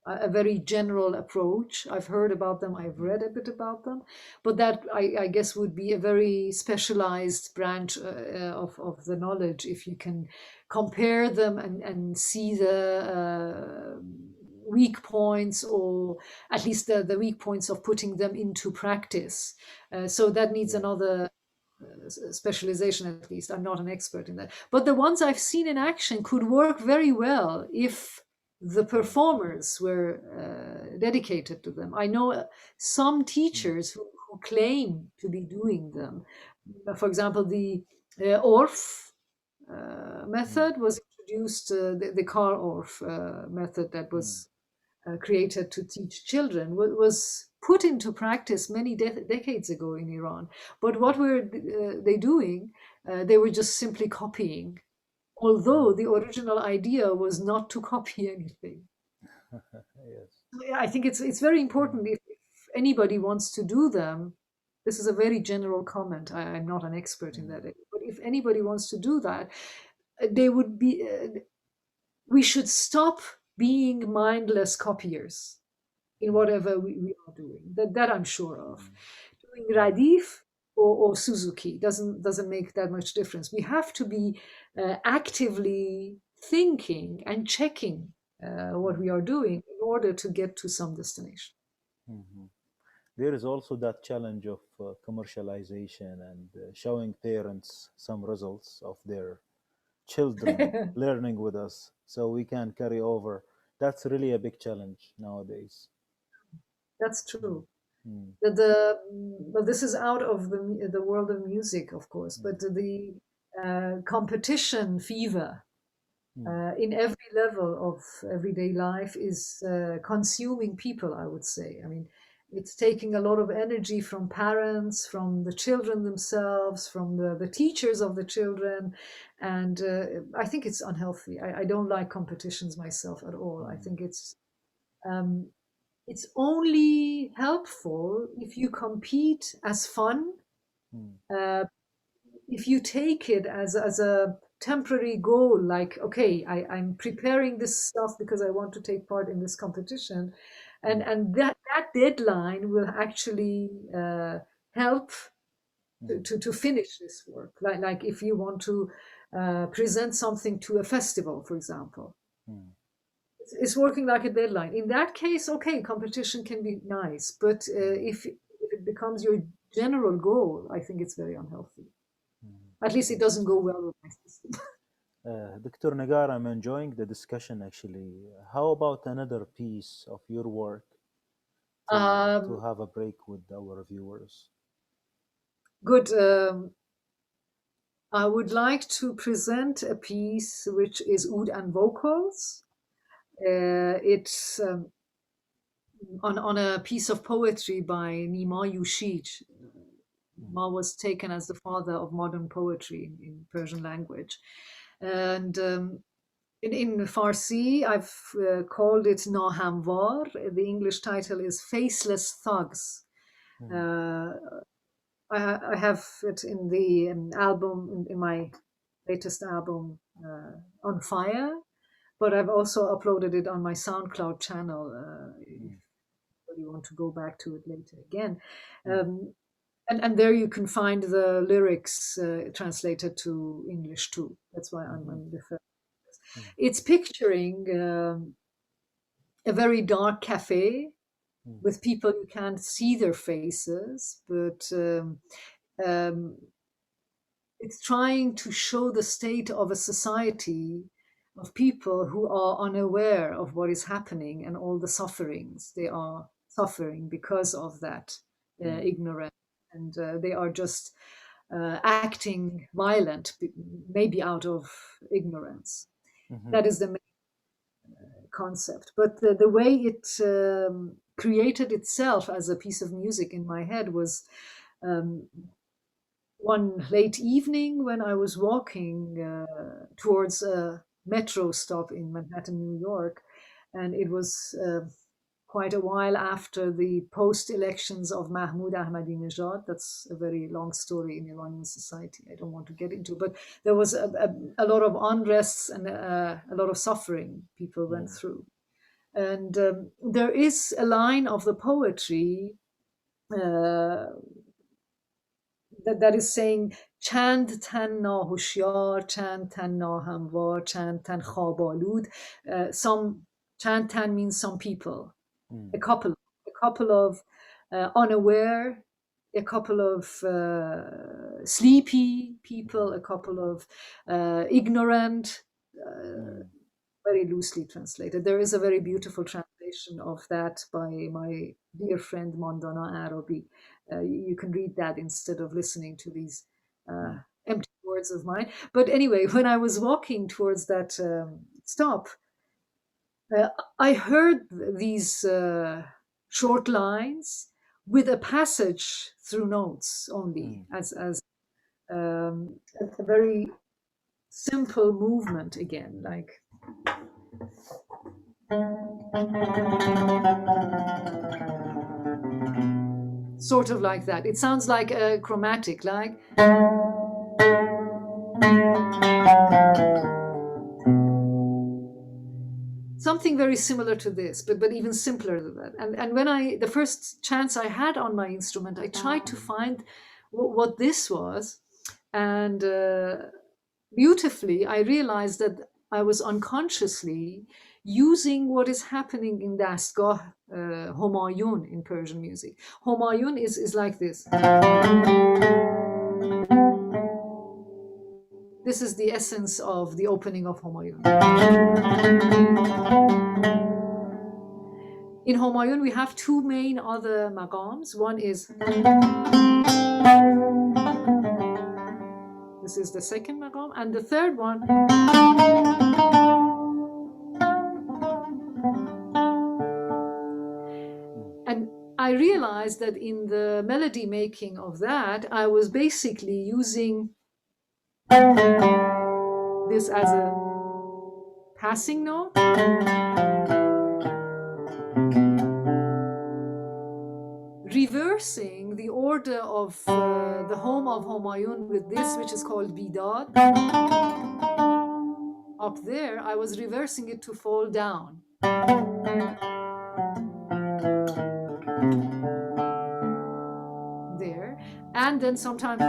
a very general approach. I've heard about them, I've mm, read a bit about them, but that I guess would be a very specialized branch of the knowledge if you can compare them and see the weak points, or at least the weak points of putting them into practice. So that needs yeah. another specialization. At least I'm not an expert in that, but the ones I've seen in action could work very well if the Mm, performers were dedicated to them. I know some mm, teachers who claim to be doing them. For example, the Orff mm, method was introduced, the Karl Orff method that mm, was created to teach children was put into practice many decades ago in Iran. But what were they doing? They were just simply copying, although mm. the original idea was not to copy anything. Yes. Yeah, I think it's very important Mm, if anybody wants to do them. This is a very general comment. I'm not an expert in that mm, area, but if anybody wants to do that, they would be. We should stop being mindless copiers in mm, whatever we are doing. That I'm sure of. mm, doing Radif or Suzuki. Doesn't make that much difference. We have to be actively thinking and checking what mm, we are doing in order to get to some destination. mhm. There is also that challenge of commercialization and showing parents some results of their children learning with us so we can carry over. That's really a big challenge nowadays. That's Mm, true. mm, But this is out of the world of music, of course. mm, But the competition fever mm, in every level of everyday life is consuming people, I would say. I mean, it's taking a lot of energy from parents, from the children themselves, from the teachers of the children. And I think it's unhealthy. I don't like competitions myself at all. I mm, think um, it's only helpful if you compete as fun, mm, uh, if you take it as a temporary goal, like, okay, I'm preparing this stuff because I want to take part in this competition. mm, And that deadline will actually help mm, to finish this work. Like if you want to present something to a festival, for example, mm, it's working like a deadline. In that case, okay, competition can be nice, but mm, if it becomes your general goal, I think it's very unhealthy. mm. At least it doesn't go Interesting. well with my system. Dr. Nagar, I'm enjoying the discussion actually. How about another piece of your work to Um, have a break with our viewers? Good. I would like to present a piece which is oud and vocals. It's on a piece of poetry by Nima Yushij. Mm, Ma was taken as the father of modern poetry in Persian language. And in Farsi, I've called it Nahamvar. The English title is Faceless Thugs. mm, Uh, I have it in the album, in my latest album, On Fire, but I've also uploaded it on my SoundCloud channel if mm, you want to go back to it later again. mm, Um, and there you can find the lyrics translated to English too. That's why mhm, I'm referring. mm, It's picturing a very dark cafe mm, with people you can't see their faces, but um, it's trying to show the state of a society of people who are unaware of what is happening and all the sufferings they are suffering because of that mm, ignorance. And they are just acting violent, maybe out of ignorance. mhm, That is the main concept. But the way it created itself as a piece of music in my head was um, one late evening when I was walking towards a metro stop in Manhattan, New York, and it was quite a while after the post-elections of Mahmoud Ahmadinejad. That's a very long story in Iranian society. I don't want to get into, but there was a lot of unrest and a lot of suffering people went mm, through. And there is a line of the poetry uh, that is saying چند تن ناهوشیار چند تن ناهموار چند تن خواب آلود. Some چند تن means some people, mm, a couple of unaware, a couple of sleepy people, mhm, a couple of ignorant, uh, mm, very loosely translated. There is a very mm, beautiful translation of that by my dear friend Mondana Arabi. You can read that instead of listening to these uh, mm, empty words of mine. But anyway, when I was walking towards that stop, uh, I heard these short lines with a passage through notes only, mm, as a very simple movement again, like sort of like that. It sounds like a chromatic, like something something very similar to this, but even simpler than that. And when the first chance I had on my instrument, I tried to find what this was, and beautifully, I realized that I was unconsciously using what is happening in dastgah Homayun in Persian music. Homayun is like this. This is the essence of the opening of Homayun. In Homayun, we have two main other maqams. One is, this is the second maqam, and the third one and I realized that in the melody making of that, I was basically using this as a passing note, reversing the order of the home of Homayun with this, which is called Bidad. Up there, I was reversing it to fall down. There, and then sometimes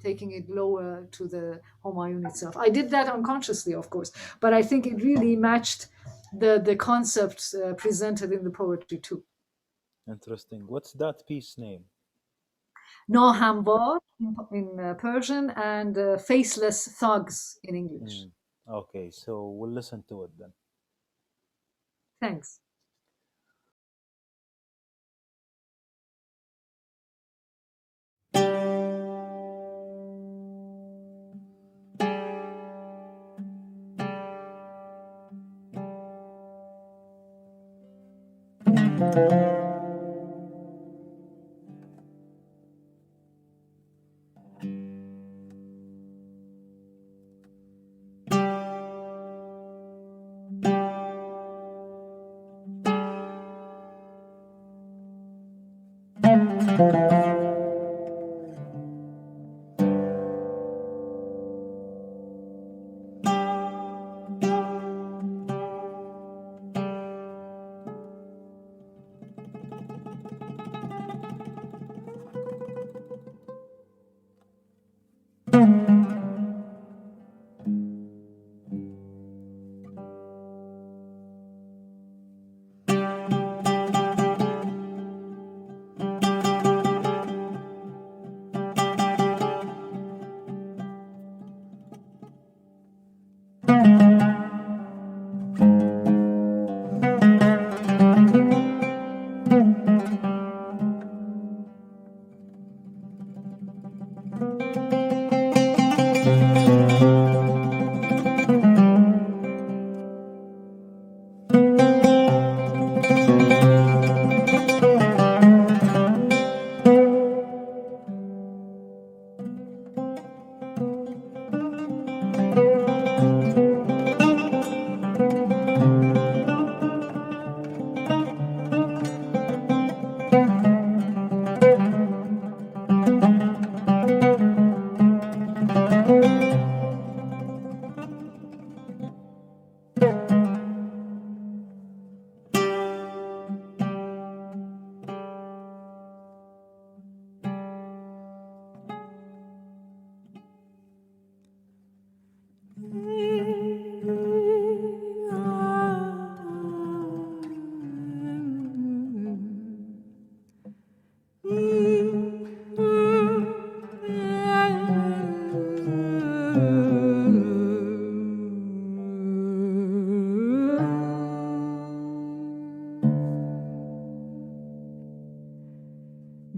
taking it lower to the Homayun itself. I did that unconsciously, of course, but I think it really matched the concepts presented in the poetry too. Interesting. What's that piece name? Nahamvar in Persian, and Faceless Thugs in English. Okay, so we'll listen to it then. Thanks.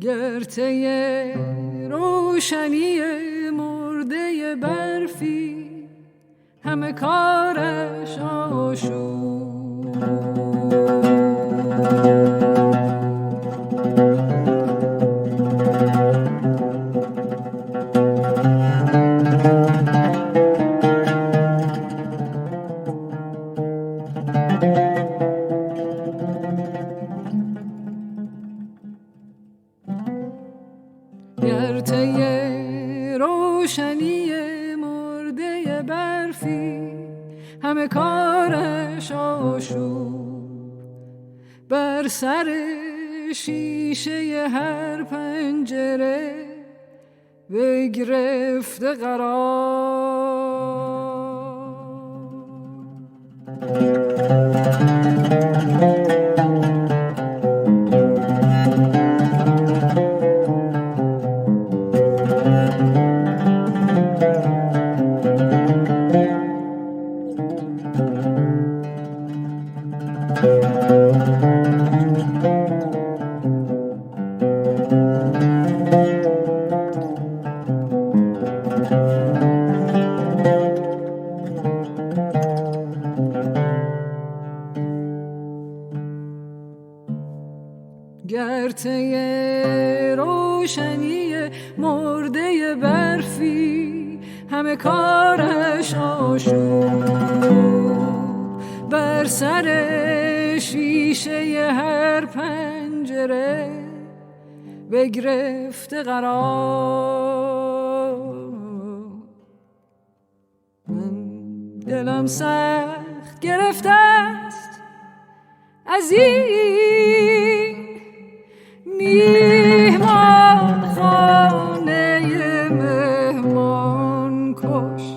گرته روشنی مرده برفی همه کارش آشوب همه کار آشوب بر سر شیشه هر پنجره بگرفته قرار. گرته روشنی مرده برفی همه کارش آشوب بر سر شیشه هر پنجره بگرفته قرار. من دلم سخت گرفته است از این میهمان خانه مهمان کش.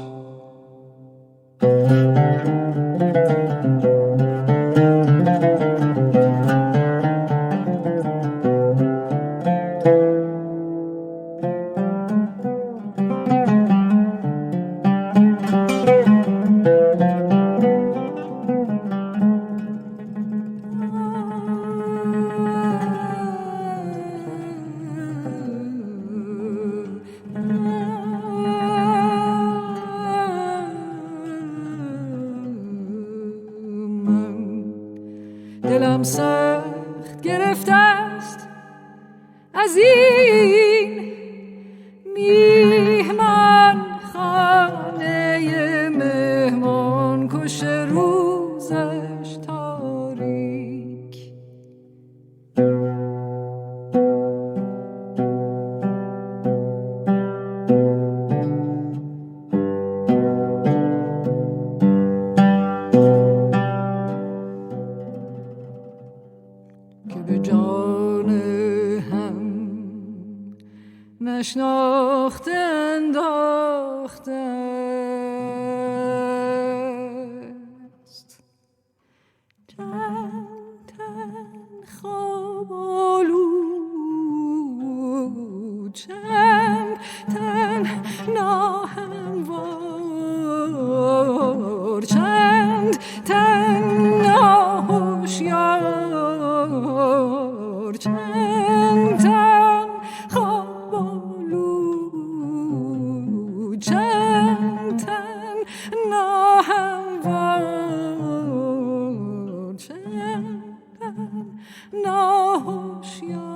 دلم سخت گرفته است از این میهمان خانه مهمان کش روزش تاریک. که به جان هم نشناخته انداخته است. چند تن خواب آلود، چند تن ناهموار، چند تن ناهوشیار، چند تن خواب آلود، چند تن ناهموار، چند تن ناهوشیار.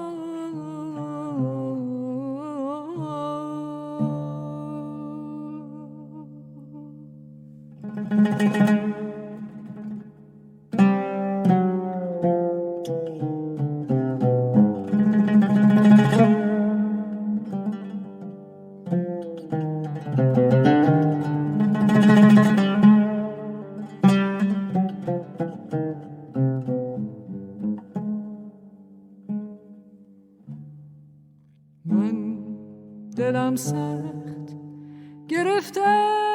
من دلم سخت گرفته است.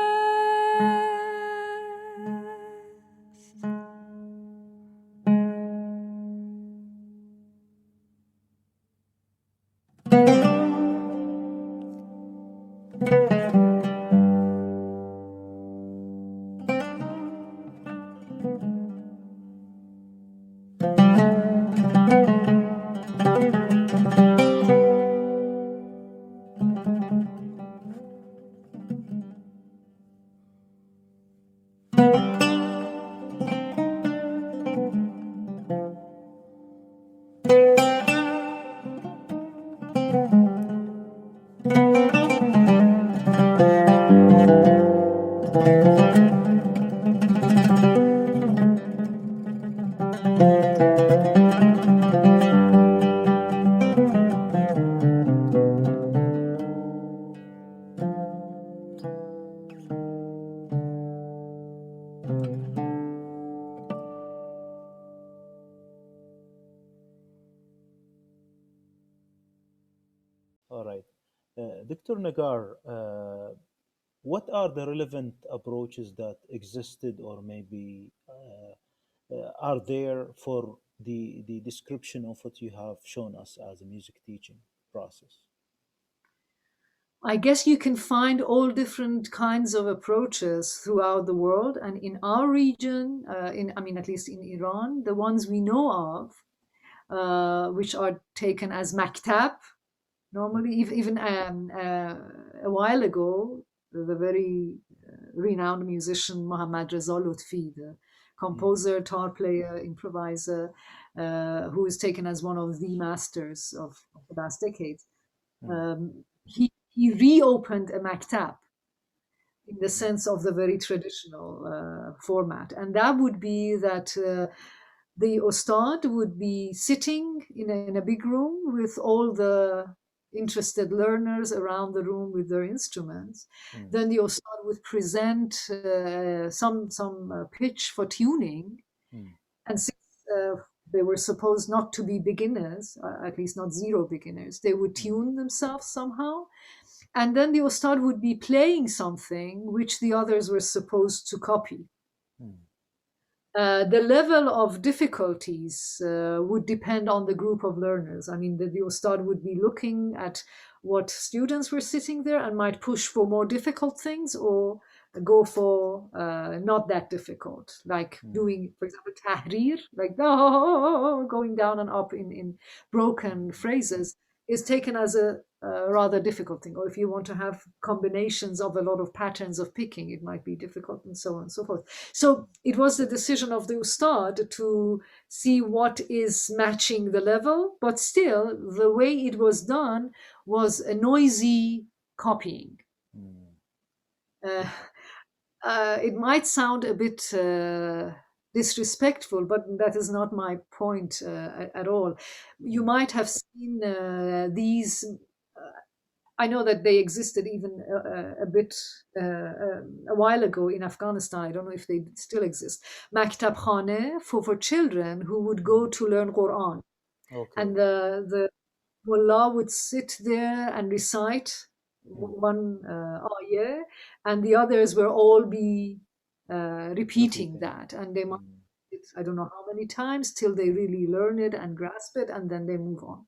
Dr. Nagar, what are the relevant approaches that existed or maybe are there for the description of what you have shown us as a music teaching process? I guess you can find all different kinds of approaches throughout the world, and in our region, I mean, at least in Iran, the ones we know of, which are taken as maktab. Normally, even a while ago, the very renowned musician Mohammad Reza Lutfi, the Mm, composer, tar player, improviser, who is taken as one of the masters of the last decades, mm, he reopened a maktab in the mm, sense of the very traditional format. And that would be that the Ostad would be sitting in a big room with all the interested learners around the room with their instruments. mm, Then the Ostad would present some pitch for tuning. mm, And since they were supposed not to be beginners, at least not zero beginners, they would mm, tune themselves somehow. And then the Ustad would be playing something which the others were supposed to copy. mm, The level of difficulties would depend on the group of learners. I mean, the Ustad would be looking at what students were sitting there and might push for more difficult things or go for not that difficult, like mm, doing, for example, tahrir, like oh, going down and up in broken mm, phrases, is taken as a rather difficult thing. Or if you want to have combinations of a lot of patterns of picking, it might be difficult, and so on and so forth. So it was the decision of the Ustad to see what is matching the level, but still, the way it was done was a noisy copying. mm, Uh, it might sound a bit disrespectful, but that is not my point at all. You mm, might have seen these. I know that they existed even a bit a while ago in Afghanistan. I don't know if they still exist. Maktab Khane for children who would go mm. to learn Quran. Okay. And the mullah would sit there and recite Mm. one ayah, and the others will all be repeating Repeating. that. And they might, Mm, I don't know how many times till they really learn it and grasp it, and then they move on.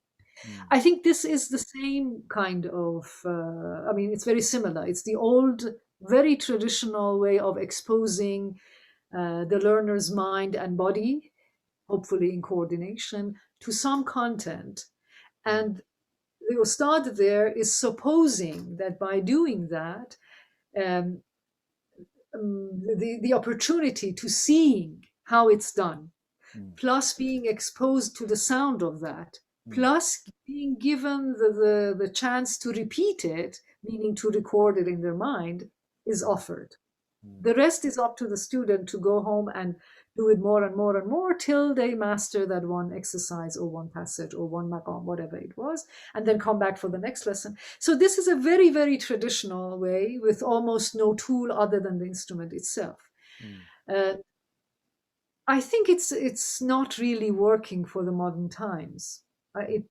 mm, I think this is the same kind of, I mean, it's very similar. It's the old, very traditional way of exposing the learner's mind and body, hopefully in coordination, to some content. mm, And the Ustad there is supposing that by doing that, um, the opportunity to seeing how it's done, mm, plus being exposed to the sound of that, mm, plus being given the chance to repeat it, meaning to record it in their mind, is offered. mm, The rest is up to the student to go home and do it more and more and more till they master that one exercise or one passage or one maqam, whatever it was, and then come back for the next lesson. So this is a very, very traditional way with almost no tool other than the instrument itself. mm, Uh, I think it's not really working for the modern times. It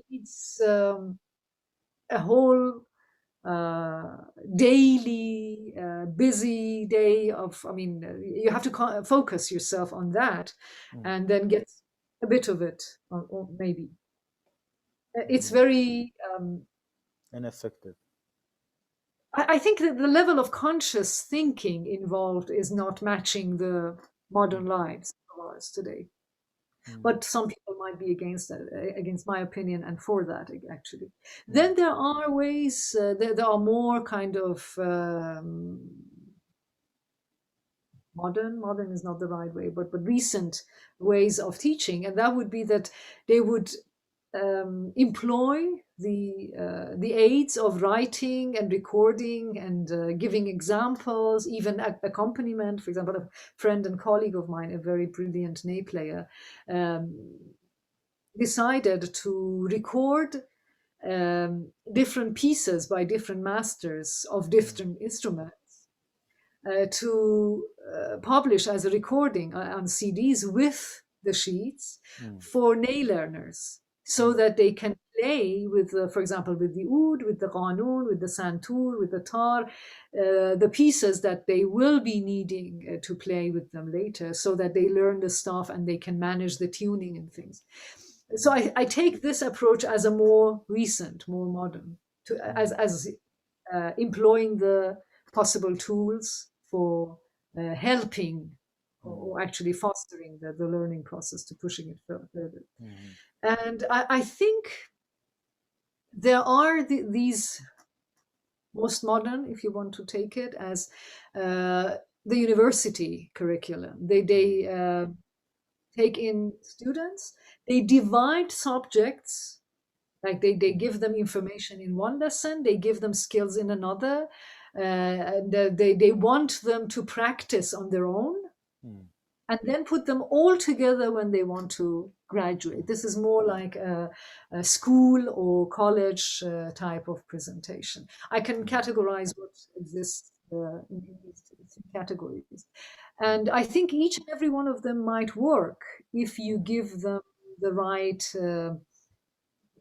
needs a whole uh, daily busy day of. I mean, you have to focus yourself on that, mm, and then get a bit of it, or maybe it's mm. very. Ineffective. I think that the level of conscious thinking involved is not matching the Mm, modern lives of ours today. mm, But some people might be against that, against my opinion, and for that actually. mm, Then there are ways. There are more kind of modern is not the right way, but recent ways of teaching, and that would be that they would employ the aids of writing and recording and giving examples, even accompaniment. For example, a friend and colleague of mine, a very brilliant ney player, um, decided to record different pieces by different masters of mm, different instruments to publish as a recording on CDs with the sheets mm, for ney learners. so that they can play with, for example, with the oud, with the qanun, with the santur, with the tar, the pieces that they will be needing to play with them later, so that they learn the stuff and they can manage the tuning and things. So I take this approach as a more recent, more modern, as employing the possible tools for helping or actually fostering the learning process, to pushing it further. And I think there are these most modern, if you want to take it, as the university curriculum. They take in students, they divide subjects, like they give them information in one lesson, they give them skills in another, and they want them to practice on their own, and then put them all together when they want to graduate. This is more like a school or college type of presentation. I can categorize what exists in these two categories. And I think each and every one of them might work if you give them the right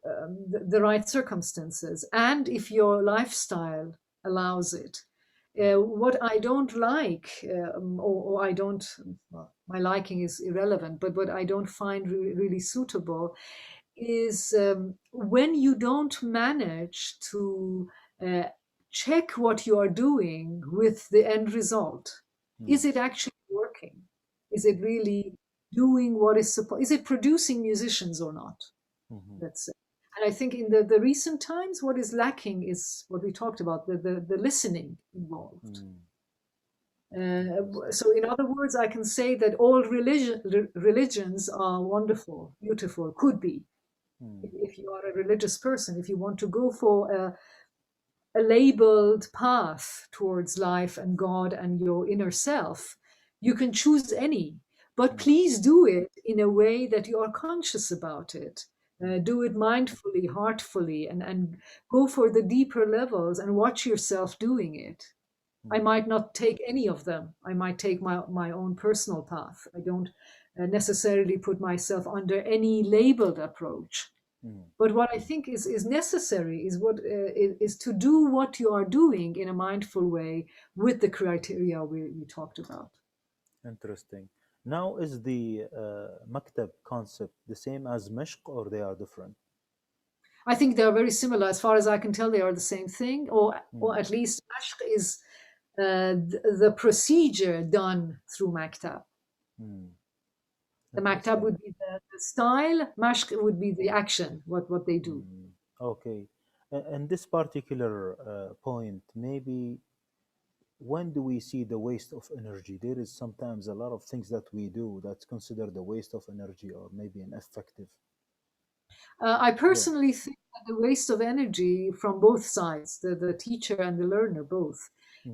the right circumstances, and if your lifestyle allows it. What I don't like, or I don't, well, my liking is irrelevant, but what I don't find really suitable is when you don't manage to check what you are doing with the end result. Is it actually working? Is it really doing what is supposed? Is it producing musicians or not? Let's say. And I think in the recent times, what is lacking is what we talked about, the listening involved. So in other words, I can say that all religions are wonderful, beautiful, could be. If you are a religious person, if you want to go for a labeled path towards life and God and your inner self, you can choose any. But please do it in a way that you are conscious about it. Do it mindfully, heartfully, and go for the deeper levels and watch yourself doing it. I might not take any of them. I might take my own personal path. I don't necessarily put myself under any labeled approach. But what I think is necessary is to do what you are doing in a mindful way with the criteria we talked about. Interesting. Now, is the maktab concept the same as mashq, or they are different? I think they are very similar. As far as I can tell, they are the same thing, or at least mashq is the procedure done through maktab. The maktab would be the style, mashq would be the action, what they do. Okay. And this particular point, maybe when do we see the waste of energy? There is sometimes a lot of things that we do that's considered a waste of energy or maybe ineffective. I Yeah. personally think that the waste of energy from both sides, the teacher and the learner both,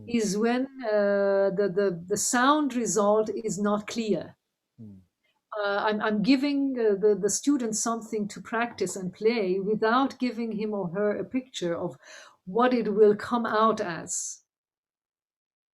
is when the sound result is not clear. I'm giving the student something to practice and play without giving him or her a picture of what it will come out as.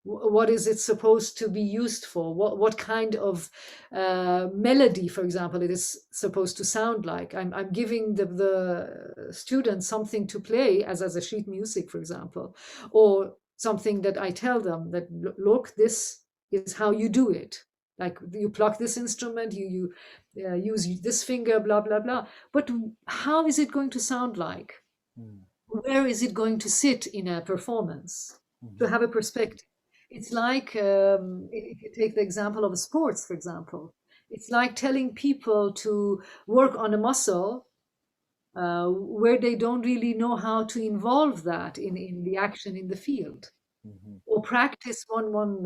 What is it supposed to be used for? What kind of melody, for example, it is supposed to sound like? I'm giving the student something to play as a sheet music, for example, or something that I tell them that, look, this is how you do it. Like you pluck this instrument, you use this finger, blah, blah, blah. But how is it going to sound like? Where is it going to sit in a performance? To have a perspective. It's like, if you take the example of sports, for example, it's like telling people to work on a muscle where they don't really know how to involve that in the action in the field. Or practice one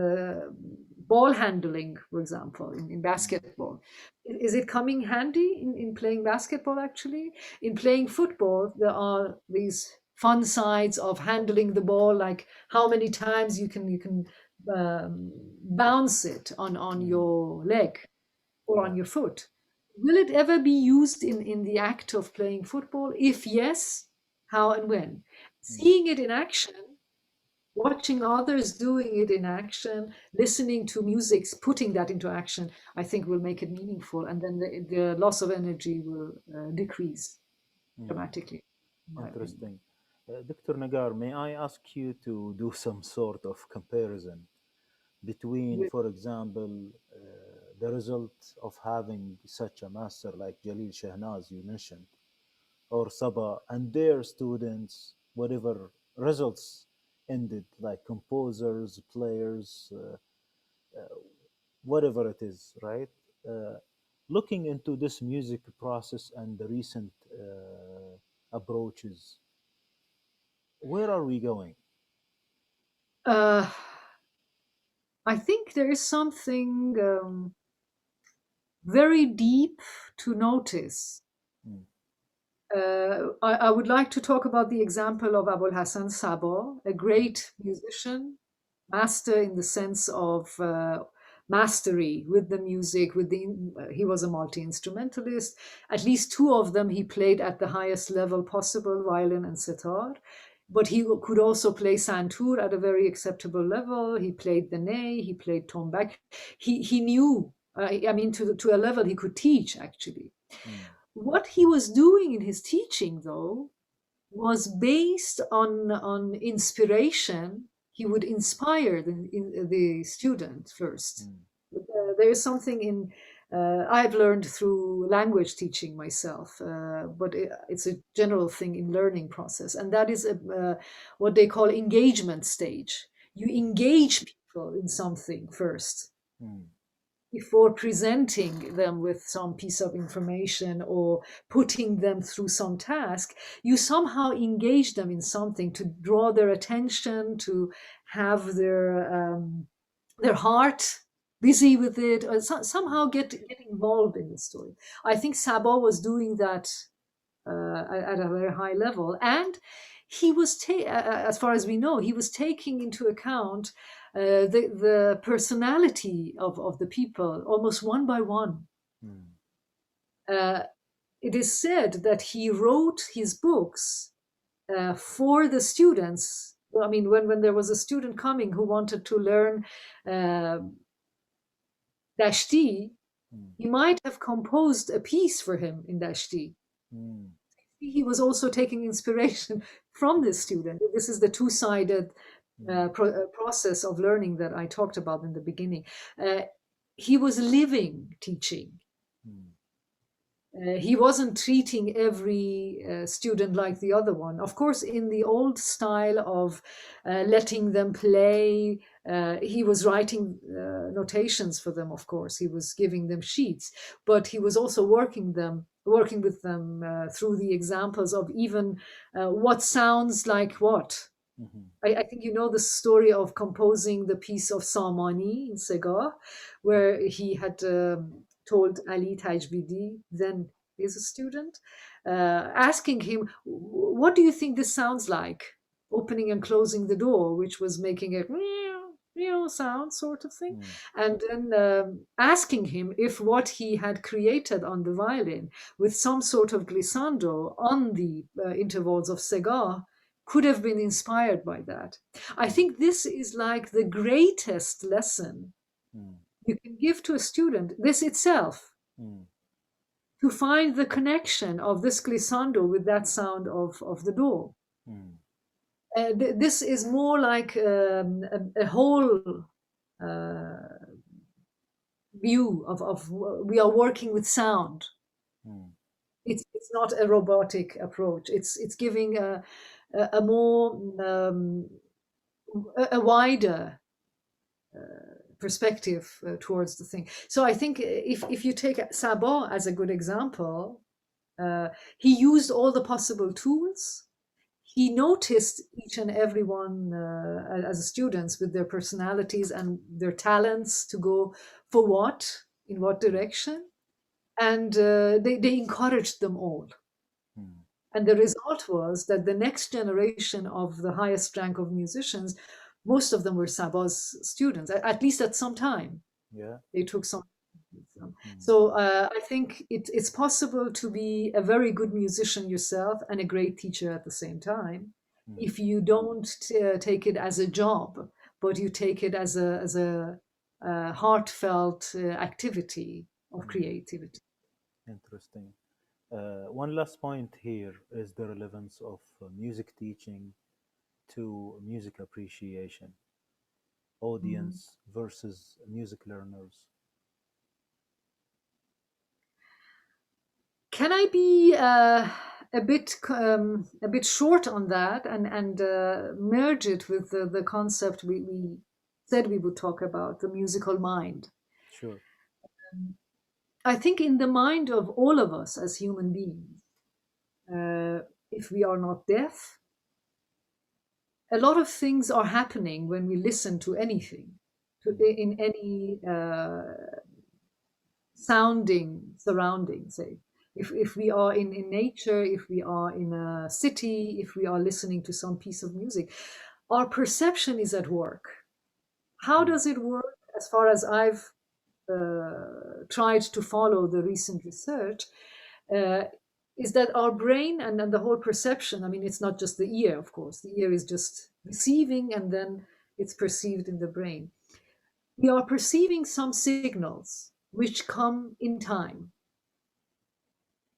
ball handling, for example, in basketball. Is it coming handy in playing basketball, actually? In playing football, there are these fun sides of handling the ball, like how many times you can bounce it on your leg or on your foot. Will it ever be used in the act of playing football? If yes, how and when? Seeing it in action, watching others doing it in action, listening to music, putting that into action, I think will make it meaningful, and then the loss of energy will decrease. Mm. dramatically, in my opinion. Interesting. Dr. Nagar, may I ask you to do some sort of comparison between, With, for example, the result of having such a master like Jalil Shahnaz you mentioned, or Saba, and their students, whatever results ended, like composers, players, whatever it is, right? Uh, Looking into this music process and the recent approaches, where are we going? uh, I think there is something very deep to notice. Mm, I would like to talk about the example of Abul Hassan Sabo, a mm, great musician, master in the sense of mastery with the music. He was a multi-instrumentalist. At least two of them he played at the highest level possible, violin and sitar. But he could also play santur at a very acceptable level. He played the ney, he played tombak. He knew, I mean, to a level he could teach actually. mm, What he was doing in his teaching, though, was based on inspiration. He would inspire the student first. mm, There is something in I've learned through language teaching myself, but it's a general thing in learning process, and that is what they call engagement stage. You engage people in something first mm, before presenting them with some piece of information or putting them through some task. You somehow engage them in something to draw their attention, to have their heart busy with it, or somehow get involved in the story. I think Sabo was doing that at a very high level. And he was, as far as we know, he was taking into account the personality of the people almost one by one. mm, Uh, it is said that he wrote his books for the students. I mean, when there was a student coming who wanted to learn uh, Dashti, mm, he might have composed a piece for him in Dashti. mm, He was also taking inspiration from this student. This is the two-sided mm, process of learning that I talked about in the beginning. Uh, he was living teaching. mm, He wasn't treating every student like the other one. Of course, in the old style of letting them play, he was writing notations for them. Of course, he was giving them sheets, but he was also working with them through the examples of even what sounds like what. mhm, I think you know the story of composing the piece of Samani in Segar, where he had told Ali Tajbidi, then he's a student, asking him, "What do you think this sounds like?" Opening and closing the door, which was making a meow, meow sound sort of thing, mm, and then asking him if what he had created on the violin with some sort of glissando on the intervals of Segar could have been inspired by that. I mm, think this is like the greatest lesson mm, you can give to a student, this itself, mm, to find the connection of this glissando with that sound of the door. mm, This is more like a whole uh, view of we are working with sound. mm, It's not a robotic approach. It's giving a more a wider perspective towards the thing. So I think if you take Sabah as a good example, he used all the possible tools. He noticed each and every one as students with their personalities and their talents to go for what, in what mm, direction, and they encouraged them all. mm. And the result was that the next generation of the highest rank of musicians, most of them were Sabah's students, at least at some time. Yeah. They took some with them. Mm, So I think it's possible to be a very good musician yourself and a great teacher at the same time mm, if you don't take it as a job, but you take it as a heartfelt activity of mm. creativity. Interesting. One last point here is the relevance of music teaching to music appreciation, Mm. audience versus music learners. Can I be a bit short on that and merge it with the concept we said we would talk about, the musical mind? Sure. I think in the mind of all of us as human beings, uh, if we are not deaf, a lot of things are happening when we listen to anything, in any sounding surrounding, say. If we are in nature, if we are in a city, if we are listening to some piece of music, our perception is at work. How Mm, does it work? As far as I've tried to follow the recent research, uh, is that our brain and the whole perception, I mean, it's not just the ear, of course, the ear is just receiving and then it's perceived in the brain. We are perceiving some signals which come in time.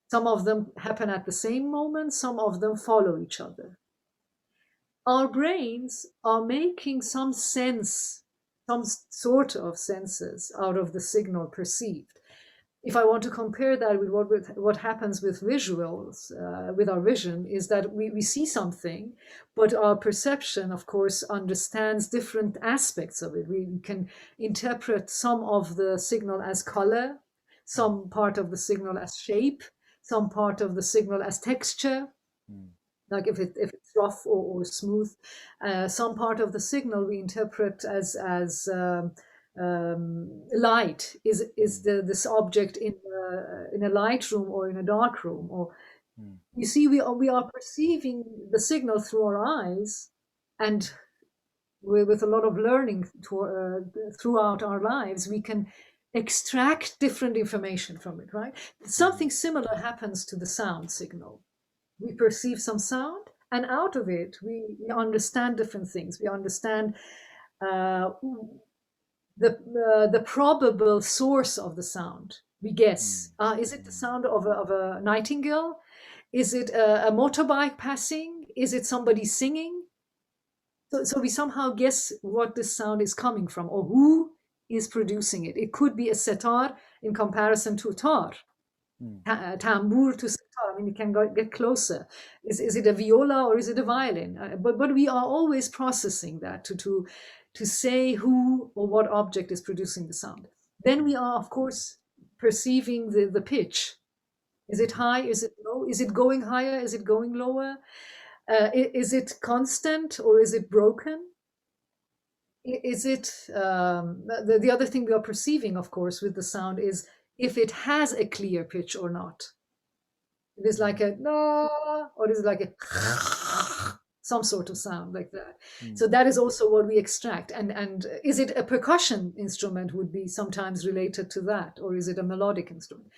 Some of them happen at the same moment, some of them follow each other. Our brains are making some sense, some sort of senses out of the signal perceived. If I want to compare that with what happens with visuals, with our vision, is that we see something, but our perception, of course, understands different aspects of it. We can interpret some of the signal as color, mm, some part of the signal as shape, some part of the signal as texture, mm, like if it's rough or smooth. Some part of the signal we interpret as light. Is mm, this object in a light room or in a dark room? Or mm, you see, we are perceiving the signal through our eyes, and with a lot of learning throughout our lives, we can extract different information from it. Right? mm, Something similar happens to the sound signal. We perceive some sound, and out of it we understand different things. We understand uh, the probable source of the sound. We mm, guess, is it the mm, sound of a nightingale? Is it a motorbike passing? Is it somebody singing? So we somehow guess what this sound is coming from, or who is producing it. It could be a setar in comparison to a tar, mm, tambour to sitar. I mean, you can get closer. Is it a viola or is it a violin? But we are always processing that to say who or what object is producing the sound. Then we are, of course, perceiving the pitch. Is it mm, high? Is it low? Is it going higher? Is it going lower? Is it constant or is it broken? Is it the other thing we are perceiving, of course, with the sound is if it has a clear pitch or not. It is like mm, a no, or is it like a some sort of sound like that. mm, So that is also what we extract. And is it a percussion instrument would be sometimes related to that, or is it a melodic instrument?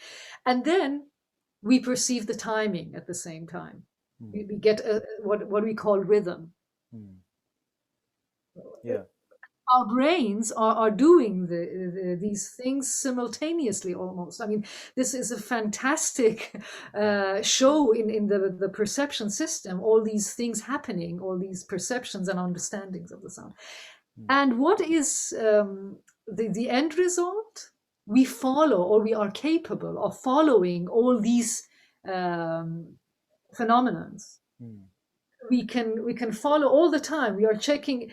And then we perceive the timing at the same time. mm, We get what we call rhythm. mm. Yeah. Our brains are doing these things simultaneously almost. I mean, this is a fantastic Mm, show in the perception system, all these things happening, all these perceptions and understandings of the sound. mm, And what is the end result? We follow, or we are capable of following all these um, phenomenons. mm, We can follow all the time. We are checking,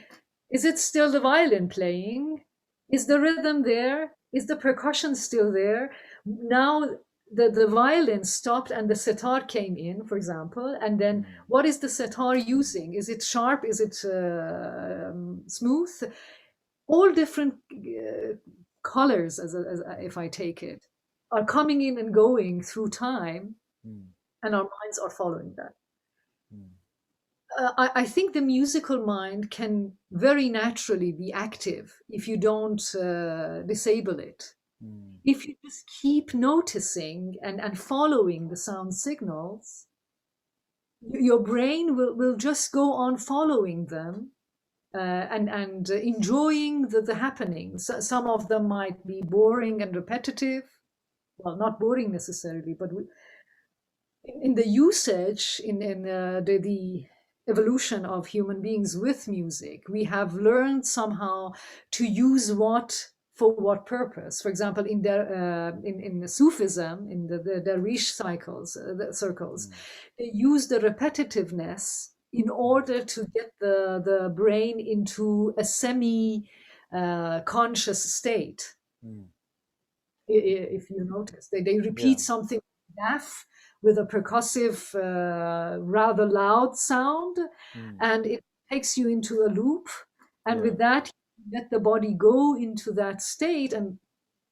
is it still the violin playing? Is the rhythm there? Is the percussion still there? Now the violin stopped and the sitar came in, for example, and then mm, what is the sitar using? Is it sharp? Is it smooth? All different colors, as if I take it, are coming in and going through time, mm, and our minds are following that. mm, I think the musical mind can very naturally be active if you don't disable it. mm, If you just keep noticing and following the sound signals, your brain will just go on following them and enjoying the happenings. Some of them might be boring and repetitive. Well, not boring necessarily, but in the usage, in the evolution of human beings with music, we have learned somehow to use what for what purpose. For example, in the Sufism, in the Darwish circles, they use the repetitiveness in order to get the brain into a semi conscious state. If you notice, they repeat Yeah. something deaf with a percussive, rather loud sound, and it takes you into a loop. And Yeah. with that, you let the body go into that state, and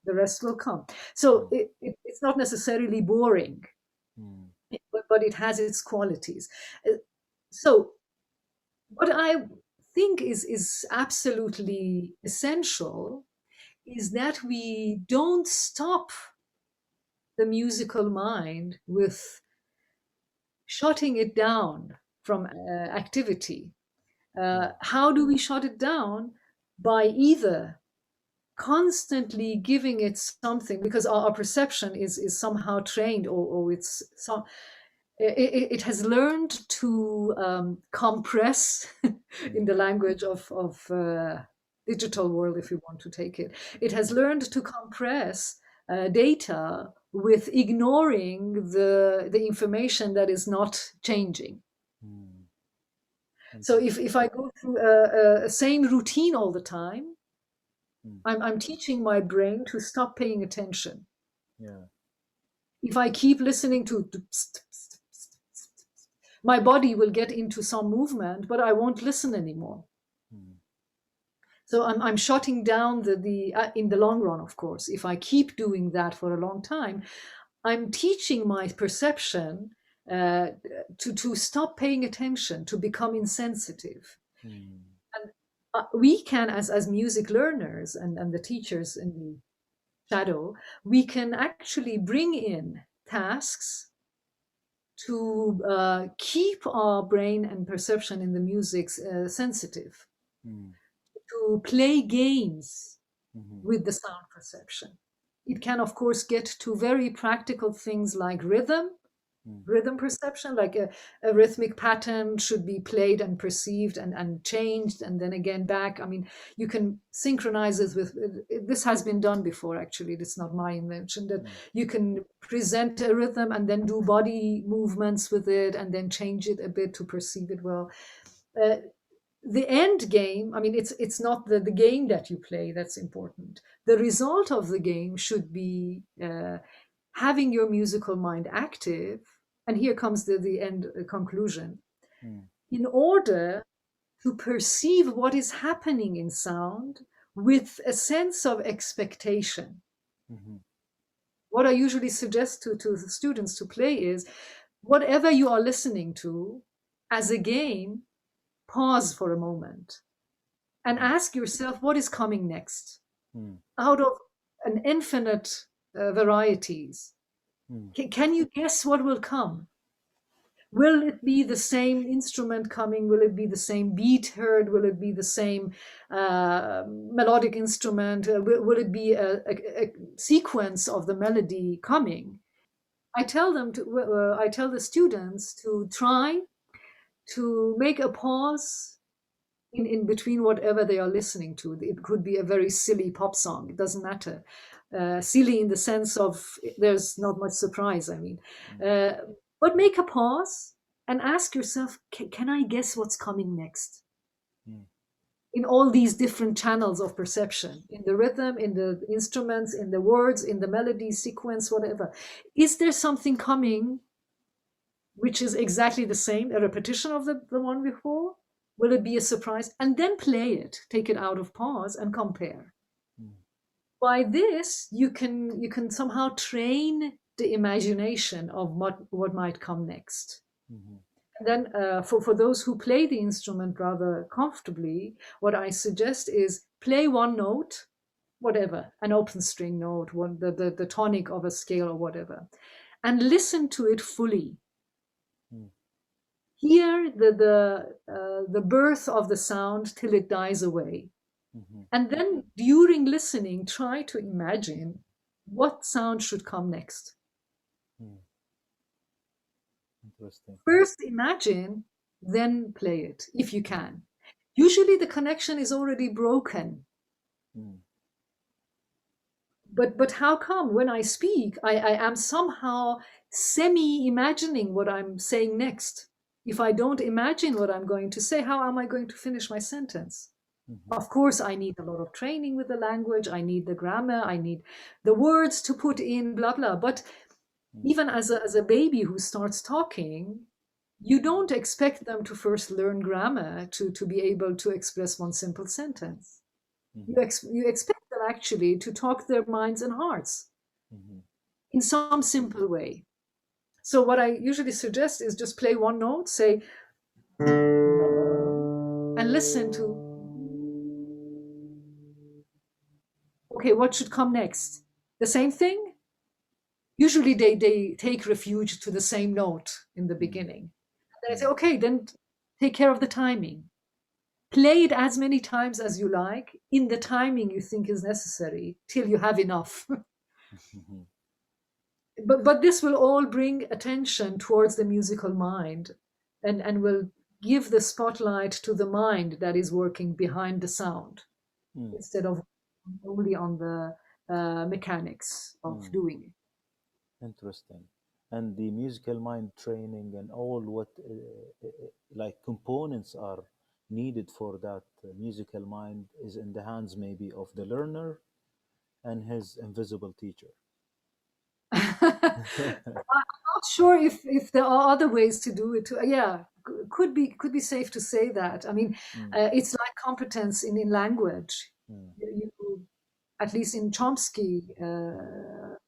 the rest will come. So it's not necessarily boring, but it has its qualities. So what I think is absolutely essential is that we don't stop the musical mind with shutting it down from activity. How do we shut it down? By either constantly giving it something, because our perception is somehow trained, or it's some, it has learned to compress in the language of digital world, if you want to take it. It has learned to compress data with ignoring the information that is not changing. So if I go through a same routine all the time, I'm teaching my brain to stop paying attention. Yeah. If I keep listening to, my body will get into some movement, but I won't listen anymore. So I'm shutting down the in the long run, of course. If I keep doing that for a long time, I'm teaching my perception to stop paying attention, to become insensitive. And we can, as music learners and the teachers in the shadow, we can actually bring in tasks to keep our brain and perception in the music sensitive, to play games with the sound perception. It can, of course, get to very practical things like rhythm perception, like a rhythmic pattern should be played and perceived and changed and then again back. I mean, you can synchronize it with, this has been done before, actually. It's not my invention, that you can present a rhythm and then do body movements with it and then change it a bit to perceive it well. The end game, I mean, it's not the game that you play that's important. The result of the game should be having your musical mind active. And here comes the end conclusion. In order to perceive what is happening in sound with a sense of expectation. What I usually suggest to the students to play is, whatever you are listening to as a game, pause for a moment and ask yourself, what is coming next? Out of an infinite varieties, can you guess what will come? Will it be the same instrument coming? Will it be the same beat heard? Will it be the same melodic instrument? Will it be a sequence of the melody coming? I tell the students to try to make a pause in between whatever they are listening to. It could be a very silly pop song. It doesn't matter. Silly in the sense of there's not much surprise, I mean. But make a pause and ask yourself, can I guess what's coming next? In all these different channels of perception, in the rhythm, in the instruments, in the words, in the melody, sequence, whatever. Is there something coming which is exactly the same, a repetition of the one before? Will it be a surprise? And then play it, take it out of pause and compare. By this, you can somehow train the imagination of what might come next. And then for those who play the instrument rather comfortably, what I suggest is play one note, whatever, an open string note, the tonic of a scale or whatever, and listen to it fully. Hear the birth of the sound till it dies away. And then during listening, try to imagine what sound should come next. Interesting. First imagine, then play it if you can. Usually the connection is already broken. Mm. But how come when I speak, I am somehow semi-imagining what I'm saying next? If I don't imagine what I'm going to say, how am I going to finish my sentence? Mhm. Of course, I need a lot of training with the language. I need the grammar. I need the words to put in, blah, blah. But Mm. even as a baby who starts talking, you don't expect them to first learn grammar to be able to express one simple sentence. Mhm. You expect them actually to talk their minds and hearts Mhm. in some simple way. So what I usually suggest is just play one note, say, and listen to, okay, what should come next? The same thing? Usually they take refuge to the same note in the Mm. beginning. Then I say, Mm. okay, then take care of the timing. Play it as many times as you like in the timing you think is necessary till you have enough. Mhm. But this will all bring attention towards the musical mind and will give the spotlight to the mind that is working behind the sound Mm. instead of only on the mechanics of Mm. doing it. Interesting. And the musical mind training and all what like components are needed for that musical mind is in the hands maybe of the learner and his invisible teacher. Not sure if there are other ways to do it. Yeah, could be safe to say that. I mean, Mm. it's like competence in language. Mm. At least in Chomsky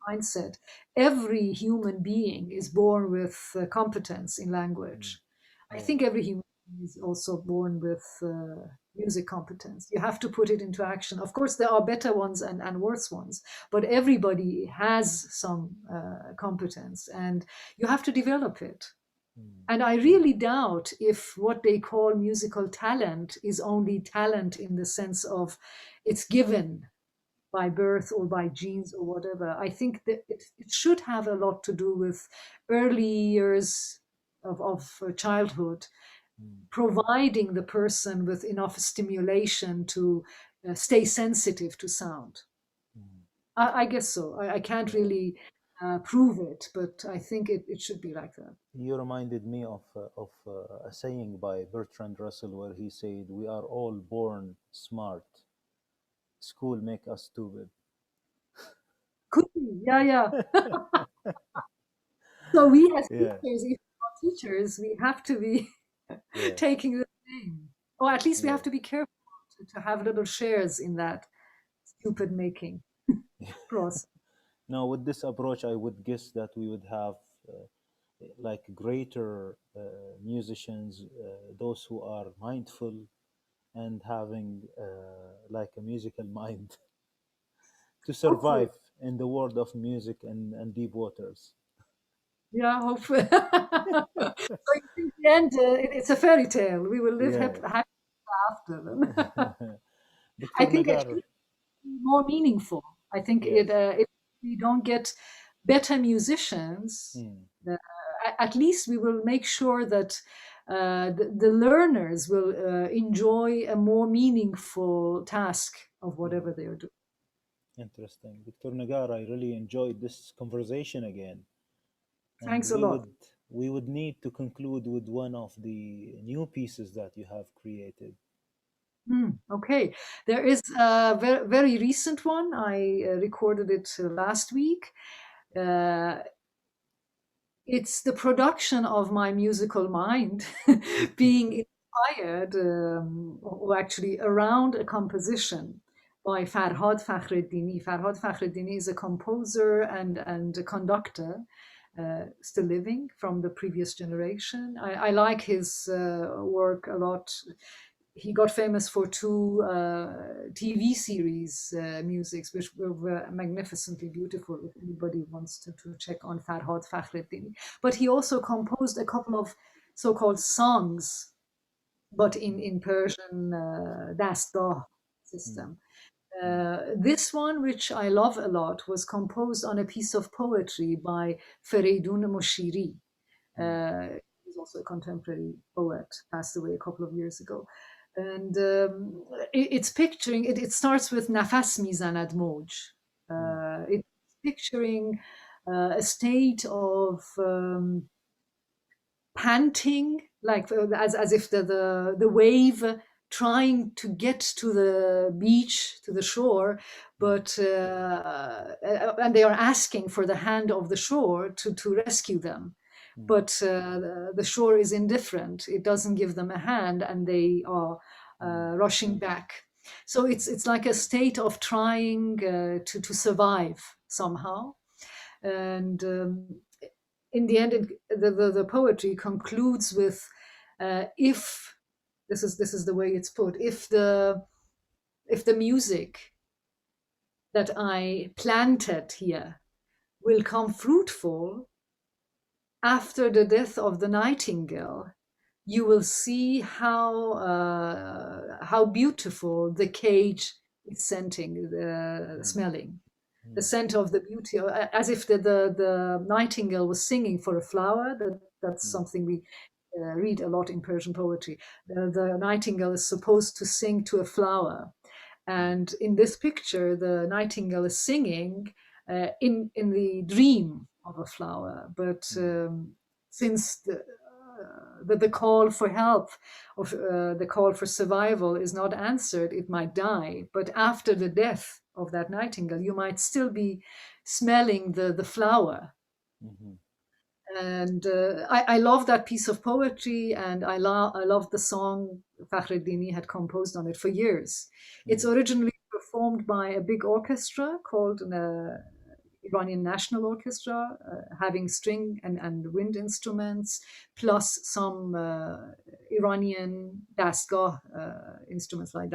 mindset, every human being is born with competence in Mm. language. I Yeah. think every human being is also born with music competence. You have to put it into action. Of course, there are better ones and worse ones, but everybody has some competence and you have to develop it. Mm. And I really doubt if what they call musical talent is only talent in the sense of it's given by birth or by genes or whatever. I think that it should have a lot to do with early years of childhood, Mm. providing the person with enough stimulation to stay sensitive to sound. Mm. I guess so. I can't Yeah. really prove it, but I think it should be like that. You reminded me of a saying by Bertrand Russell where he said, "We are all born smart. School make us stupid." Could be, yeah, yeah. So we as Yeah. teachers, if we're not teachers, we have to be Yeah. taking the same. Or at least we Yeah. have to be careful to have little shares in that stupid making process. Now, with this approach, I would guess that we would have like greater musicians, those who are mindful and having like a musical mind to Hopefully. survive in the world of music and deep waters. Yeah, hopefully. So in the end, it's a fairy tale. We will live Yeah. happy after them. I Dr. think it Nagar, should be more meaningful. I think yes. if we don't get better musicians, Mm. uh, at least we will make sure that the learners will enjoy a more meaningful task of Mm. whatever they are doing. Interesting. Dr. Nagar, I really enjoyed this conversation again. And Thanks a lot. we would need to conclude with one of the new pieces that you have created. Okay, there is a very recent one. I recorded it last week. Uh, it's the production of my musical mind being inspired, or actually around a composition by Farhad Fakhreddini. Farhad Fakhreddini is a composer and a conductor, still living from the previous generation. I like his work a lot. He got famous for two TV series musics, which were magnificently beautiful. If anybody wants to check on Farhad Fakhreddini, but he also composed a couple of so-called songs, but Mm. in Persian dastgah Mm. system. Mm. This one, which I love a lot, was composed on a piece of poetry by Fereydun Moshiri. He's also a contemporary poet, passed away a couple of years ago. And it's picturing, it starts with Nafas mizanad moj. It's picturing a state of panting, like as if the wave trying to get to the beach, to the shore, but and they are asking for the hand of the shore to rescue them. But the shore is indifferent. It doesn't give them a hand, and they are rushing back. So it's like a state of trying to survive somehow. And in the end, the poetry concludes with, if this is the way it's put, if the music that I planted here will come fruitful after the death of the nightingale, you will see how beautiful the cage is smelling. The scent of the beauty, as if the nightingale was singing for a flower. That's something we read a lot in Persian poetry. The nightingale is supposed to sing to a flower. And in this picture, the nightingale is singing in the dream of a flower. But since the call for help, of the call for survival is not answered, it might die. But after the death of that nightingale, you might still be smelling the flower. And I love that piece of poetry, and I love the song Fakhreddini had composed on it for years. It's originally performed by a big orchestra called Iranian National Orchestra, having string and wind instruments, plus some Iranian dastgah instruments like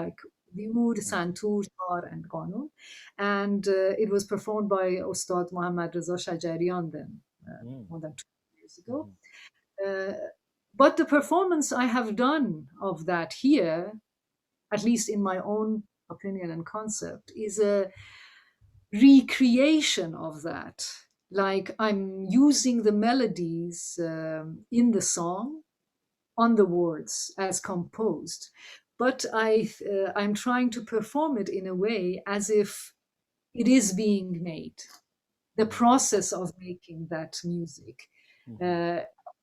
Viud, Santur, Tar, and Qanun. And it was performed by Ustad Mohammad Reza Shajarian then, more than 2 years ago. But the performance I have done of that here, at least in my own opinion and concept, is a recreation of that. Like I'm using the melodies in the song on the words as composed, but I'm trying to perform it in a way as if it is being made. The process of making that music.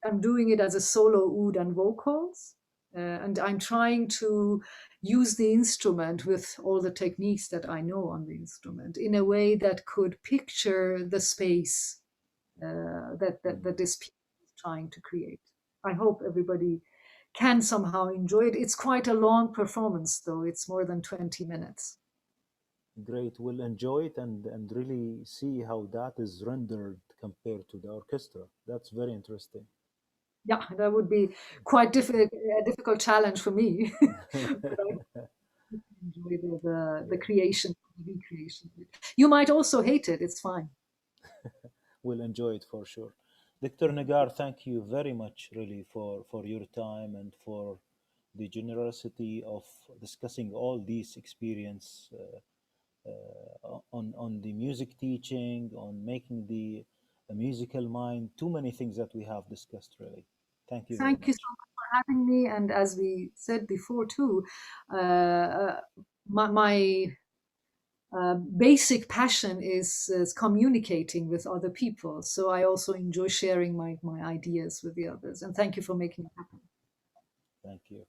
I'm doing it as a solo oud and vocals, and I'm trying to use the instrument with all the techniques that I know on the instrument in a way that could picture the space that this piece is trying to create. I hope everybody can somehow enjoy it. It's quite a long performance, though. It's more than 20 minutes. Great. We'll enjoy it and really see how that is rendered compared to the orchestra. That's very interesting. Yeah, that would be quite a difficult challenge for me. But I enjoy the creation, the recreation. You might also hate it. It's fine. We'll enjoy it for sure. Dr. Nagar, thank you very much, really, for your time and for the generosity of discussing all these experience on the music teaching, on making the a musical mind. Too many things that we have discussed, really. Thank you very Thank you much. so much for having me. And as we said before, too, my basic passion is communicating with other people. So I also enjoy sharing my ideas with the others. And thank you for making it happen. Thank you.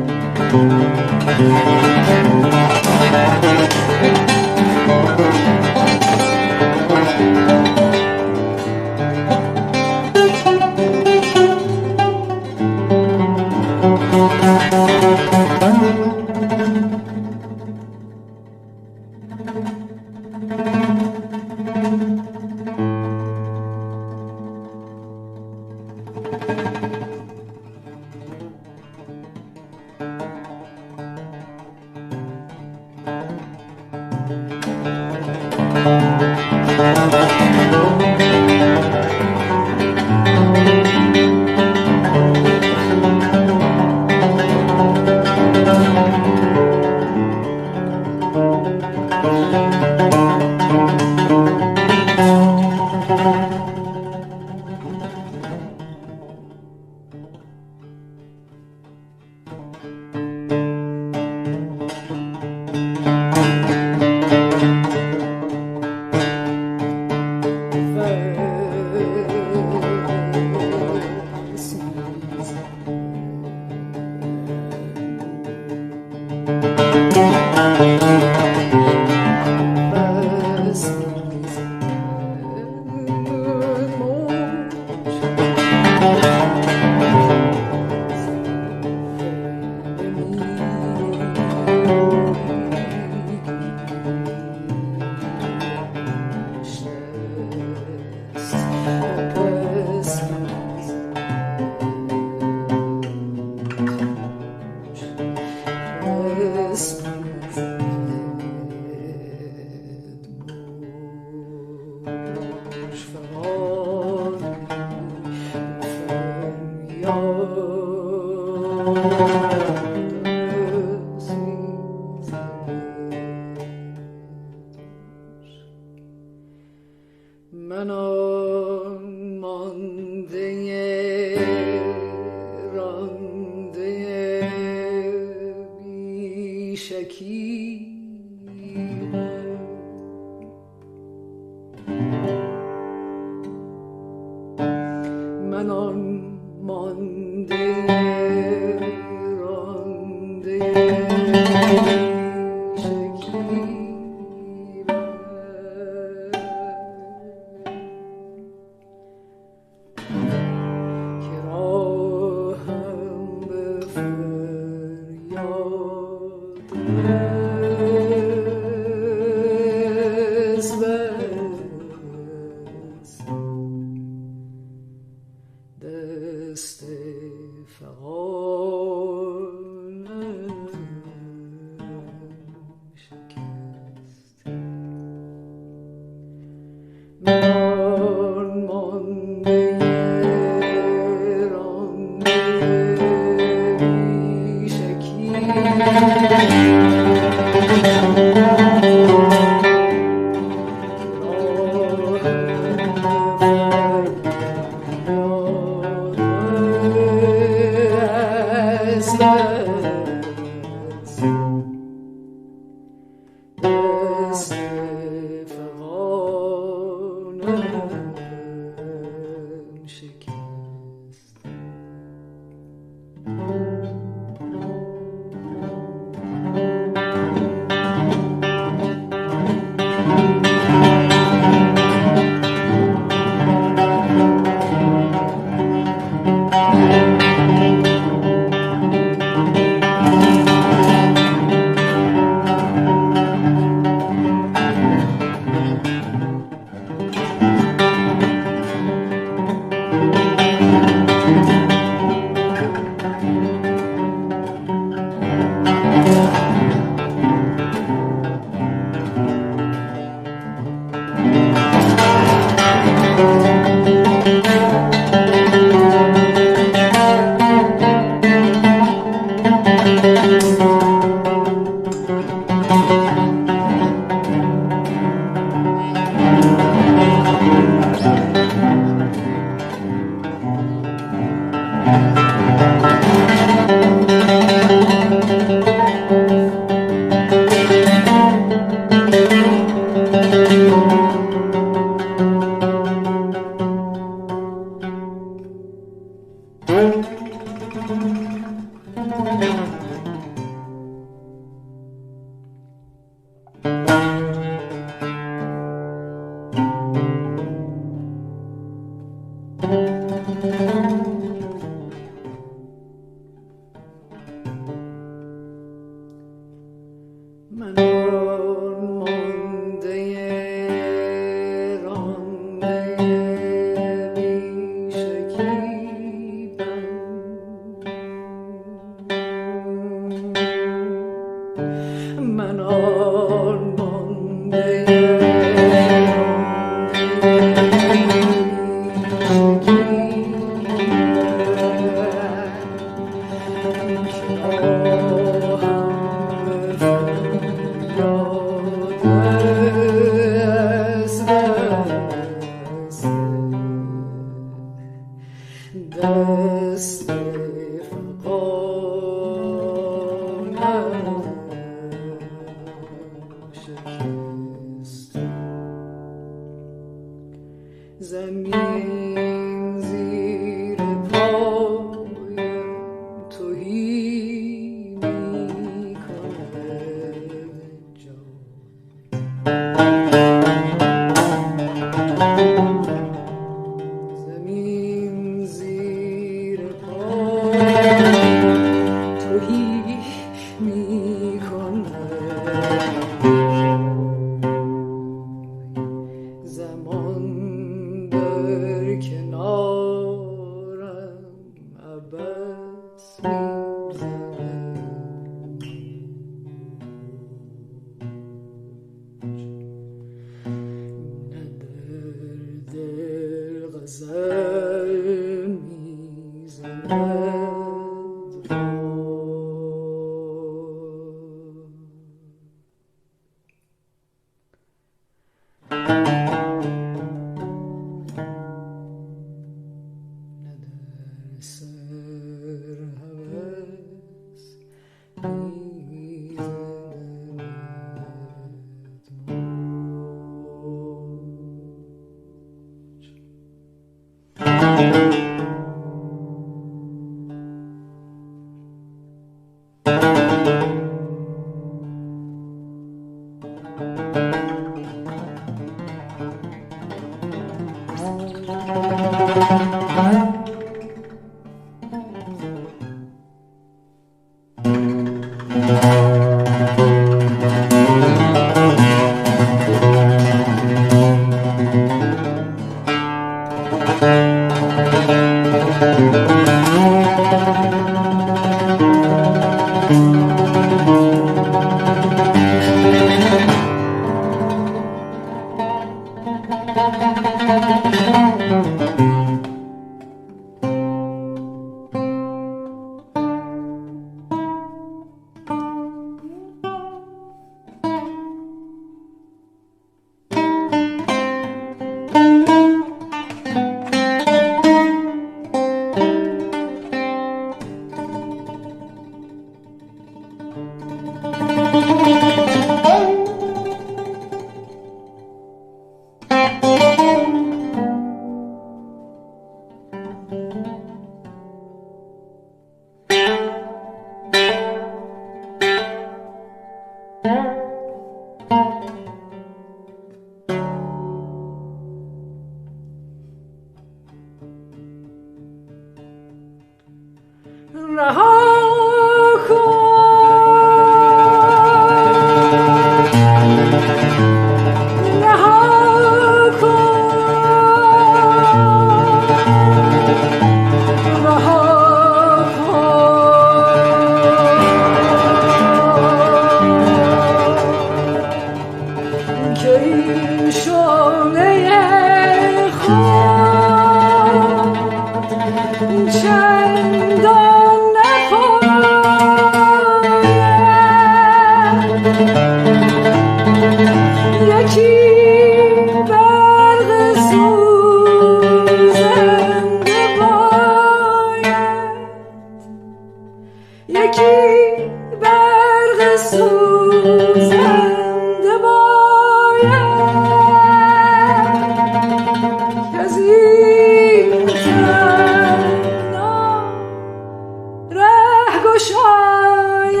گشاید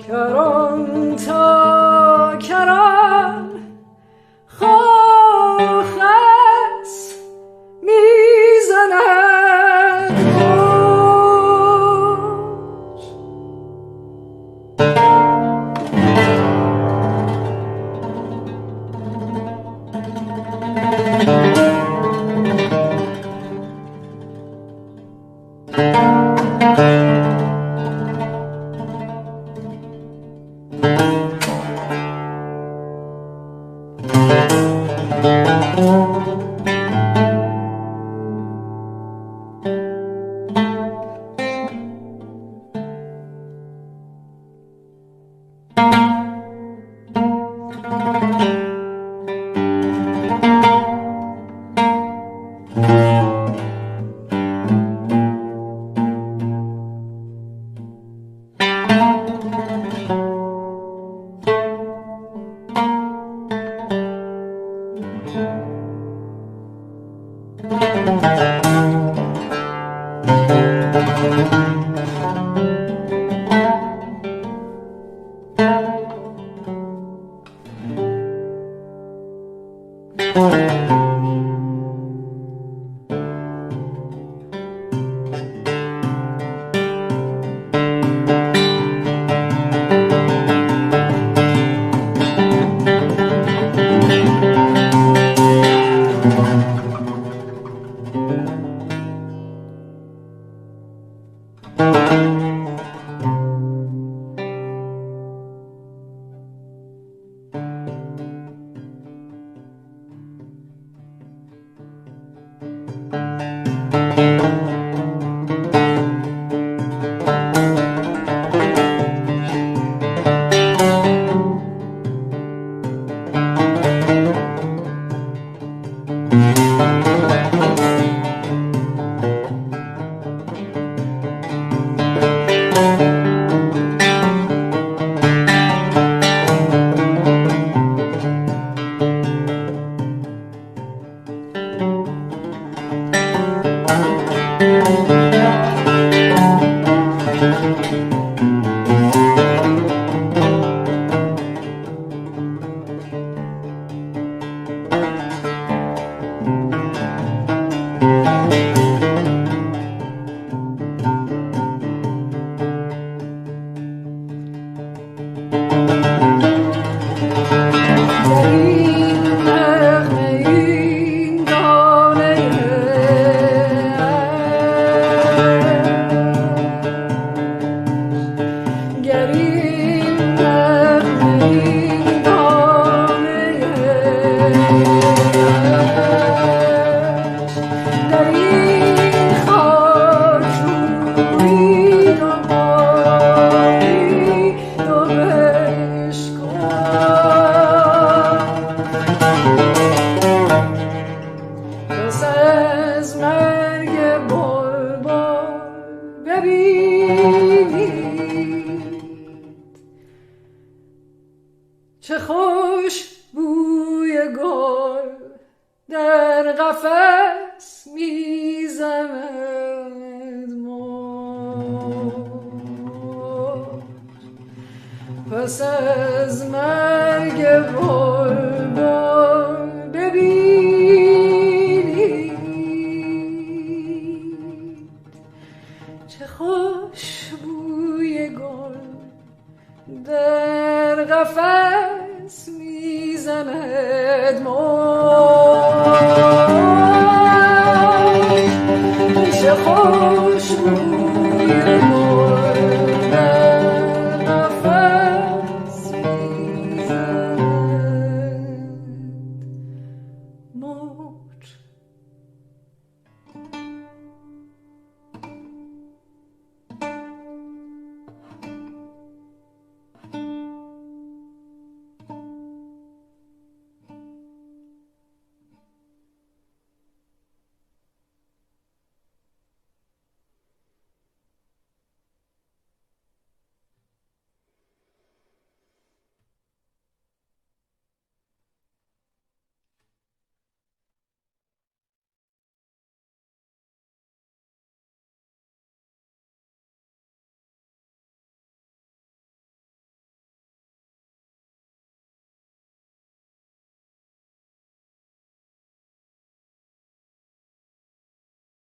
کران تا کران خواخس میزند موج. چه خوش بوی گل در قفس میزند موج. پس از مرگ بلبل ببینید چه خوش بوی گل در قفس میزند موج. چه خوش بوی گل